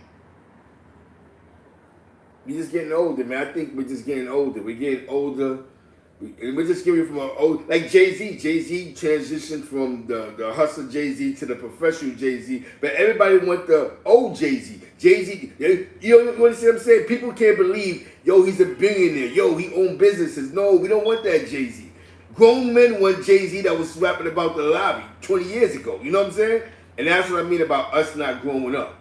We're just getting older, man. I think we're just getting older. We're getting older. We're just giving from an old, like Jay-Z. Jay-Z transitioned from the hustler Jay-Z to the professional Jay-Z, but everybody want the old Jay-Z. Jay-Z, you know what I'm saying? People can't believe, yo, he's a billionaire. Yo, he owned businesses. No, we don't want that Jay-Z. Grown men want Jay-Z that was rapping about the lobby 20 years ago. You know what I'm saying? And that's what I mean about us not growing up.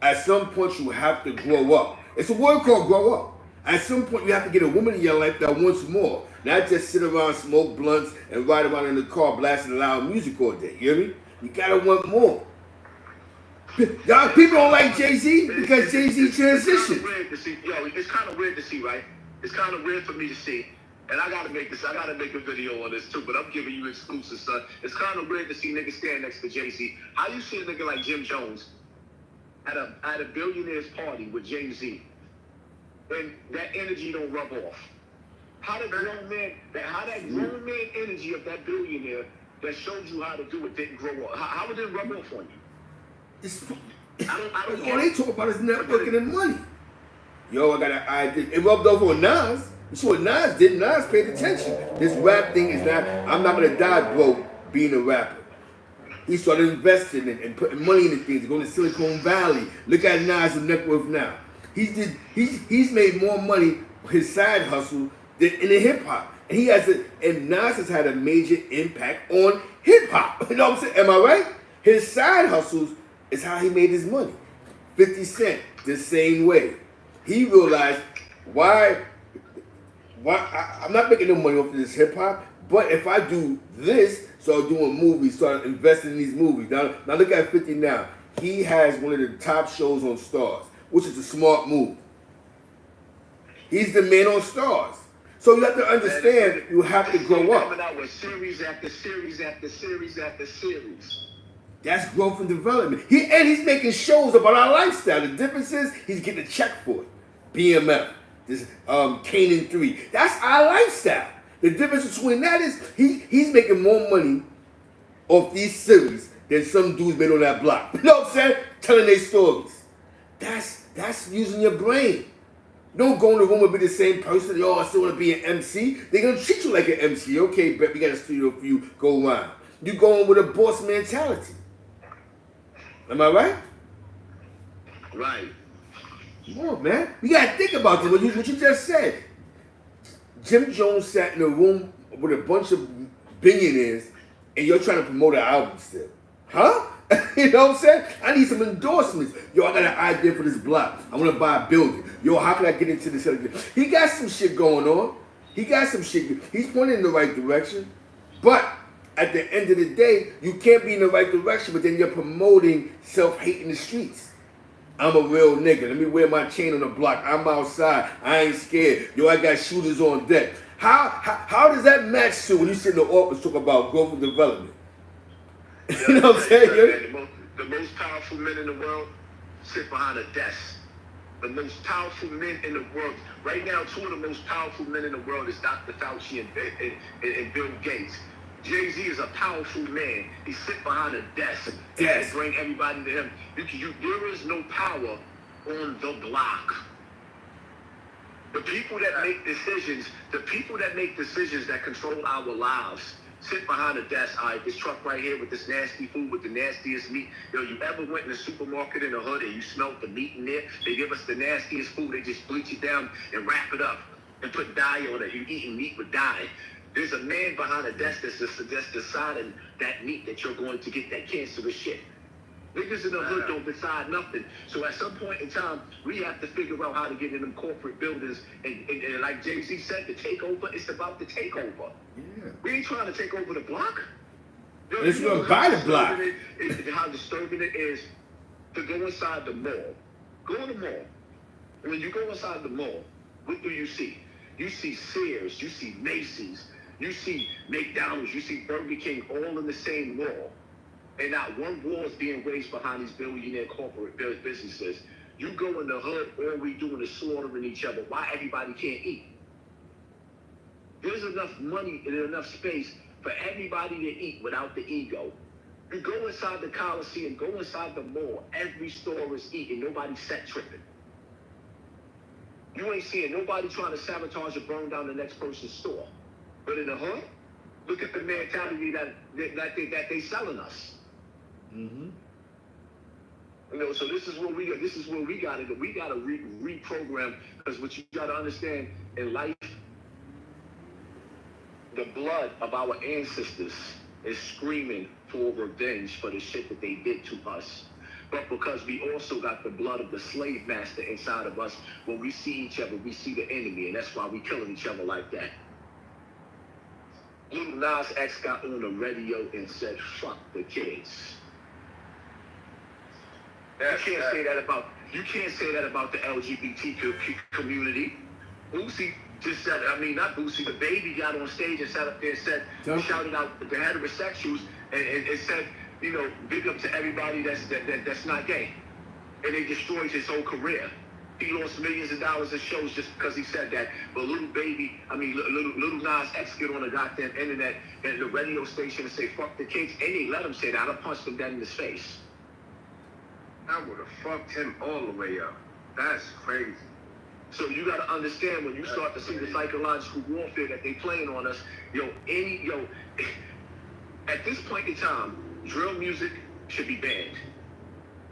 At some point, you have to grow up. It's a word called grow up. At some point, you have to get a woman in your life that wants more. Not just sit around, smoke blunts, and ride around in the car blasting loud music all day. You hear me? You gotta want more. Y'all, people don't like Jay-Z because Jay-Z transitioned. It's kind of weird to see, right? It's kind of weird for me to see. And I gotta make a video on this too, but I'm giving you exclusive, son. It's kind of weird to see niggas stand next to Jay-Z. How you see a nigga like Jim Jones at a billionaire's party with Jay-Z, and that energy don't rub off? How that grown man energy of that billionaire that showed you how to do it didn't grow off? How it didn't rub off on you? I don't all they talk about is networking and money. Yo, I got an idea. It rubbed off on Nas. You see what Nas did? Nas paid attention. This rap thing is not, I'm not gonna die broke being a rapper. He started investing and putting money into things, going to Silicon Valley. Look at Nas' net worth now. He's made more money his side hustle than in the hip hop. And Nas has had a major impact on hip hop. You know what I'm saying? Am I right? His side hustles is how he made his money. 50 Cent, the same way. He realized why I'm not making no money off of this hip hop, but if I do this, start doing movies, start investing in these movies. Now look at 50 now. He has one of the top shows on Stars, which is a smart move. He's the man on Stars. So you have to understand, you have to grow up. Coming out with series after series after series after series. That's growth and development. He's making shows about our lifestyle. The difference is he's getting a check for it. BMF, this Kanan 3. That's our lifestyle. The difference between that is he's making more money off these series than some dudes made on that block. You know what I'm saying? Telling their stories. That's using your brain. Don't go in the room and be the same person. Yo, I still want to be an MC. They're going to treat you like an MC. Okay, bet we got a studio for you. Go around. You go in with a boss mentality. Am I right? Right. Come on, man. You got to think about this. What you just said. Jim Jones sat in a room with a bunch of billionaires and you're trying to promote an album still. Huh? You know what I'm saying? I need some endorsements. Yo, I got an idea for this block. I want to buy a building. Yo, how can I get into this? He got some shit going on. He got some shit. He's pointing in the right direction. But at the end of the day, you can't be in the right direction, but then you're promoting self-hate in the streets. I'm a real nigga. Let me wear my chain on the block. I'm outside. I ain't scared. Yo, I got shooters on deck. How does that match to when you sit in the office talk about growth and development? You know what I'm saying? The most powerful men in the world sit behind a desk. The most powerful men in the world. Right now, two of the most powerful men in the world is Dr. Fauci and Bill Gates. Jay-Z is a powerful man. He sits behind a desk and bring everybody to him. There is no power on the block. The people that make decisions, that control our lives, sit behind a desk. All right, this truck right here with this nasty food, with the nastiest meat. Yo, you ever went in the supermarket in the hood and you smelled the meat in there? They give us the nastiest food. They just bleach it down and wrap it up and put dye on it. You eating meat with dye. There's a man behind a desk that's deciding that meat that you're going to get that cancerous shit. Niggas in the hood don't decide nothing. So at some point in time, we have to figure out how to get in them corporate buildings. And like Jay-Z said, the takeover, it's about the takeover. Yeah. We ain't trying to take over the block. It's going to buy the block. How disturbing it is to go inside the mall. Go in the mall. When you go inside the mall, what do you see? You see Sears, you see Macy's, you see McDonald's, you see Burger King all in the same mall. And not one war is being waged behind these billionaire corporate businesses. You go in the hood, all we doing is slaughtering each other. Why everybody can't eat? There's enough money and enough space for everybody to eat without the ego. You go inside the Coliseum, go inside the mall, every store is eating, nobody's set tripping. You ain't seeing nobody trying to sabotage or burn down the next person's store. But in the hood, look at the mentality that they selling us. Mm-hmm. You know, so this is where we got to go. We got to reprogram, because what you got to understand in life, the blood of our ancestors is screaming for revenge for the shit that they did to us. But because we also got the blood of the slave master inside of us, when we see each other, we see the enemy, and that's why we killing each other like that. Little Nas X got on the radio and said, "Fuck the kids." You can't say that about the LGBTQ community. Boosie just said, not Boosie, the baby got on stage and sat up there and said, shouted out the heterosexuals and said, you know, big up to everybody that's not gay. And they destroyed his whole career. He lost millions of dollars in shows just because he said that. But little Nas X get on the goddamn internet and the radio station and say, "Fuck the kids," and they let him say that. I'd have punched him dead in his face. I would have fucked him all the way up. That's crazy. So you got to understand, when you start to see the psychological warfare that they playing on us, at this point in time, drill music should be banned.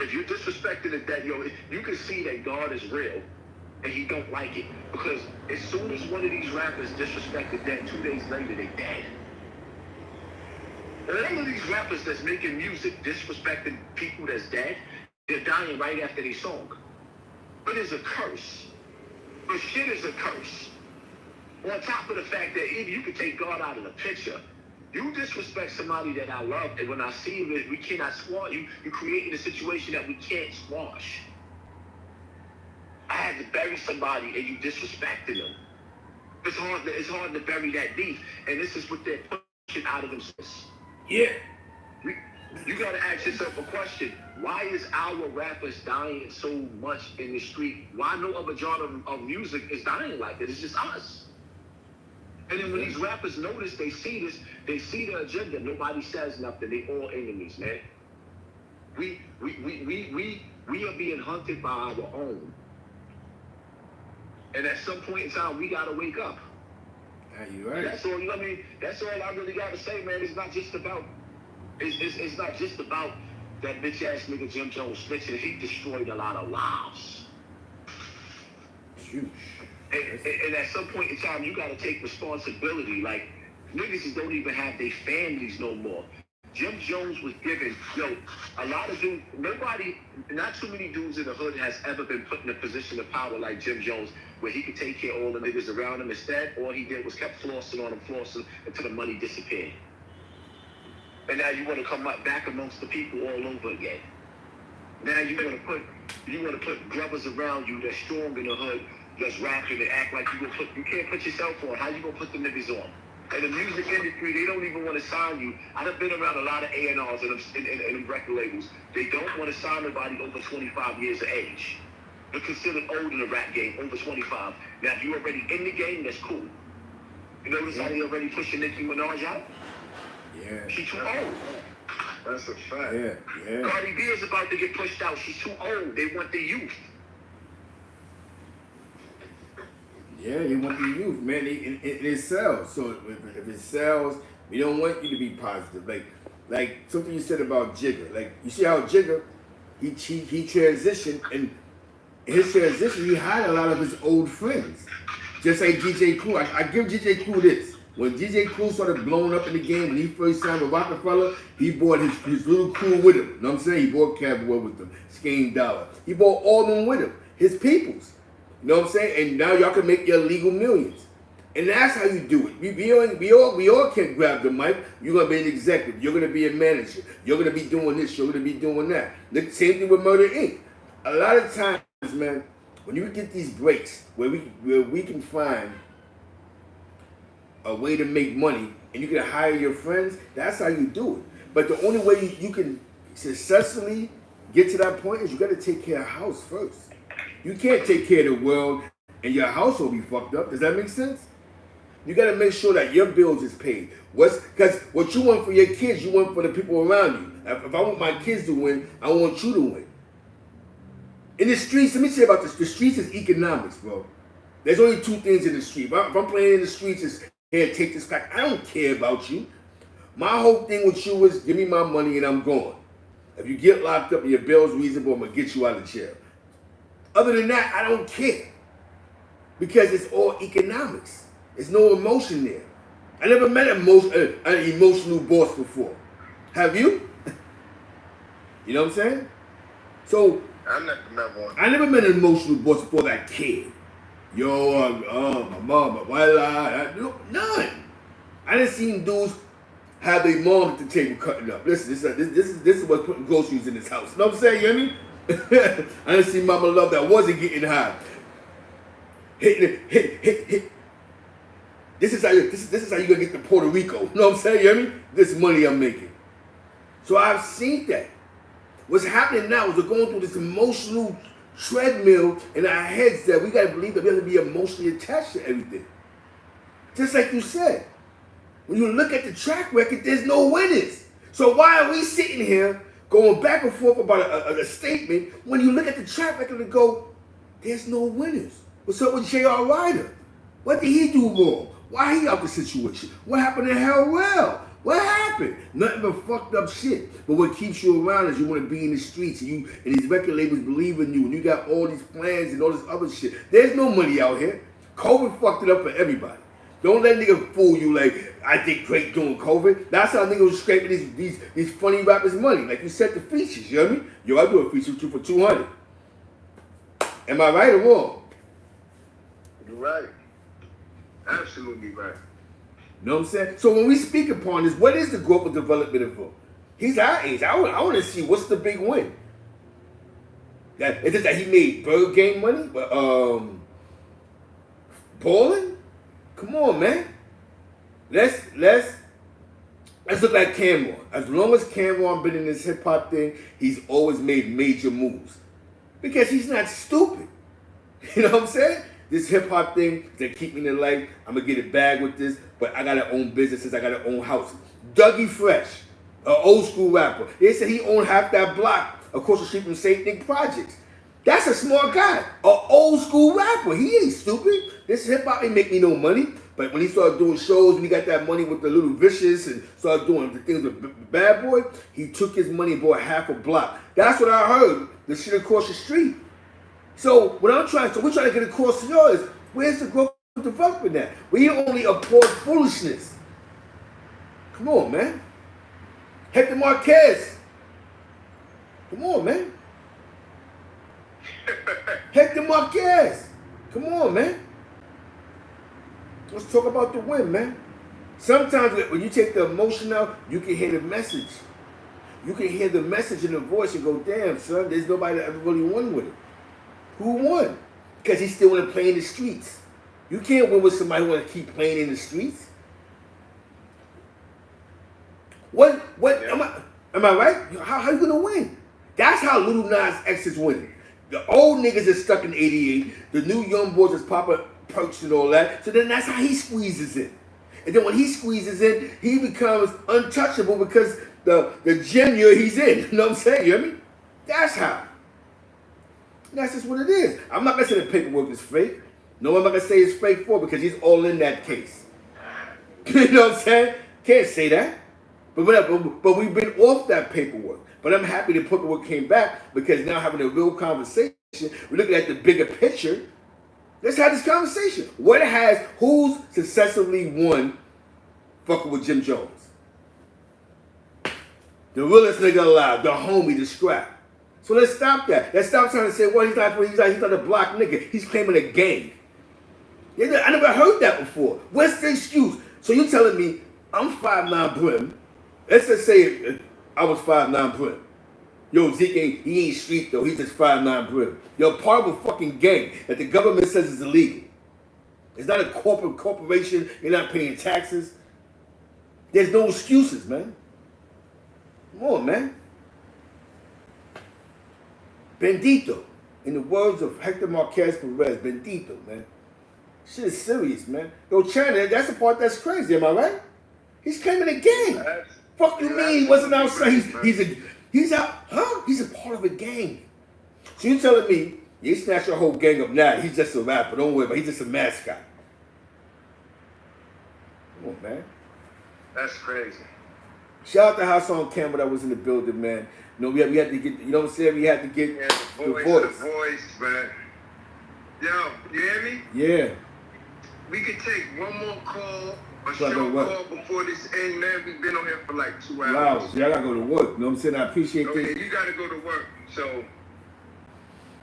If you're disrespecting it, that you can see that God is real, and he don't like it, because as soon as one of these rappers disrespected that, 2 days later they dead. And all of these rappers that's making music disrespecting people that's dead, they're dying right after they song. But it's a curse. But shit is a curse. On top of the fact that if you can take God out of the picture, you disrespect somebody that I love, and when I see him, we cannot squash you. You're creating a situation that we can't squash. I had to bury somebody, and you disrespecting them. It's hard to bury that beef, and this is what they're pushing out of themselves. Yeah. You got to ask yourself a question. Why is our rappers dying so much in the street? Why no other genre of music is dying like it? It's just us. And then when these rappers notice, they see this, they see the agenda. Nobody says nothing. They all enemies, man. We are being hunted by our own. And at some point in time, we gotta wake up. Yeah, you're right. That's all. That's all I really gotta say, man. It's not just about. It's not just about that bitch ass nigga Jim Jones snitching. He destroyed a lot of lives. And at some point in time, you got to take responsibility. Like, niggas don't even have their families no more. Jim Jones was given, a lot of dudes, not too many dudes in the hood has ever been put in a position of power like Jim Jones, where he could take care of all the niggas around him. Instead, all he did was kept flossing on him, until the money disappeared. And now you want to come back amongst the people all over again. Now you want to put brothers around you that's strong in the hood, that's rapping and act like you can't put yourself on. How you gonna put the niggas on? And the music industry, they don't even want to sign you. I've been around a lot of A&Rs and record labels. They don't want to sign nobody over 25 years of age. They're considered old in the rap game, over 25. Now, if you're already in the game, that's cool. You notice how they already pushing Nicki Minaj out? Yeah. She's too old. That's a fact. Yeah. Cardi B is about to get pushed out. She's too old. They want the youth. Yeah, they want the youth, man. It sells. So if it sells, we don't want you to be positive. Like something you said about Jigga. Like, you see how Jigga, he transitioned, and in his transition, he hired a lot of his old friends. Just like DJ Clue. I give DJ Clue this. When DJ Clue started blowing up in the game, when he first signed with Rockefeller, he brought his little crew with him. You know what I'm saying? He brought Cowboy with him, Skane Dollar. He brought all of them with him, his peoples. You know what I'm saying? And now y'all can make your legal millions. And that's how you do it. We all can grab the mic. You're going to be an executive. You're going to be a manager. You're going to be doing this. You're going to be doing that. The same thing with Murder Inc. A lot of times, man, when you get these breaks where we can find a way to make money and you can hire your friends, that's how you do it. But the only way you can successfully get to that point is you got to take care of house first. You can't take care of the world and your house will be fucked up. Does that make sense? You got to make sure that your bills is paid. Because what you want for your kids, you want for the people around you. If I want my kids to win, I want you to win. In the streets, let me say about this. The streets is economics, bro. There's only two things in the street. If I'm playing in the streets, Here, take this crack. I don't care about you. My whole thing with you is give me my money and I'm gone. If you get locked up and your bill's reasonable, I'm going to get you out of jail. Other than that, I don't care. Because it's all economics. There's no emotion there. I never met an emotional boss before. Have you? You know what I'm saying? So, I never met an emotional boss before that kid. Yo, my mom, none. I didn't see dudes have their mom at the table cutting up. Listen, this is what's putting groceries in this house. You know what I'm saying? You hear me? I didn't see mama love that wasn't getting high. Hit. This is how you gonna get to Puerto Rico. You know what I'm saying? You hear me? This money I'm making. So I've seen that. What's happening now is we're going through this emotional treadmill in our heads that we gotta believe that we have to be emotionally attached to everything. Just like you said. When you look at the track record, there's no winners. So why are we sitting here going back and forth about a statement when you look at the track record and go, there's no winners? What's up with J.R. Ryder? What did he do wrong? Why he out the situation? What happened to Hell? What happened? Nothing but fucked up shit. But what keeps you around is you want to be in the streets and these record labels believe in you and you got all these plans and all this other shit. There's no money out here. COVID fucked it up for everybody. Don't let nigga fool you like, I did great doing COVID. That's how niggas was scraping these funny rappers' money. Like you said, the features, you hear me? Yo, I do a feature with you for 200. Am I right or wrong? You're right. Absolutely right. You know what I'm saying? So when we speak upon this, what is the growth and development of him? He's our age. I want to see what's the big win. Is it that he made bird game money? But balling? Come on, man. Let's look at Cameron. As long as Cameron been in this hip hop thing, he's always made major moves. Because he's not stupid. You know what I'm saying? This hip hop thing that keep me in the life. I'm gonna get it back with this, but I gotta own businesses, I gotta own houses. Dougie Fresh, an old school rapper. They said he owned half that block across the street from St. Nick Projects. That's a smart guy, an old school rapper. He ain't stupid. This hip hop ain't make me no money. But when he started doing shows, when he got that money with the Little Vicious and started doing the things with Bad Boy, he took his money and bought half a block. That's what I heard. The shit across the street. So we're trying to get across to y'all is where's the growth and development at? We only applaud foolishness. Come on, man. Hector Marquez. Come on, man. Hector Marquez. Come on, man. Let's talk about the win, man. Sometimes when you take the emotion out, you can hear the message. You can hear the message in the voice and go, damn, son, there's nobody that ever really won with it. Who won? Because he still want to play in the streets. You can't win with somebody who want to keep playing in the streets. What? Yeah. Am I right? How you going to win? That's how Little Nas X is winning. The old niggas is stuck in 88. The new young boys is popping perks and all that. So then that's how he squeezes in. And then when he squeezes in, he becomes untouchable because the gender he's in. You know what I'm saying? You hear me? That's how. That's just what it is. I'm not going to say the paperwork is fake. No, I'm not going to say it's fake for because he's all in that case. You know what I'm saying? Can't say that. But we've been off that paperwork. But I'm happy the paperwork came back because now having a real conversation, we're looking at the bigger picture. Let's have this conversation. Who's successfully won fucking with Jim Jones? The realest nigga alive, the homie, the scrap. So let's stop that. Let's stop trying to say, well, he's not a block nigga. He's claiming a gang. I never heard that before. What's the excuse? So you're telling me I'm 5'9" brim. Let's just say I was 5'9" brim. Yo, Zeke he ain't street though. He's just 5'9" brim. You're part of a fucking gang that the government says is illegal. It's not a corporation. You're not paying taxes. There's no excuses, man. Come on, man. Bendito. In the words of Hector Marquez Perez, bendito, man. Shit is serious, man. Yo, China, that's the part that's crazy, am I right? He's claiming a gang. Fuck you mean he wasn't outside? He's out, huh? He's a part of a gang. So you telling me, you snatch your whole gang up now, he's just a rapper, don't worry about it, he's just a mascot. Come on, man. That's crazy. Shout out to Hassan Campbell that was in the building, man. You know, we had to get, you know what I'm saying? We had to get Yeah, the the voice. voice, man. Yo, you hear me? Yeah. We could take one more call, a Try to short what? call before this end, man. We've been on here for like 2 hours. Wow. Yeah, I gotta go to work. You know what I'm saying? I appreciate Okay, this. you gotta go to work. So, You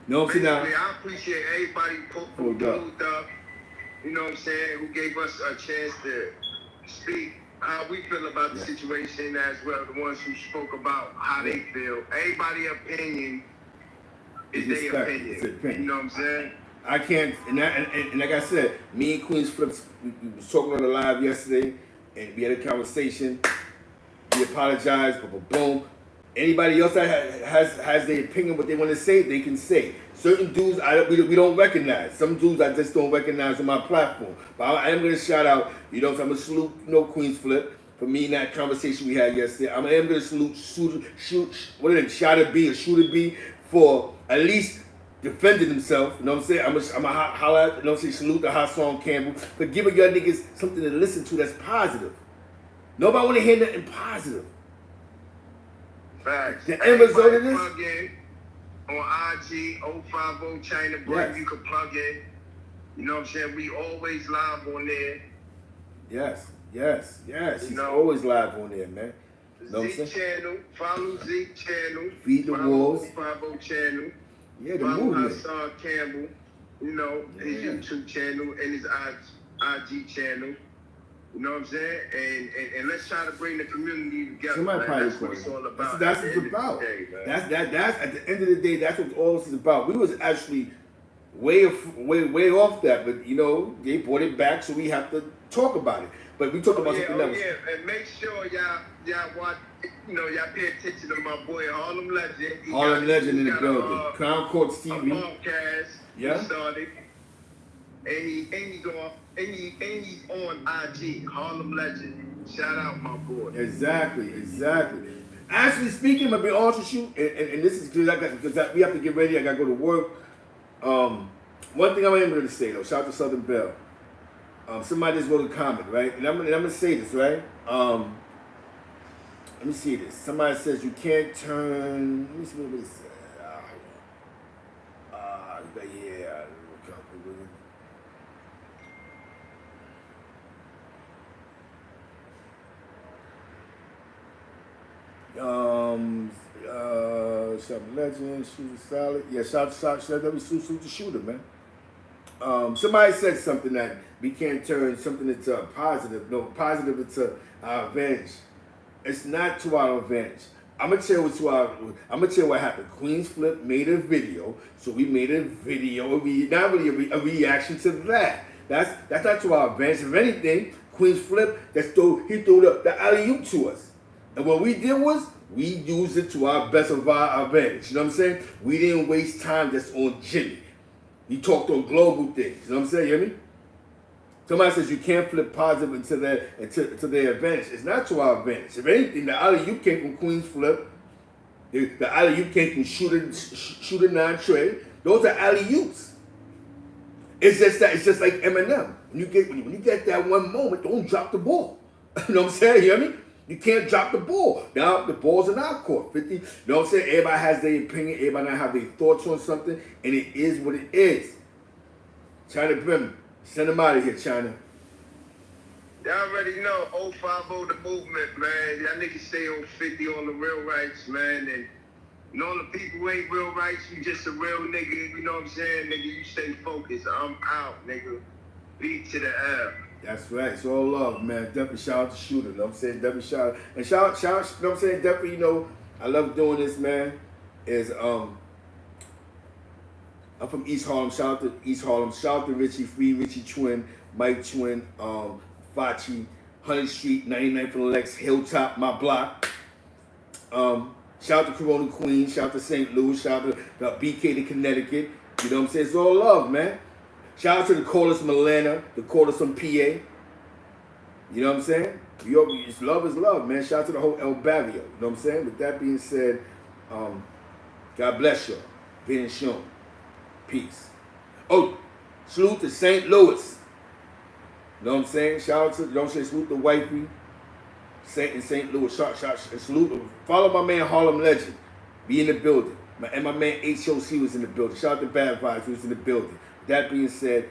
know what I'm saying? basically, I appreciate everybody who pulled up. You know what I'm saying? Who gave us a chance to speak how we feel about the situation as well. The ones who spoke about how they feel. Everybody's opinion is their opinion. You know what I'm saying? I can't, and like I said, me and Queens Flips, we was talking on the live yesterday, and we had a conversation. We apologized, but boom. Anybody else that has their opinion, what they want to say, they can say. Certain dudes we don't recognize. Some dudes I just don't recognize on my platform. But I am going to shout out, you know, so I'm going to salute, you know, Queens Flip for me and that conversation we had yesterday. I am going to salute Shooter B for at least defending himself. You know what I'm saying? I'm going to holler at, you know what I'm saying, salute to Hassan Campbell for giving y'all niggas something to listen to that's positive. Nobody want to hear nothing positive. Facts. The end result of this? Plug in on IG 050 China Boy. Yes. You can plug in. You know what I'm saying? We always live on there. Yes. You He's know, always live on there, man. You know what I'm Zeke saying? channel. Follow Zeke channel. Feedthewolves. Follow 050 channel. Yeah, the Follow movement. Hassan Campbell. You know, his Yeah. YouTube channel and his IG channel. You know what I'm saying? And let's try to bring the community together. Somebody probably That's what it's all about. That's at what the it's end of about. the day, man. That's at the end of the day, that's what all this is about. We was actually way off that, but you know, they brought it back, so we have to talk about it. But we talk about something else. Yeah, and make sure y'all watch. You know, y'all pay attention to my boy Harlem Legend. Harlem Legend in the building. Crown Courts A TV. podcast. Yeah. He started. And he's on IG. Harlem Legend. Shout out my boy. Exactly. Actually speaking, I'm gonna be honest with you, and this is because we have to get ready. I gotta go to work. One thing I'm able to say though, shout out to Southern Bell. Somebody just wrote a comment, right? And I'm gonna say this, right? Let me see this. Somebody says you can't turn. Let me see what it says. Yeah. Something legend, shooter solid. Yeah, shout the shooter, man. Somebody said something that we can't turn something into a positive. No, positive into our advantage. It's not to our advantage. I'm gonna tell you what happened. Queens Flip made a video, so we made a video. Not really a reaction to that. That's not to our advantage. If anything, Queens Flip he threw the alley-oop to us, and what we did was we used it to our best of our advantage. You know what I'm saying? We didn't waste time just on Jimmy. We talked on global things. You know what I'm saying? You hear me? Somebody says you can't flip positive into their advantage. It's not to our advantage. If anything, the alley-oop came from Queens Flip. The alley-oop came from Shooter 9 Trey. Those are alley-oops. It's just like Eminem. When you get that one moment, don't drop the ball. You know what I'm saying? You hear me? You can't drop the ball. Now the ball's in our court. 50. You know what I'm saying? Everybody has their opinion. Everybody now have their thoughts on something, and it is what it is. China Brim, send them out of here, China. Y'all already know 050 the movement, man. Y'all niggas stay on 50 on the real rights, man. And all the people who ain't real rights, you just a real nigga. You know what I'm saying? Nigga, you stay focused. I'm out, nigga. Beat to the L. That's right. It's all love, man. Definitely shout out to Shooter. You know what I'm saying? Definitely shout out. And shout, you know what I'm saying? Definitely, you know, I love doing this, man. I'm from East Harlem. Shout out to East Harlem. Shout out to Richie, Free Richie Twin, Mike Twin, Fachi, 100th Street, 99th and Lex, Hilltop, my block. Shout out to Corona Queens. Shout out to St. Louis. Shout out to BK to Connecticut. You know what I'm saying? It's all love, man. Shout out to the callers from Atlanta, the callers from PA. You know what I'm saying? It's love is love, man. Shout out to the whole El Barrio. You know what I'm saying? With that being said, God bless you. Being shown. Peace. Oh, salute to St. Louis. You know what I'm saying? Shout out to, don't say salute the wifey. In St. Louis, salute. Follow my man Harlem Legend. Be in the building. And my man HOC was in the building. Shout out to Bad Vibes, who was in the building. That being said,